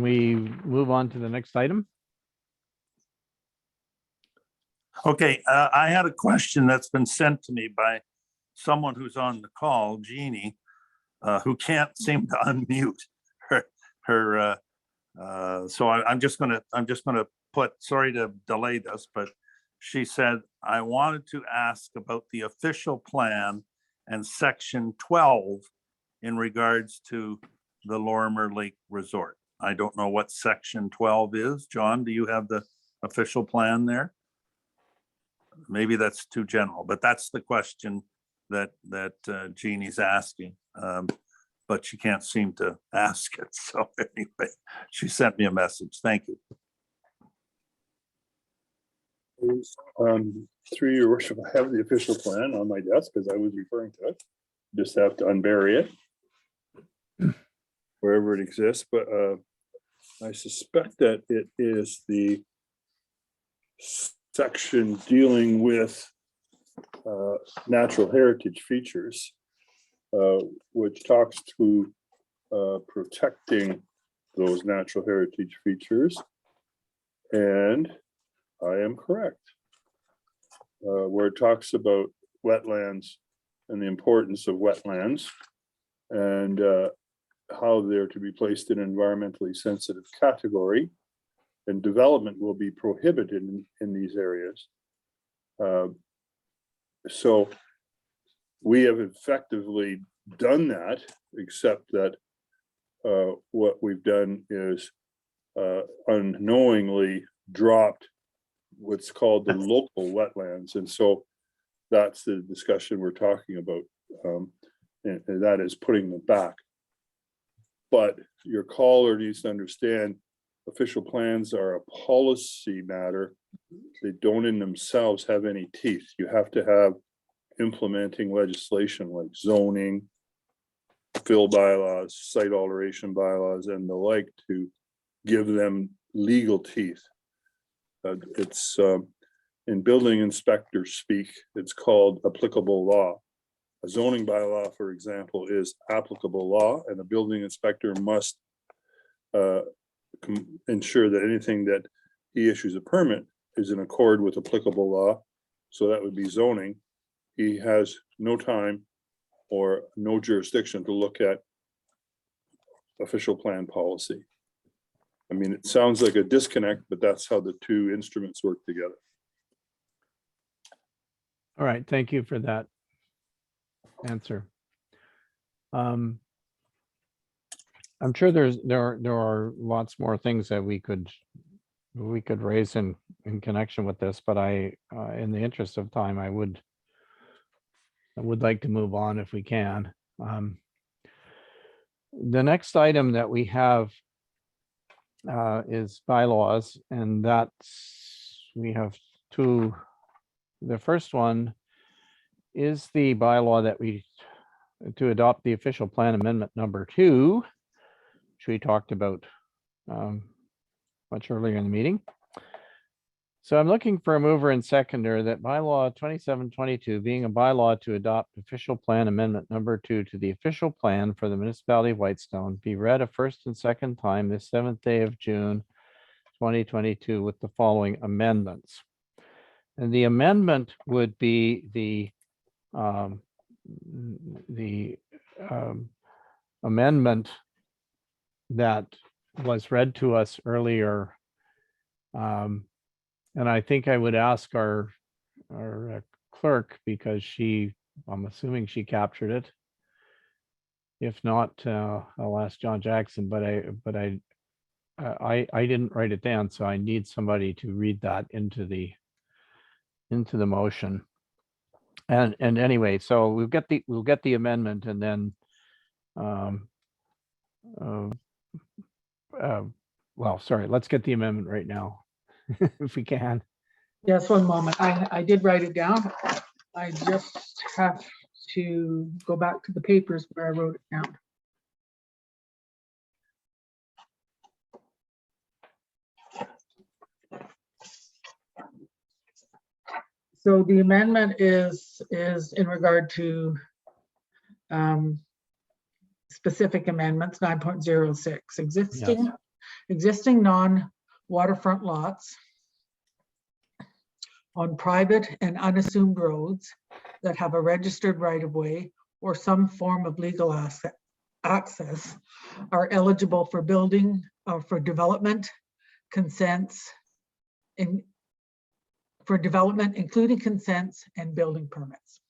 we move on to the next item? Okay, I had a question that's been sent to me by someone who's on the call, Jeannie, who can't seem to unmute her. So I'm just gonna put, sorry to delay this, but she said, I wanted to ask about the official plan and section 12 in regards to the Lorimer Lake Resort. I don't know what section 12 is. John, do you have the official plan there? Maybe that's too general, but that's the question that Jeannie's asking. But she can't seem to ask it. So anyway, she sent me a message. Thank you. Through your worship, I have the official plan on my desk because I was referring to it. Just have to unbury it wherever it exists, but I suspect that it is the section dealing with natural heritage features, which talks to protecting those natural heritage features. And I am correct. Where it talks about wetlands and the importance of wetlands and how they're to be placed in an environmentally sensitive category, and development will be prohibited in these areas. So we have effectively done that, except that what we've done is unknowingly dropped what's called the local wetlands. And so that's the discussion we're talking about. And that is putting them back. But your caller needs to understand official plans are a policy matter. They don't in themselves have any teeth. You have to have implementing legislation like zoning, fill bylaws, site alteration bylaws, and the like to give them legal teeth. It's in building inspector speak, it's called applicable law. A zoning bylaw, for example, is applicable law, and a building inspector must ensure that anything that he issues a permit is in accord with applicable law. So that would be zoning. He has no time or no jurisdiction to look at official plan policy. I mean, it sounds like a disconnect, but that's how the two instruments work together. All right, thank you for that answer. I'm sure there are lots more things that we could raise in connection with this, but in the interest of time, I would like to move on if we can. The next item that we have is bylaws, and we have two. The first one is the bylaw that to adopt the official plan amendment number 2, which we talked about much earlier in the meeting. So I'm looking for a mover and seconder that bylaw 2722 being a bylaw to adopt official plan amendment number 2 to the official plan for the municipality of Whitestone be read a first and second time this 7th day of June 2022 with the following amendments. And the amendment would be the amendment that was read to us earlier. And I think I would ask our clerk, because I'm assuming she captured it. If not, I'll ask John Jackson, but I didn't write it down, so I need somebody to read that into the motion. And anyway, so we'll get the amendment, and then well, sorry, let's get the amendment right now. If we can. Yes, one moment. I did write it down. I just have to go back to the papers where I wrote it down. So the amendment is in regard to specific amendments, 9.06, existing non-waterfront lots on private and unassumed roads that have a registered right-of-way or some form of legal access are eligible for building or for development consents for development, including consents and building permits.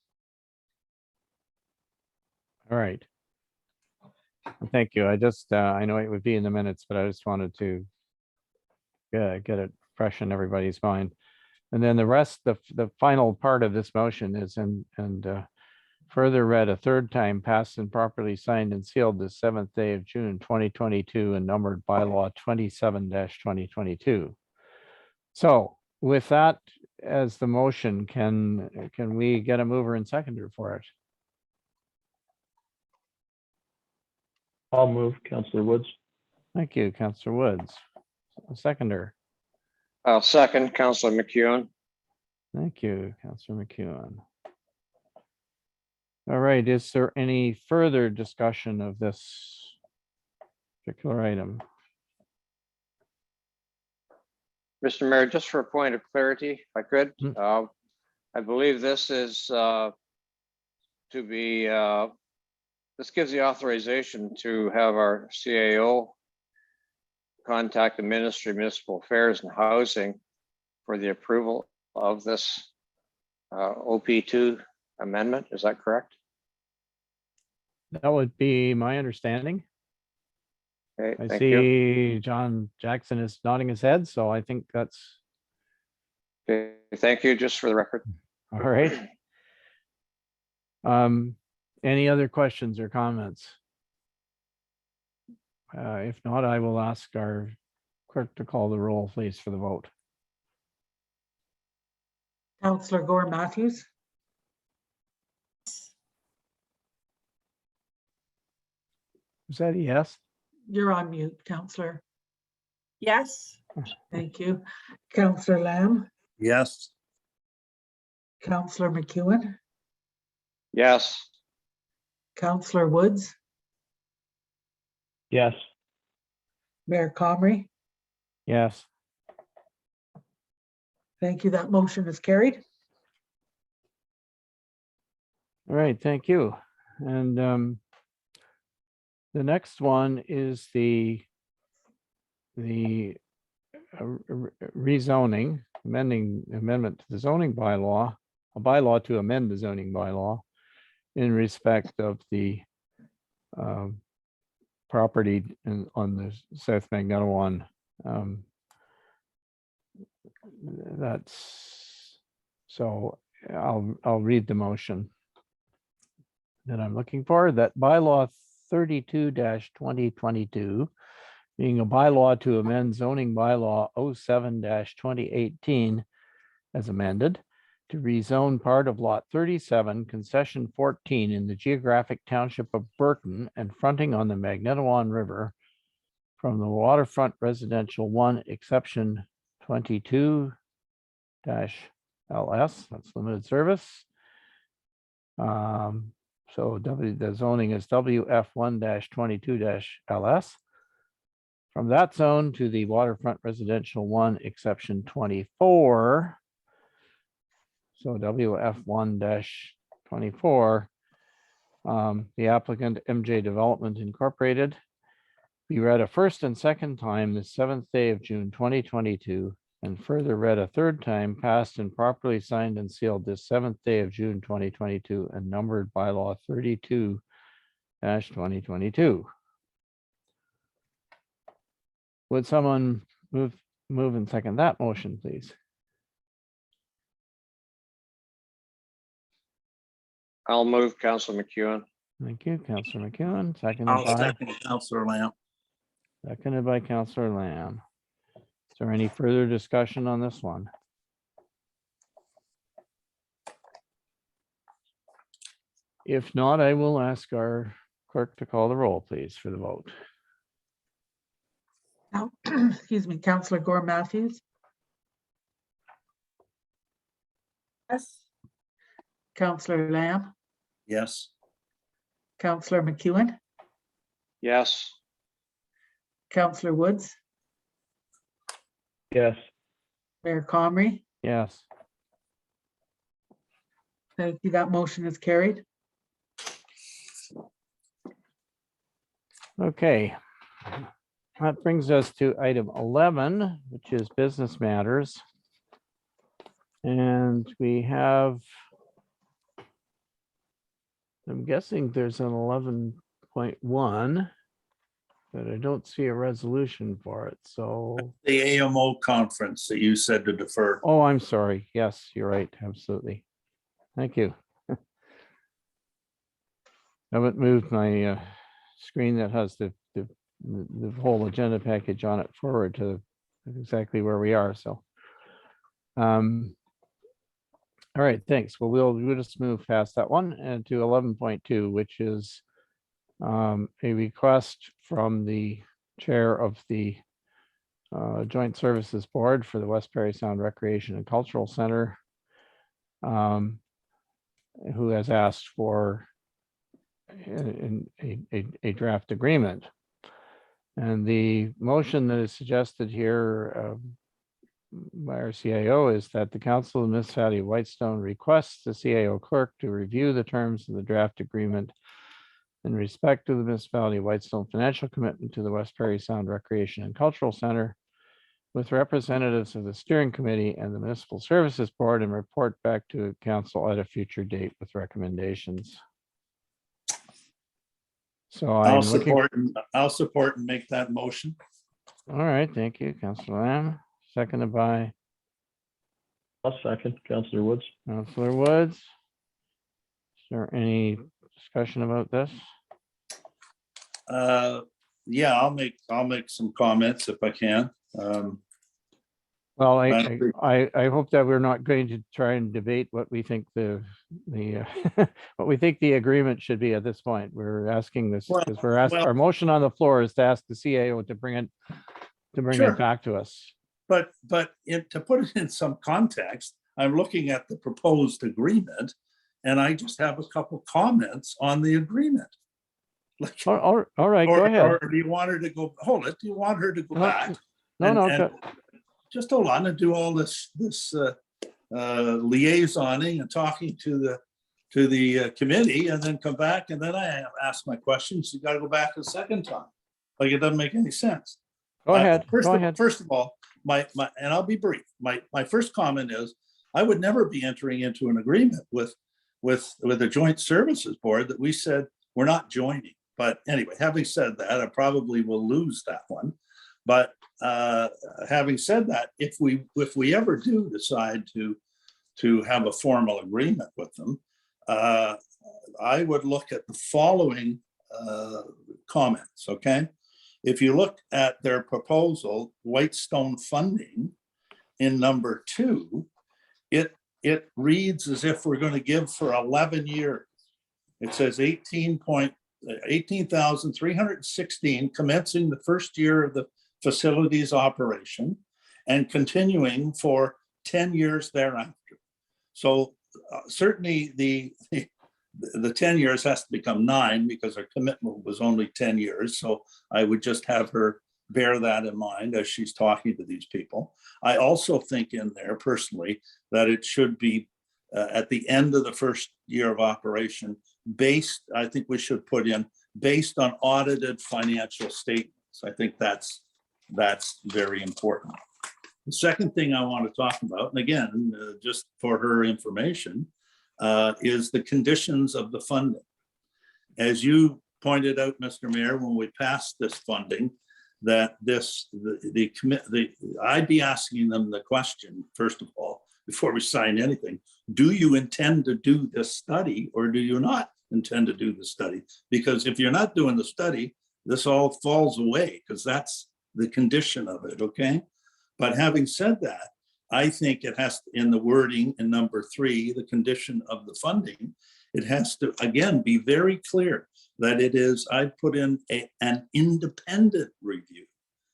All right. Thank you. I just, I know it would be in the minutes, but I just wanted to get it fresh in everybody's mind. And then the rest, the final part of this motion is further read a third time, passed and properly signed and sealed the 7th day of June 2022 and numbered bylaw 27-2022. So with that, as the motion, can we get a mover and seconder for it? I'll move, Councillor Woods. Thank you, Councillor Woods. A seconder. I'll second Councillor McEwen. Thank you, Councillor McEwen. All right, is there any further discussion of this particular item? Mr. Mayor, just for a point of clarity, if I could, I believe this is to be, this gives the authorization to have our CAO contact the Ministry of Municipal Affairs and Housing for the approval of this OP2 amendment. Is that correct? That would be my understanding. Okay, I thank you. see John Jackson is nodding his head, so I think that's Okay, thank you, just for the record. all right. Any other questions or comments? If not, I will ask our clerk to call the roll, please, for the vote. Councillor Gore Matthews, Is that a yes? you're on mute, Councillor. Yes. Thank you. Councillor Lamb, Yes. Councillor McEwen, Yes, Councillor Woods, Yes. Mayor Comrie. Yes. Thank you. That motion is carried. All right, thank you. And the next one is the rezoning, amendment to the zoning bylaw, a bylaw to amend the zoning bylaw in respect of the property on the South Magnetawan. That's, so I'll read the motion that I'm looking for, that bylaw 32-2022 being a bylaw to amend zoning bylaw 07-2018 as amended to rezone part of lot 37, concession 14 in the geographic township of Burton and fronting on the Magnetawan River from the waterfront residential 1 exception 22-LS, that's limited service. So the zoning is WF1-22-LS. From that zone to the waterfront residential 1 exception 24. So WF1-24. The applicant MJ Development Incorporated be read a first and second time the 7th day of June 2022 and further read a third time, passed and properly signed and sealed this 7th day of June 2022 and numbered bylaw 32-2022. Would someone move and second that motion, please? I'll move, Councillor McEwen. Thank you, Councillor McEwen, I'll seconded second Councillor Lamb. by Councillor Lamb. Is there any further discussion on this one? If not, I will ask our clerk to call the roll, please, for the vote. Now, excuse me, Councillor Gore Matthews, Yes. Councillor Lamb, Yes. Councillor McEwen, Yes, Councillor Woods, Yes. Mayor Comrie. Yes. Thank you. That motion is carried. Okay. That brings us to item 11, which is business matters. And we have, I'm guessing there's an 11.1, but I don't see a resolution for it. So, The AMO conference that you said to defer. oh, I'm sorry. Yes, you're right. Absolutely. Thank you. I haven't moved my screen that has the whole agenda package on it forward to exactly where we are. So, All right, thanks. Well, we'll just move past that one and to 11.2, which is a request from the chair of the Joint Services Board for the West Parry Sound Recreation and Cultural Center, who has asked for a draft agreement. And the motion that is suggested here by our CAO is that the Council of the Municipality of Whitestone requests the CAO clerk to review the terms of the draft agreement in respect to the Municipality of Whitestone financial commitment to the West Parry Sound Recreation and Cultural Center with representatives of the steering committee and the Municipal Services Board, and report back to council at a future date with recommendations. So I'll support and make that motion. All right, thank you, Councillor Lamb. Seconded by I'll second, Councillor Woods. Councillor Woods. Is there any discussion about this? Yeah, I'll make some comments if I can. Well, I hope that we're not going to try and debate what we think the what we think the agreement should be at this point. We're asking this because we're asking, our motion on the floor is to ask the CAO to bring Sure. it back to us. But to put it in some context, I'm looking at the proposed agreement, and I just have a couple comments on the agreement. Like, All right, go ahead. Or do you want her to go? Hold it. Do you want her to go back? No. Just hold on and do all this liaisoning and talking to the committee, and then come back, and then I ask my questions. You got to go back a second time. Like, it doesn't make any sense. Go ahead. First of all, my and I'll be brief. My first comment is I would never be entering into an agreement with the Joint Services Board that we said we're not joining. But anyway, having said that, I probably will lose that one. But having said that, if we ever do decide to have a formal agreement with them, I would look at the following comments. Okay, if you look at their proposal, Whitestone funding, in number 2, it reads as if we're going to give for 11 years. It says 18,316 commencing the first year of the facility's operation and continuing for 10 years thereafter. So certainly the 10 years has to become 9 because our commitment was only 10 years. So I would just have her bear that in mind as she's talking to these people. I also think in there personally that it should be at the end of the first year of operation I think we should put in based on audited financial statements. I think that's very important. The second thing I want to talk about, and again, just for her information, is the conditions of the funding. As you pointed out, Mr. Mayor, when we passed this funding, that I'd be asking them the question, first of all, before we sign anything, do you intend to do this study or do you not intend to do the study? Because if you're not doing the study, this all falls away because that's the condition of it, okay? But having said that, I think it has to, in the wording in number 3, the condition of the funding, it has to, again, be very clear that it is, I put in an independent review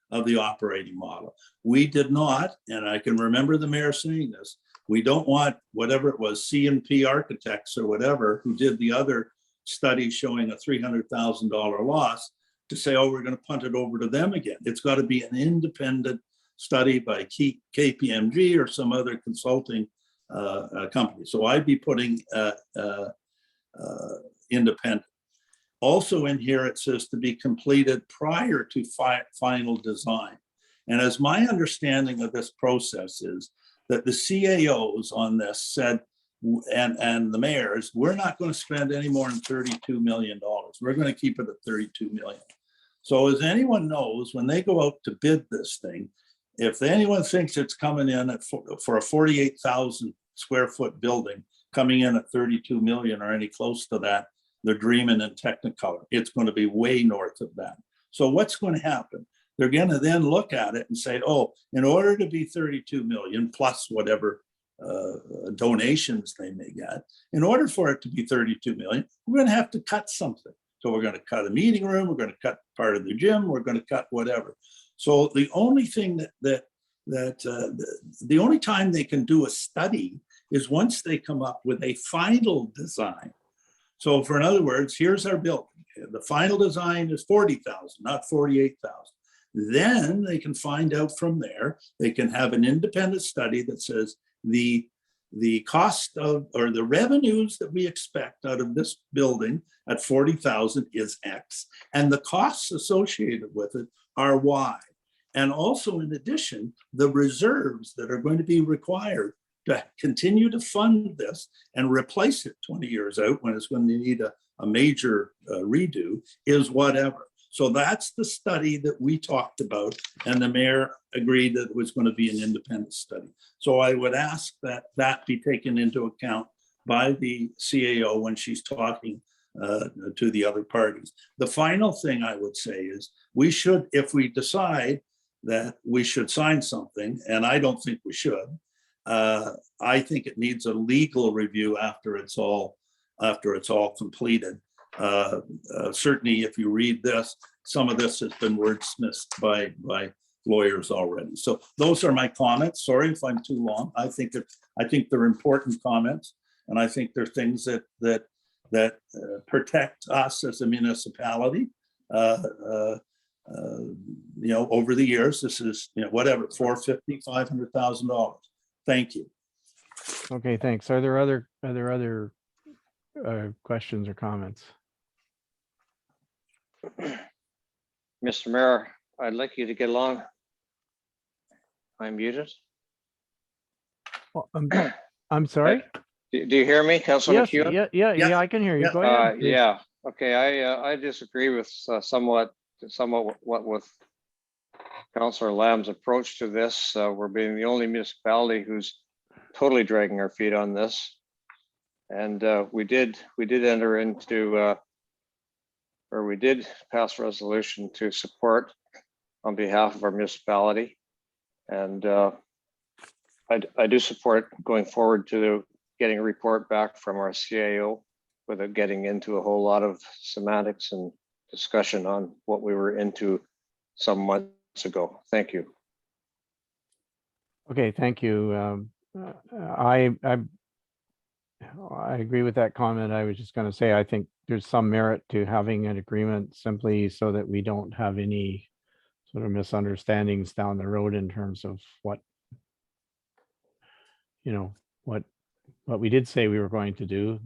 of the operating model. We did not, and I can remember the mayor saying this, we don't want whatever it was, C&P Architects or whatever, who did the other study showing a $300,000 loss, to say, oh, we're going to punt it over to them again. It's got to be an independent study by KPMG or some other consulting company. So I'd be putting independent. Also in here, it says to be completed prior to final design. And as my understanding of this process is that the CAOs on this said, and the mayors, we're not going to spend any more than $32 million. We're going to keep it at $32 million. So as anyone knows, when they go out to bid this thing, if anyone thinks it's coming in at for a 48,000 square foot building, coming in at 32 million or any close to that, they're dreaming in Technicolor. It's going to be way north of that. So what's going to happen? They're going to then look at it and say, oh, in order to be 32 million plus whatever donations they may get. In order for it to be 32 million, we're going to have to cut something. So we're going to cut a meeting room, we're going to cut part of the gym, we're going to cut whatever. So the only thing the only time they can do a study is once they come up with a final design. So for in other words, here's our building. The final design is 40,000, not 48,000. Then they can find out from there, they can have an independent study that says the cost of, or the revenues that we expect out of this building at 40,000 is X, and the costs associated with it are Y. And also in addition, the reserves that are going to be required to continue to fund this and replace it 20 years out when it's going to need a major redo is whatever. So that's the study that we talked about, and the mayor agreed that it was going to be an independent study. So I would ask that that be taken into account by the CAO when she's talking to the other parties. The final thing I would say is we should, if we decide that we should sign something, and I don't think we should, I think it needs a legal review after it's all completed. Certainly, if you read this, some of this has been wordsmithed by lawyers already. So those are my comments. Sorry if I'm too long. I think they're important comments, and I think they're things that protect us as a municipality. Over the years, this is whatever, $450,000, $500,000. Thank you. Okay, thanks. Are there other questions or comments? Mr. Mayor, I'd like you to get along. I'm muted. Well, I'm sorry. Do you hear me, Councilor Yes, McEwen? yeah, I can hear you. Go ahead. Please. Yeah, okay, I disagree with somewhat what with Councilor Lamb's approach to this. We're being the only municipality who's totally dragging our feet on this. And we did enter into, or we did pass a resolution to support on behalf of our municipality. And I do support going forward to getting a report back from our CAO without getting into a whole lot of semantics and discussion on what we were into some months ago. Thank you. Okay, thank you. I agree with that comment. I was just going to say, I think there's some merit to having an agreement simply so that we don't have any sort of misunderstandings down the road in terms of what we did say we were going to do.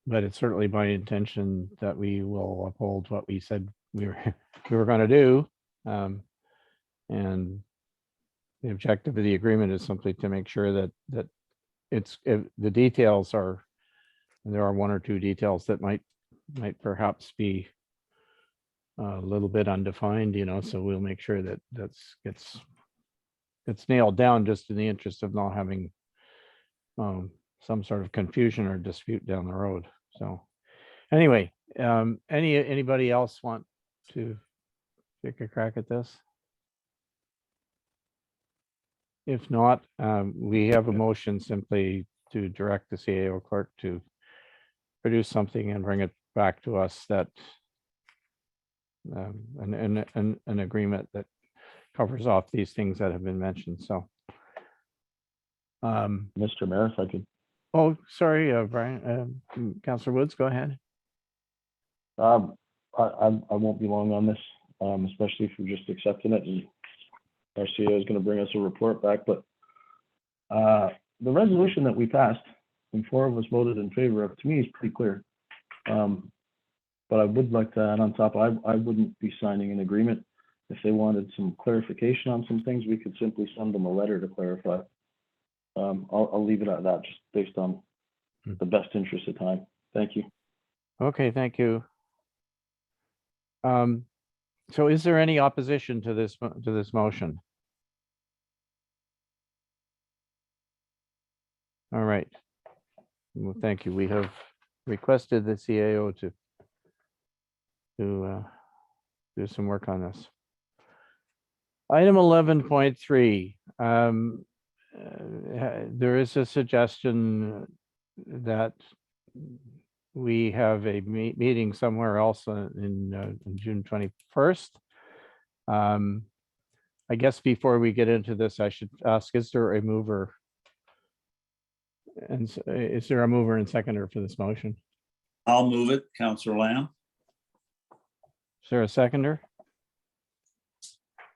But it's certainly my intention that we will uphold what we said we were going to do. And the objective of the agreement is simply to make sure that the details are, and there are one or two details that might perhaps be a little bit undefined, so we'll make sure that gets nailed down, just in the interest of not having some sort of confusion or dispute down the road. So anyway, anybody else want to take a crack at this? If not, we have a motion simply to direct the CAO clerk to produce something and bring it back to us, that an agreement that covers off these things that have been mentioned. So Mr. Mayor, if I could. Oh, sorry, Brian. Councillor Woods, go ahead. I won't be long on this, especially if we're just accepting it, and our CEO is going to bring us a report back. But the resolution that we passed, and 4 of us voted in favor of, to me is pretty clear. But I would like to add on top, I wouldn't be signing an agreement. If they wanted some clarification on some things, we could simply send them a letter to clarify. I'll leave it at that, just based on the best interest of time. Thank you. Okay, thank you. So is there any opposition to this motion? All right. Well, thank you. We have requested the CAO to do some work on this. Item 11.3. there is a suggestion that we have a meeting somewhere else in June 21st. I guess before we get into this, I should ask, is there a mover? And is there a mover and seconder for this motion? I'll move it, Councillor Lamb. Is there a seconder?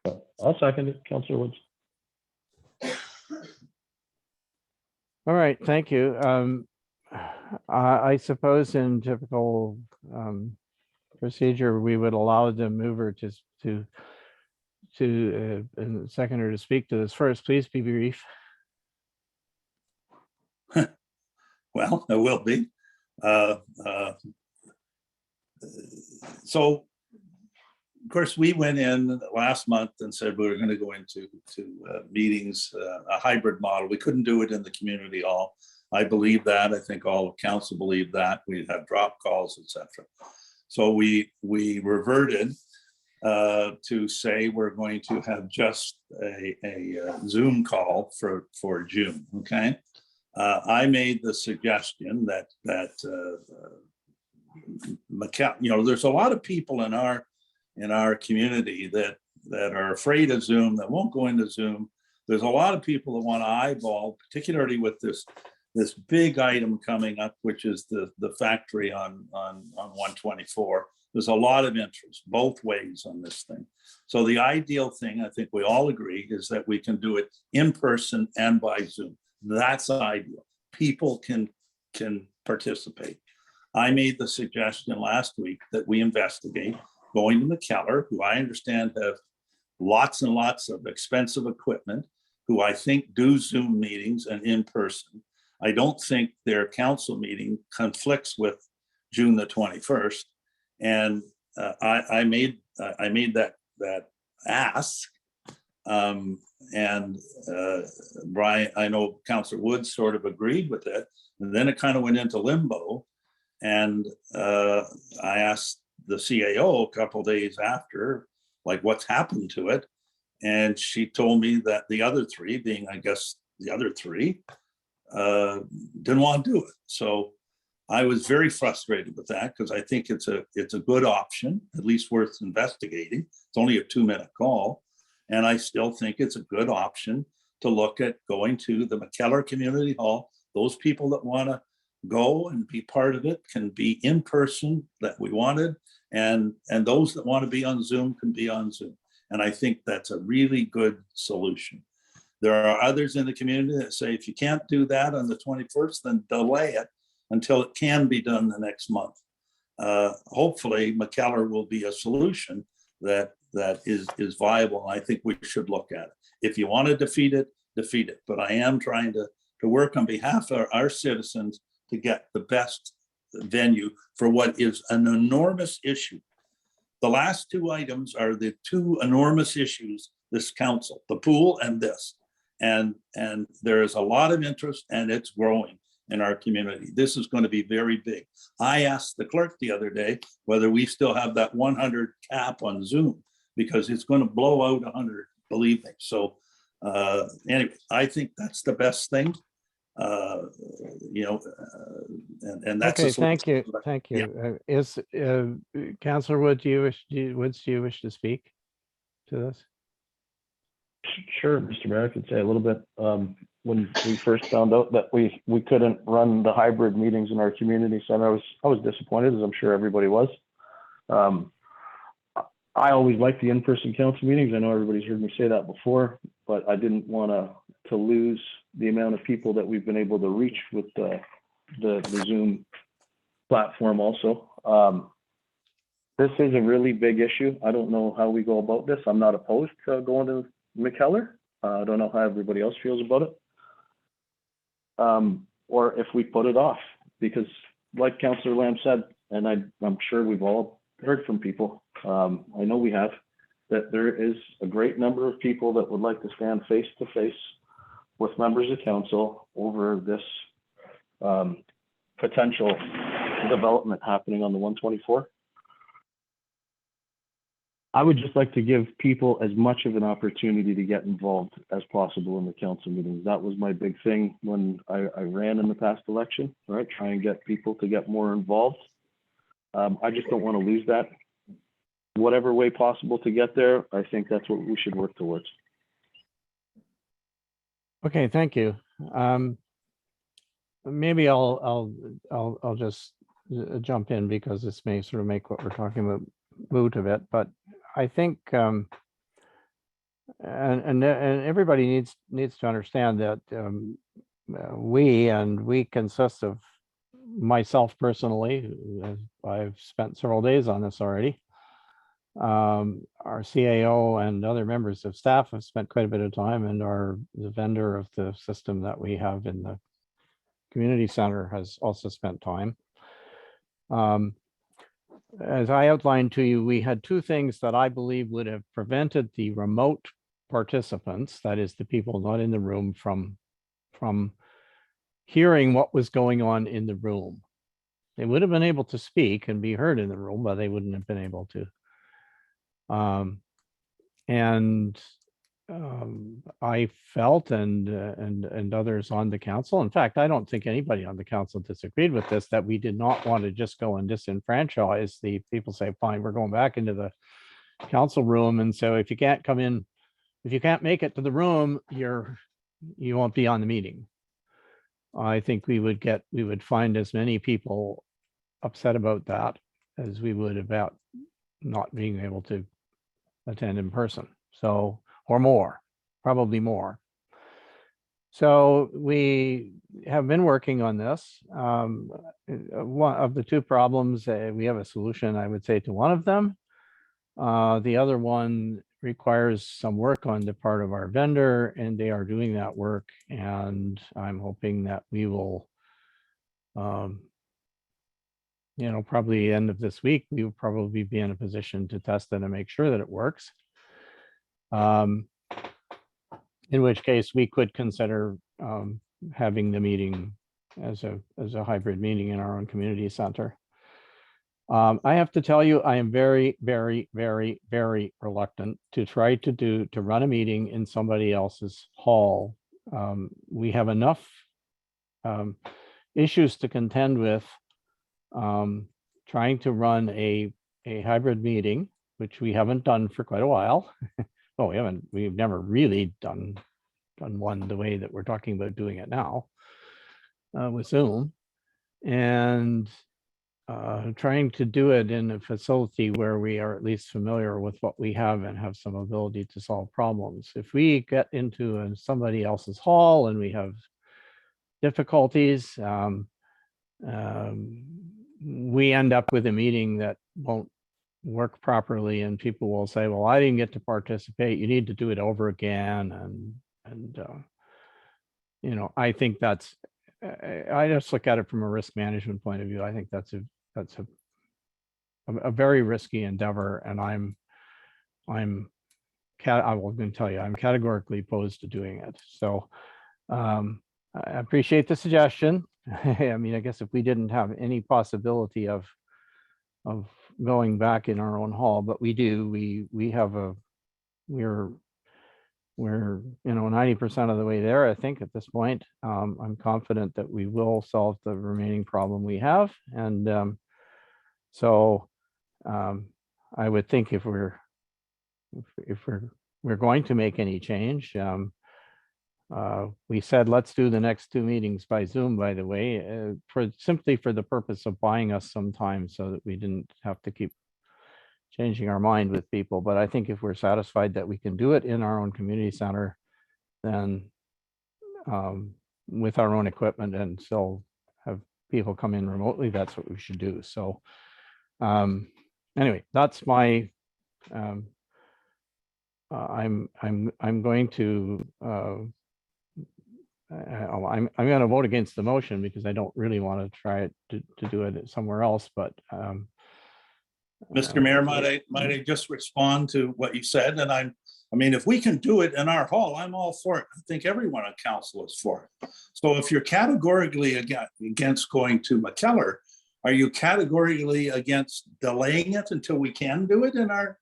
I'll second it, Councillor Woods. All right, thank you. I suppose in typical procedure, we would allow the mover to and seconder to speak to this first. Please be brief. Well, it will be. So, of course, we went in last month and said we were going to go into meetings, a hybrid model. We couldn't do it in the community hall. I believe that. I think all of council believed that. We'd have drop calls, etc. So we reverted to say we're going to have just a Zoom call for June. Okay. I made the suggestion that there's a lot of people in our community that are afraid of Zoom, that won't go into Zoom. There's a lot of people that want to eyeball, particularly with this big item coming up, which is the factory on 124. There's a lot of interest both ways on this thing. So the ideal thing, I think we all agree, is that we can do it in person and by Zoom. That's ideal. People can participate. I made the suggestion last week that we investigate going to McKellar, who I understand have lots and lots of expensive equipment, who I think do Zoom meetings and in person. I don't think their council meeting conflicts with June the 21st. And I made that ask. Brian, I know Councillor Woods sort of agreed with it, and then it kind of went into limbo. And I asked the CAO a couple days after, like, what's happened to it? And she told me that the other three, being, I guess, the other three, didn't want to do it. So I was very frustrated with that, because I think it's a good option, at least worth investigating. It's only a 2-minute call. And I still think it's a good option to look at going to the McKellar Community Hall. Those people that want to go and be part of it can be in person, that we wanted. And those that want to be on Zoom can be on Zoom. And I think that's a really good solution. There are others in the community that say, if you can't do that on the 21st, then delay it until it can be done the next month. Hopefully McKellar will be a solution that is viable. And I think we should look at it. If you want to defeat it, defeat it. But I am trying to work on behalf of our citizens to get the best venue for what is an enormous issue. The last two items are the two enormous issues this council, the pool and this. And there is a lot of interest, and it's growing in our community. This is going to be very big. I asked the clerk the other day whether we still have that 100 cap on Zoom, because it's going to blow out 100, believe me. So anyway, I think that's the best thing. And that's okay. Thank you. Thank you. Yeah. Is Councillor Wood, do you wish to speak to this? Sure, Mr. Mayor, I could say a little bit. When we first found out that we couldn't run the hybrid meetings in our community center, I was disappointed, as I'm sure everybody was. I always like the in-person council meetings. I know everybody's heard me say that before, but I didn't want to lose the amount of people that we've been able to reach with the Zoom platform also. This is a really big issue. I don't know how we go about this. I'm not opposed to going to McKellar. I don't know how everybody else feels about it. Or if we put it off, because like Councillor Lamb said, and I'm sure we've all heard from people, I know we have, that there is a great number of people that would like to stand face to face with members of council over this potential development happening on the 124. I would just like to give people as much of an opportunity to get involved as possible in the council meetings. That was my big thing when I ran in the past election, right? Try and get people to get more involved. I just don't want to lose that. Whatever way possible to get there, I think that's what we should work towards. Okay, thank you. Maybe I'll just jump in because this may sort of make what we're talking about moot a bit, but I think and everybody needs to understand that we consist of myself personally. I've spent several days on this already. Our CAO and other members of staff have spent quite a bit of time, and the vendor of the system that we have in the community center has also spent time. As I outlined to you, we had two things that I believe would have prevented the remote participants, that is the people not in the room, from hearing what was going on in the room. They would have been able to speak and be heard in the room, but they wouldn't have been able to. I felt, and others on the council, in fact, I don't think anybody on the council disagreed with this, that we did not want to just go and disenfranchise the people. Say, fine, we're going back into the council room, and so if you can't come in, if you can't make it to the room, you won't be on the meeting. I think we would find as many people upset about that as we would about not being able to attend in person. So, or more, probably more. So we have been working on this. One of the two problems, we have a solution, I would say, to one of them. The other one requires some work on the part of our vendor, and they are doing that work. And I'm hoping that we will, probably end of this week, we will probably be in a position to test it and make sure that it works. In which case we could consider having the meeting as a hybrid meeting in our own community center. I have to tell you, I am very, very, very, very reluctant to try to run a meeting in somebody else's hall. We have enough issues to contend with trying to run a hybrid meeting, which we haven't done for quite a while. Well, we've never really done one the way that we're talking about doing it now with Zoom, and trying to do it in a facility where we are at least familiar with what we have and have some ability to solve problems. If we get into somebody else's hall and we have difficulties, we end up with a meeting that won't work properly, and people will say, well, I didn't get to participate, you need to do it over again. And I think that's, I just look at it from a risk management point of view. I think that's a very risky endeavor, and I'm going to tell you, I'm categorically opposed to doing it. So I appreciate the suggestion. I mean, I guess if we didn't have any possibility of going back in our own hall, but we do, we're 90% of the way there, I think, at this point. I'm confident that we will solve the remaining problem we have. And so I would think if we're going to make any change, we said, let's do the next two meetings by Zoom, by the way, simply for the purpose of buying us some time so that we didn't have to keep changing our mind with people. But I think if we're satisfied that we can do it in our own community center, then with our own equipment and still have people come in remotely, that's what we should do. So anyway, that's my, I'm going to, I'm going to vote against the motion because I don't really want to try to do it somewhere else, but Mr. Mayor, might I just respond to what you said? And I mean, if we can do it in our hall, I'm all for it. I think everyone on council is for it. So if you're categorically against going to McKellar, are you categorically against delaying it until we can do it in our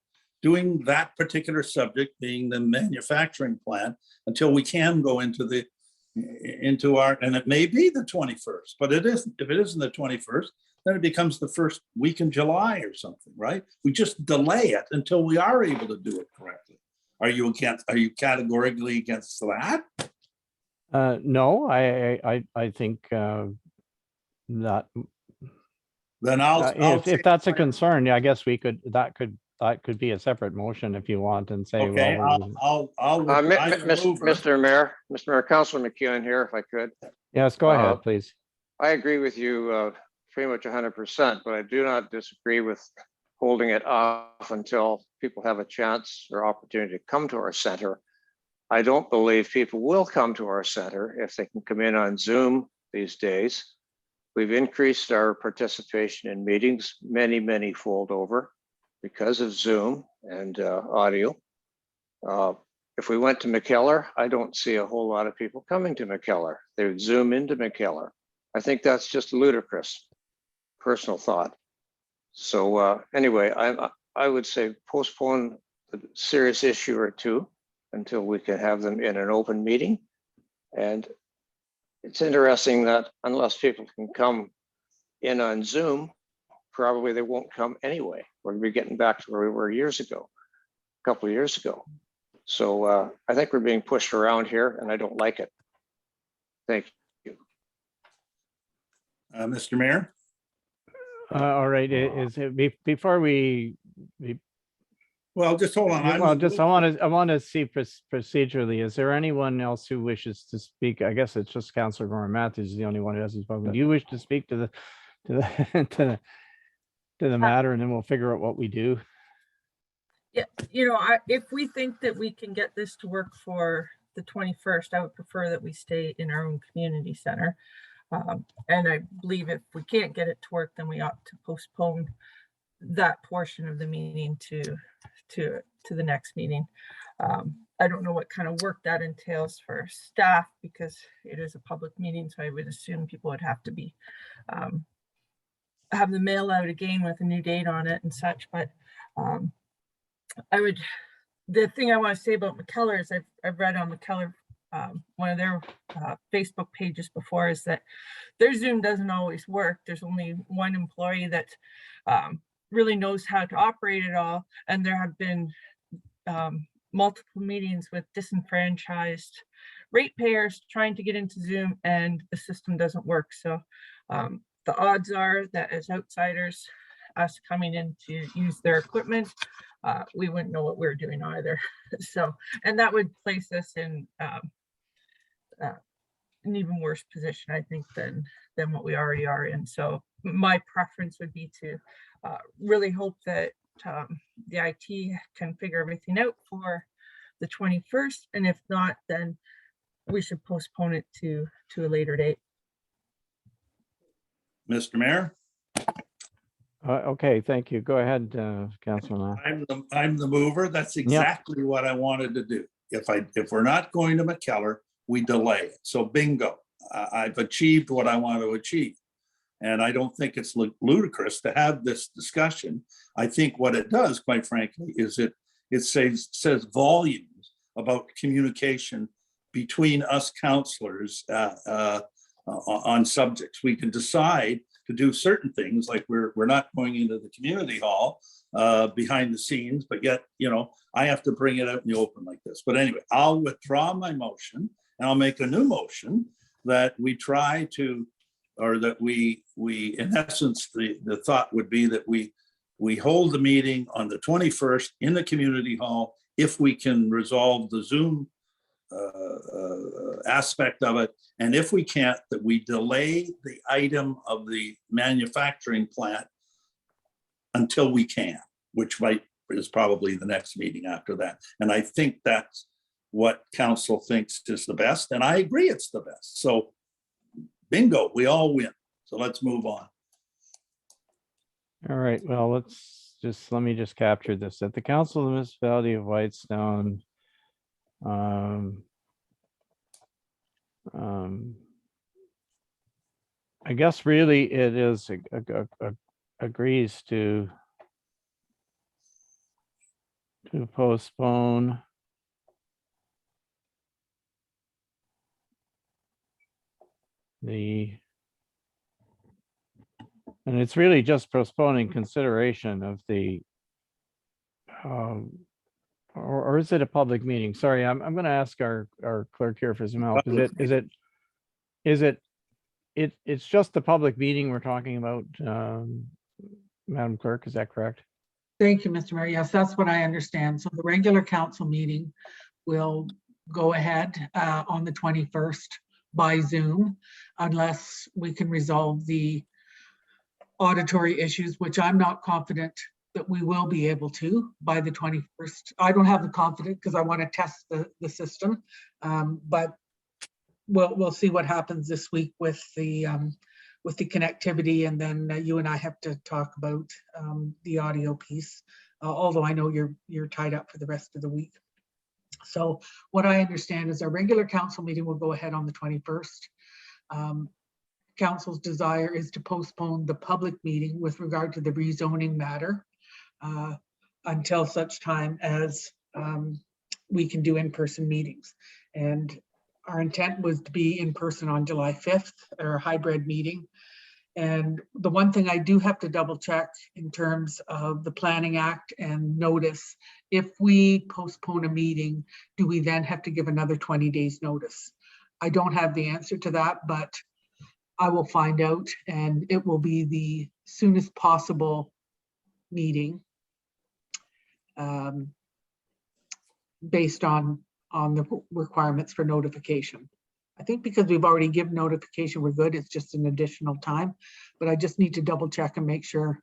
doing that particular subject being the manufacturing plant until we can go into our, and it may be the 21st, but it isn't. If it isn't the 21st, then it becomes the first week in July or something, right? We just delay it until we are able to do it correctly. Are you categorically against that? No, I think that Then I'll if that's a concern, yeah, I guess that could be a separate motion if you want and say, okay, well, Mr. Mayor, Councilor McEwen here, if I could. yes, go ahead, please. I agree with you pretty much 100%, but I do not disagree with holding it off until people have a chance or opportunity to come to our center. I don't believe people will come to our center if they can come in on Zoom these days. We've increased our participation in meetings many fold over because of Zoom and audio. If we went to McKellar, I don't see a whole lot of people coming to McKellar. They would Zoom into McKellar. I think that's just ludicrous, personal thought. So anyway, I would say postpone the serious issue or two until we can have them in an open meeting. And it's interesting that unless people can come in on Zoom, probably they won't come anyway. We're gonna be getting back to where we were years ago, a couple of years ago. So I think we're being pushed around here and I don't like it. Thank you. Mr. Mayor? All right, before we well, just hold on. I want to see procedurally, is there anyone else who wishes to speak? I guess it's just Councillor Gorman Matthews is the only one who hasn't spoken. Do you wish to speak to the matter, and then we'll figure out what we do? Yeah, if we think that we can get this to work for the 21st, I would prefer that we stay in our own community center. And I believe if we can't get it to work, then we ought to postpone that portion of the meeting to the next meeting. I don't know what kind of work that entails for staff because it is a public meeting, so I would assume people would have to be have the mail out again with a new date on it and such. But the thing I want to say about McKellar is I've read on McKellar one of their Facebook pages before is that their Zoom doesn't always work. There's only one employee that really knows how to operate it all. And there have been multiple meetings with disenfranchised ratepayers trying to get into Zoom and the system doesn't work. So the odds are that as outsiders, us coming in to use their equipment, we wouldn't know what we're doing either. So, and that would place us in an even worse position, I think, than what we already are in. So my preference would be to really hope that the IT can figure everything out for the 21st. And if not, then we should postpone it to a later date. Mr. Mayor? Okay, thank you. Go ahead, Councilor. I'm the mover. That's exactly what I wanted to do. If we're not going to McKellar, we delay it. So bingo, I've achieved what I want to achieve. And I don't think it's ludicrous to have this discussion. I think what it does, quite frankly, is it says volumes about communication between us councillors on subjects. We can decide to do certain things, like we're not going into the community hall behind the scenes, but yet, I have to bring it out in the open like this. But anyway, I'll withdraw my motion and I'll make a new motion that we try to, or that we in essence, the thought would be that we hold the meeting on the 21st in the community hall if we can resolve the Zoom aspect of it. And if we can't, that we delay the item of the manufacturing plant until we can, which is probably the next meeting after that. And I think that's what council thinks is the best. And I agree it's the best. So bingo, we all win. So let's move on. All right, well, let me just capture this. At the Council of the Municipality of Whitestone, I guess really it is agrees to to postpone and it's really just postponing consideration of the, or is it a public meeting? Sorry, I'm going to ask our clerk here for some help. It's just the public meeting we're talking about, Madam Clerk, is that correct? Thank you, Mr. Mayor. Yes, that's what I understand. So the regular council meeting will go ahead on the 21st by Zoom, unless we can resolve the auditory issues, which I'm not confident that we will be able to by the 21st. I don't have the confidence because I want to test the system, but we'll see what happens this week with the connectivity, and then you and I have to talk about the audio piece. Although I know you're tied up for the rest of the week. So what I understand is our regular council meeting will go ahead on the 21st. Council's desire is to postpone the public meeting with regard to the rezoning matter until such time as we can do in-person meetings. And our intent was to be in person on July 5th, or a hybrid meeting. And the one thing I do have to double check in terms of the Planning Act and notice, if we postpone a meeting, do we then have to give another 20 days notice? I don't have the answer to that, but I will find out, and it will be the soonest possible meeting based on the requirements for notification. I think because we've already given notification, we're good. It's just an additional time, but I just need to double check and make sure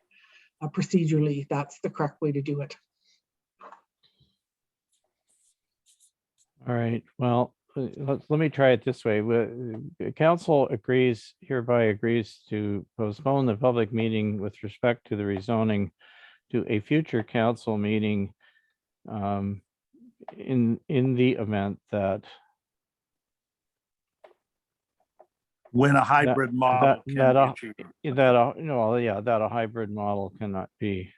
procedurally that's the correct way to do it. All right, well, let me try it this way. Council hereby agrees to postpone the public meeting with respect to the rezoning to a future council meeting in the event that When a hybrid model can be achieved. that a hybrid model cannot be.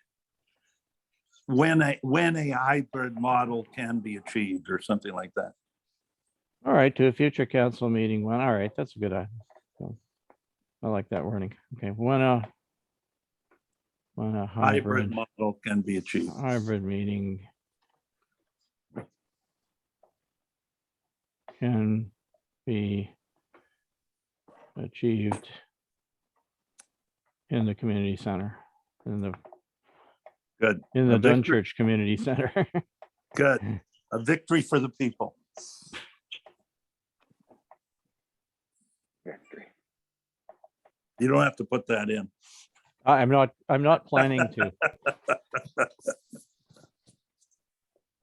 When a hybrid model can be achieved, or something like that. All right, to a future council meeting when, all right, that's a good idea. I like that wording. Okay, when a Hybrid model can be achieved. hybrid meeting can be achieved in the community center, Good. in the A victory. Dunchurch Community Center. Good. A victory for the people. Victory. You don't have to put that in. I'm not planning to.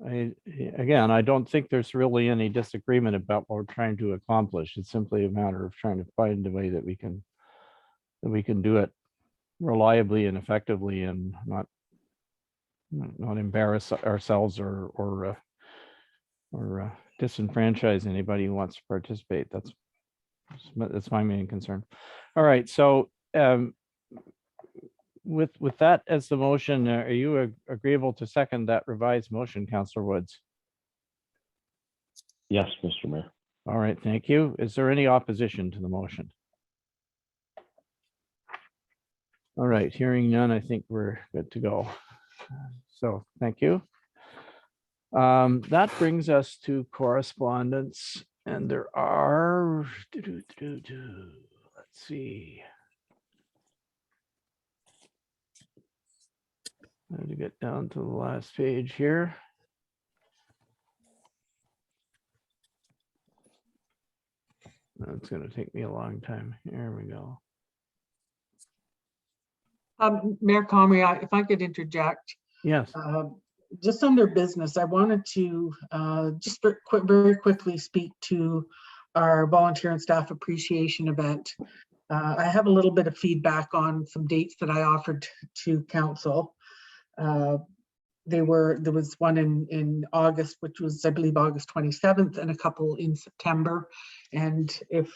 Again, I don't think there's really any disagreement about what we're trying to accomplish. It's simply a matter of trying to find a way that we can do it reliably and effectively and not embarrass ourselves or disenfranchise anybody who wants to participate. That's my main concern. All right, so with that as the motion, are you agreeable to second that revised motion, Councillor Woods? Yes, Mr. Mayor. All right, thank you. Is there any opposition to the motion? All right, hearing none, I think we're good to go. So thank you. That brings us to correspondence, and there are, let's see. I have to get down to the last page here. That's going to take me a long time. Here we go. Mayor Comrie, if I could interject. Yes. Just under business, I wanted to just very quickly speak to our volunteer and staff appreciation event. I have a little bit of feedback on some dates that I offered to council. There was one in August, which was, I believe, August 27th, and a couple in September. And if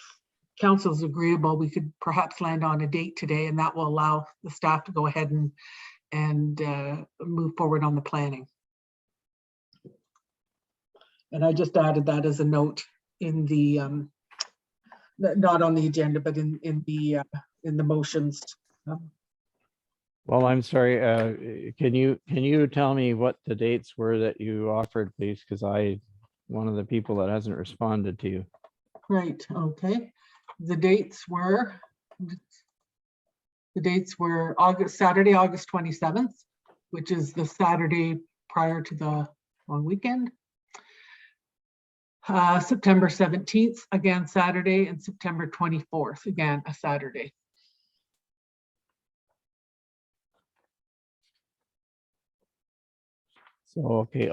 council's agreeable, we could perhaps land on a date today, and that will allow the staff to go ahead and move forward on the planning. And I just added that as a note in the, not on the agenda, but in the motions. Well, I'm sorry, can you tell me what the dates were that you offered, please? Because one of the people that hasn't responded to you. Right, okay. The dates were Saturday, August 27th, which is the Saturday prior to the long weekend. September 17th, again Saturday, and September 24th, again a Saturday. So, okay,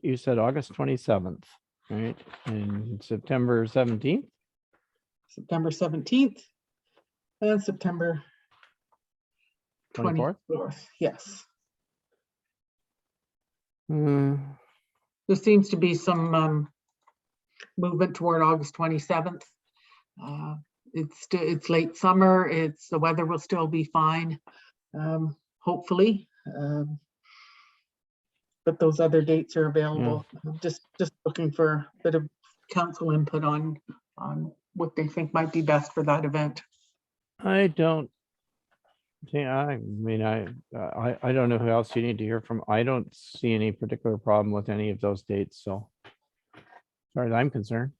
you said August 27th, right? And September 17th? September 17th and September 24th? 24th, yes. Hmm. There seems to be some movement toward August 27th. It's late summer. The weather will still be fine, hopefully. But those other dates are available. I'm just looking for a bit of council input on what they think might be best for that event. I don't think, I mean, I don't know who else you need to hear from. I don't see any particular problem with any of those dates, so as far as I'm concerned.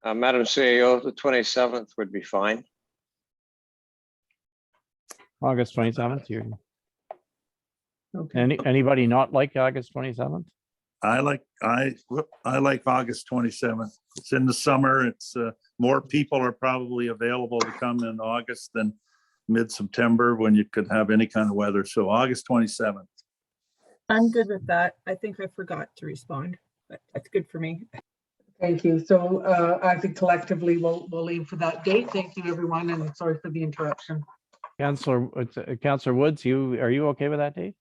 Madam CEO, the 27th would be fine. August 27th, you, Okay. anybody not like August 27th? I like August 27th. It's in the summer. It's more people are probably available to come in August than mid-September when you could have any kind of weather. So August 27th. I'm good with that. I think I forgot to respond, but that's good for me. Thank you. So I think collectively we'll aim for that date. Thank you, everyone, and sorry for the interruption. Councillor Woods, are you okay with that date?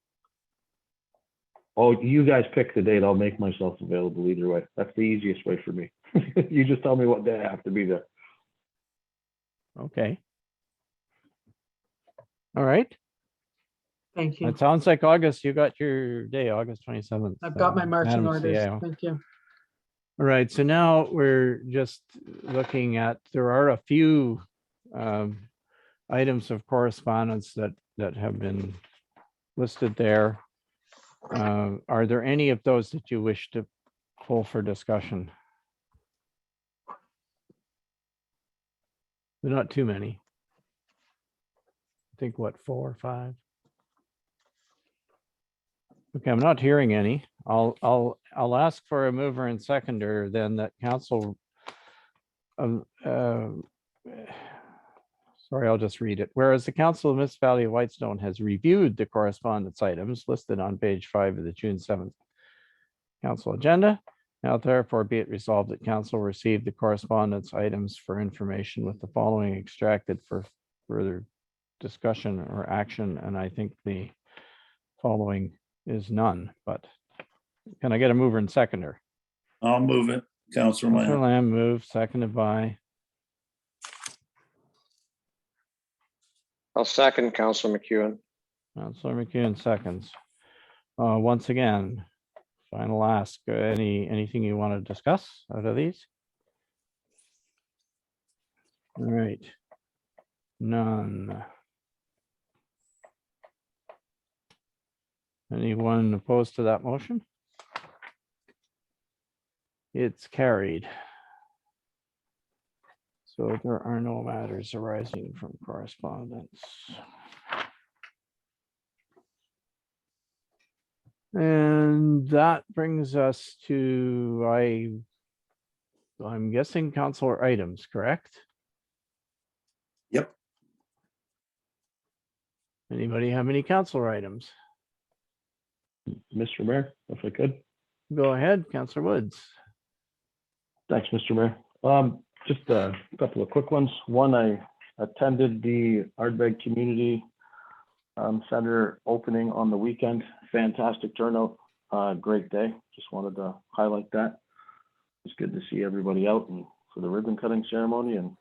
Oh, you guys pick the date. I'll make myself available either way. That's the easiest way for me. You just tell me what day I have to be there. Okay. All right. Thank you. It sounds like August, you got your day, August 27th. I've got my marching Madam orders. CEO. Thank you. All right, so now we're just looking at, there are a few items of correspondence that have been listed there. Are there any of those that you wish to pull for discussion? They're not too many. I think what, 4 or 5? Okay, I'm not hearing any. I'll ask for a mover and seconder then that council. Sorry, I'll just read it. Whereas the Council of Municipality of Whitestone has reviewed the correspondence items listed on page 5 of the June 7th council agenda. Now therefore be it resolved that council received the correspondence items for information with the following extracted for further discussion or action. And I think the following is none, but can I get a mover and seconder? I'll move it. Councillor Councillor Lamb. Lamb moved, seconded by I'll second Councillor McEwen. Councillor McEwen seconds. Once again, final ask, anything you want to discuss out of these? All right. None. Anyone opposed to that motion? It's carried. So there are no matters arising from correspondence. And that brings us to, I'm guessing councilor items, correct? Yep. Anybody have any councilor items? Mr. Mayor, if I could. Go ahead, Councillor Woods. Thanks, Mr. Mayor. Just a couple of quick ones. One, I attended the Ardbeg Community Center opening on the weekend. Fantastic turnout, great day. Just wanted to highlight that. It's good to see everybody out and for the ribbon cutting ceremony, and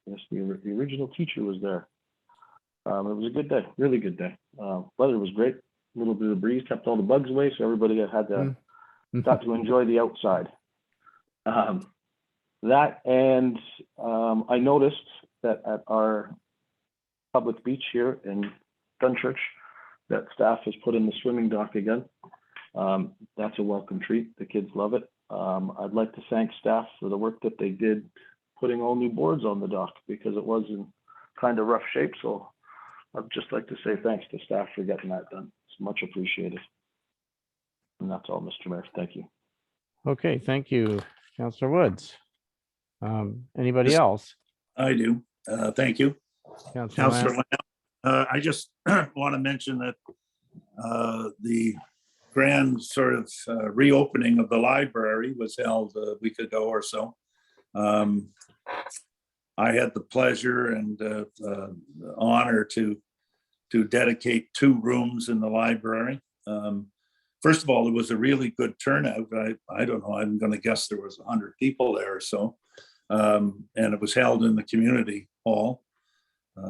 yes, the original teacher was there. It was a good day, really good day. Weather was great. A little bit of breeze kept all the bugs away, so everybody had got to enjoy the outside. That and I noticed that at our public beach here in Dunchurch, that staff has put in the swimming dock again. That's a welcome treat. The kids love it. I'd like to thank staff for the work that they did putting all new boards on the dock because it was in kind of rough shape. So I'd just like to say thanks to staff for getting that done. It's much appreciated. And that's all, Mr. Mayor. Thank you. Okay, thank you, Councillor Woods. Anybody else? I do. Thank you. Councillor Councillor Lamb? Lamb. I just want to mention that the grand sort of reopening of the library was held a week ago or so. I had the pleasure and honor to dedicate 2 rooms in the library. First of all, it was a really good turnout. I don't know, I'm going to guess there was 100 people there or so. And it was held in the community hall.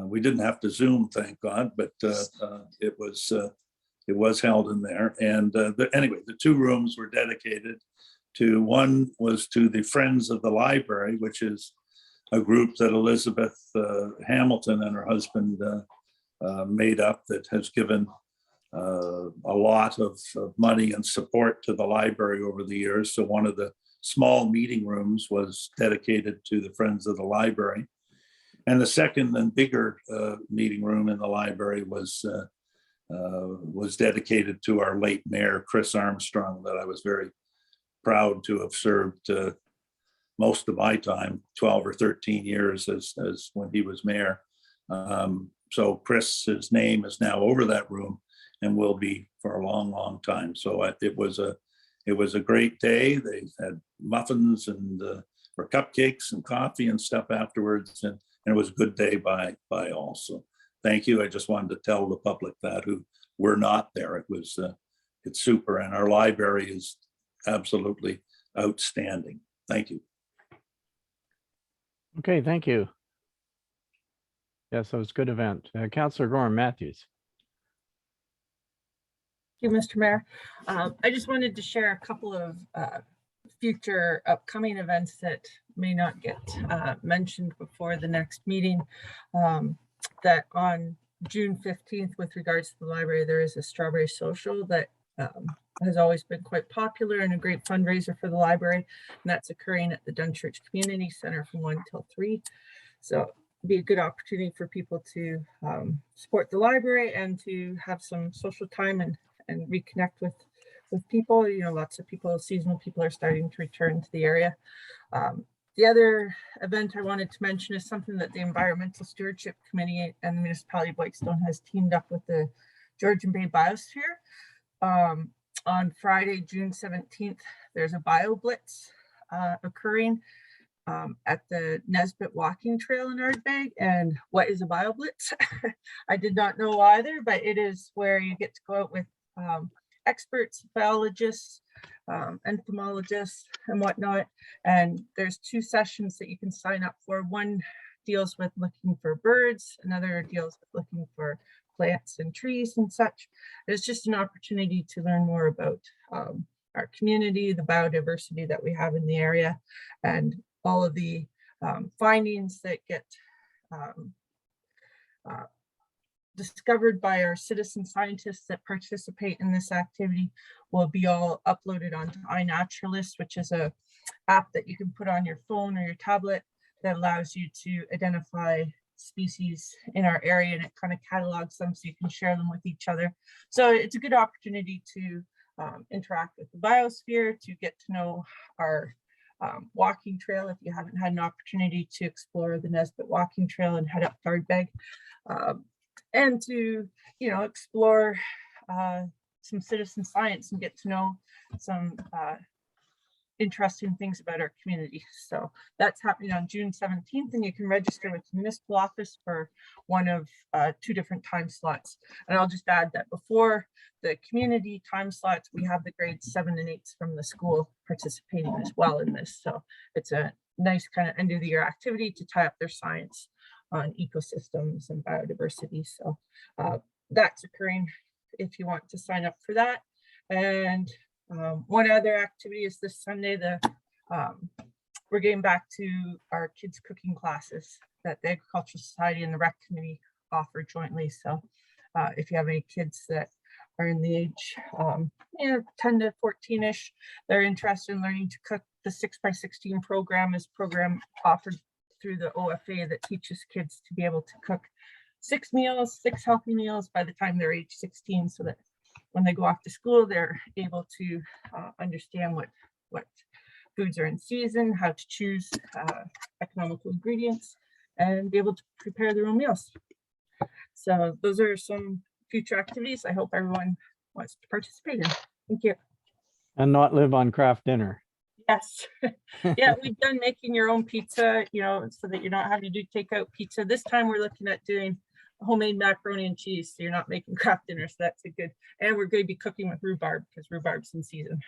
We didn't have to Zoom, thank God, but it was held in there. And anyway, the 2 rooms were dedicated to, one was to the Friends of the Library, which is a group that Elizabeth Hamilton and her husband made up that has given a lot of money and support to the library over the years. So one of the small meeting rooms was dedicated to the Friends of the Library. And the second and bigger meeting room in the library was dedicated to our late mayor, Chris Armstrong, that I was very proud to have served most of my time, 12 or 13 years as when he was mayor. So Chris's name is now over that room and will be for a long, long time. So it was a great day. They had muffins and or cupcakes and coffee and stuff afterwards, and it was a good day by all. So thank you. I just wanted to tell the public that who were not there. It's super, and our library is absolutely outstanding. Thank you. Okay, thank you. Yes, that was a good event. Councillor Gorham Matthews. Thank you, Mr. Mayor. I just wanted to share a couple of future upcoming events that may not get mentioned before the next meeting. That on June 15th, with regards to the library, there is a strawberry social that has always been quite popular and a great fundraiser for the library. And that's occurring at the Dunchurch Community Center from 1 till 3. So it'd be a good opportunity for people to support the library and to have some social time and reconnect with people. You know, lots of people, seasonal people, are starting to return to the area. The other event I wanted to mention is something that the Environmental Stewardship Committee and the Municipality of Whitestone has teamed up with the Georgian Bay Biosphere. On Friday, June 17th, there's a bio blitz occurring at the Nesbitt Walking Trail in Ardbeg. And what is a bio blitz? I did not know either, but it is where you get to go out with experts, biologists, entomologists and whatnot. And there's 2 sessions that you can sign up for. One deals with looking for birds, another deals with looking for plants and trees and such. It's just an opportunity to learn more about our community, the biodiversity that we have in the area, and all of the findings that get discovered by our citizen scientists that participate in this activity will be all uploaded onto iNaturalist, which is a app that you can put on your phone or your tablet that allows you to identify species in our area, and it kind of catalogs them so you can share them with each other. So it's a good opportunity to interact with the biosphere, to get to know our walking trail if you haven't had an opportunity to explore the Nesbitt Walking Trail and head up Ardbeg, and to, you know, explore some citizen science and get to know some interesting things about our community. So that's happening on June 17th, and you can register with the municipal office for one of 2 different time slots. And I'll just add that before the community time slots, we have the grades 7 and 8s from the school participating as well in this. So it's a nice kind of end of the year activity to tie up their science on ecosystems and biodiversity. So that's occurring if you want to sign up for that. And One other activity is this Sunday, we're getting back to our kids cooking classes that the Agricultural Society and the Rec Committee offer jointly. So if you have any kids that are in the age, 10 to 14-ish, they're interested in learning to cook, the 6x16 program is program offered through the OFA that teaches kids to be able to cook 6 healthy meals by the time they're age 16, so that when they go off to school, they're able to understand what foods are in season, how to choose economical ingredients, and be able to prepare their own meals. So those are some future activities I hope everyone wants to participate in. Thank you. And not live on craft dinner. Yes. Yeah, we've done making your own pizza, so that you're not having to do takeout pizza. This time we're looking at doing homemade macaroni and cheese, so you're not making craft dinner. So that's a good, and we're going to be cooking with rhubarb because rhubarb's in season.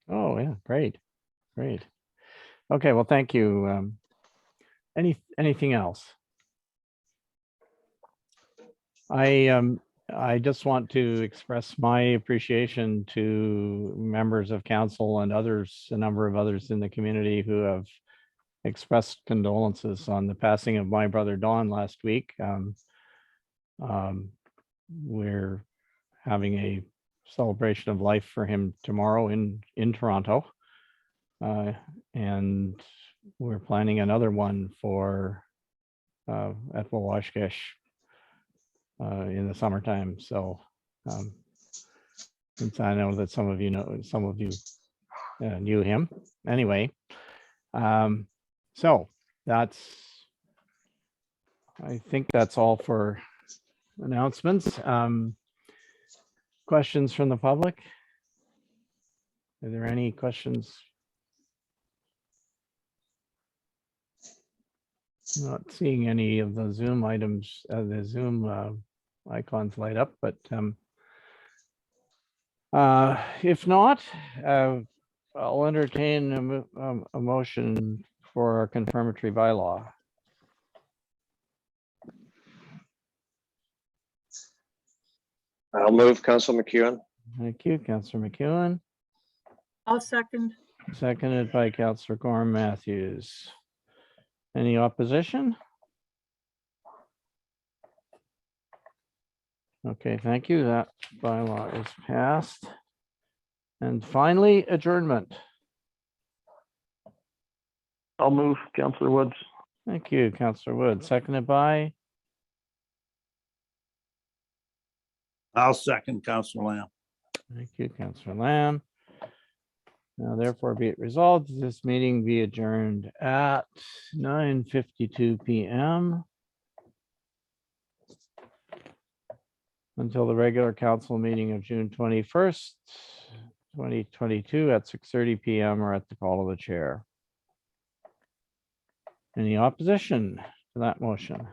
Oh, yeah, great, great. Okay, well, thank you. Anything else? I just want to express my appreciation to members of council and others, a number of others in the community who have expressed condolences on the passing of my brother Don last week. We're having a celebration of life for him tomorrow in Toronto. And we're planning another one for at Wawashkesh in the summertime. So since I know that some of you knew him anyway. So I think that's all for announcements. Questions from the public? Are there any questions? Not seeing any of the Zoom items, the Zoom icons light up, but if not, I'll entertain a motion for our confirmatory bylaw. I'll move, Councillor McEwen. Thank you, Councillor McEwen. I'll second. Seconded by Councillor Gorham Matthews. Any opposition? Okay, thank you. That bylaw is passed. And finally, adjournment. I'll move, Councillor Woods. Thank you, Councillor Wood. Seconded by, I'll second Councillor Lamb. thank you, Councillor Lamb. Now therefore be it resolved, that this meeting be adjourned at 9:52 p.m. until the regular council meeting of June 21st, 2022 at 6:30 p.m. or at the call of the chair. Any opposition to that motion?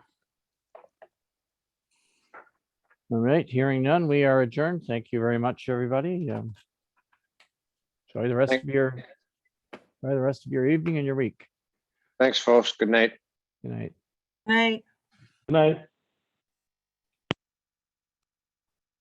All right, hearing none, we are adjourned. Thank you very much, everybody. Enjoy the rest of your evening and your week. Thanks, folks. Good night. Good night. Night. Good night.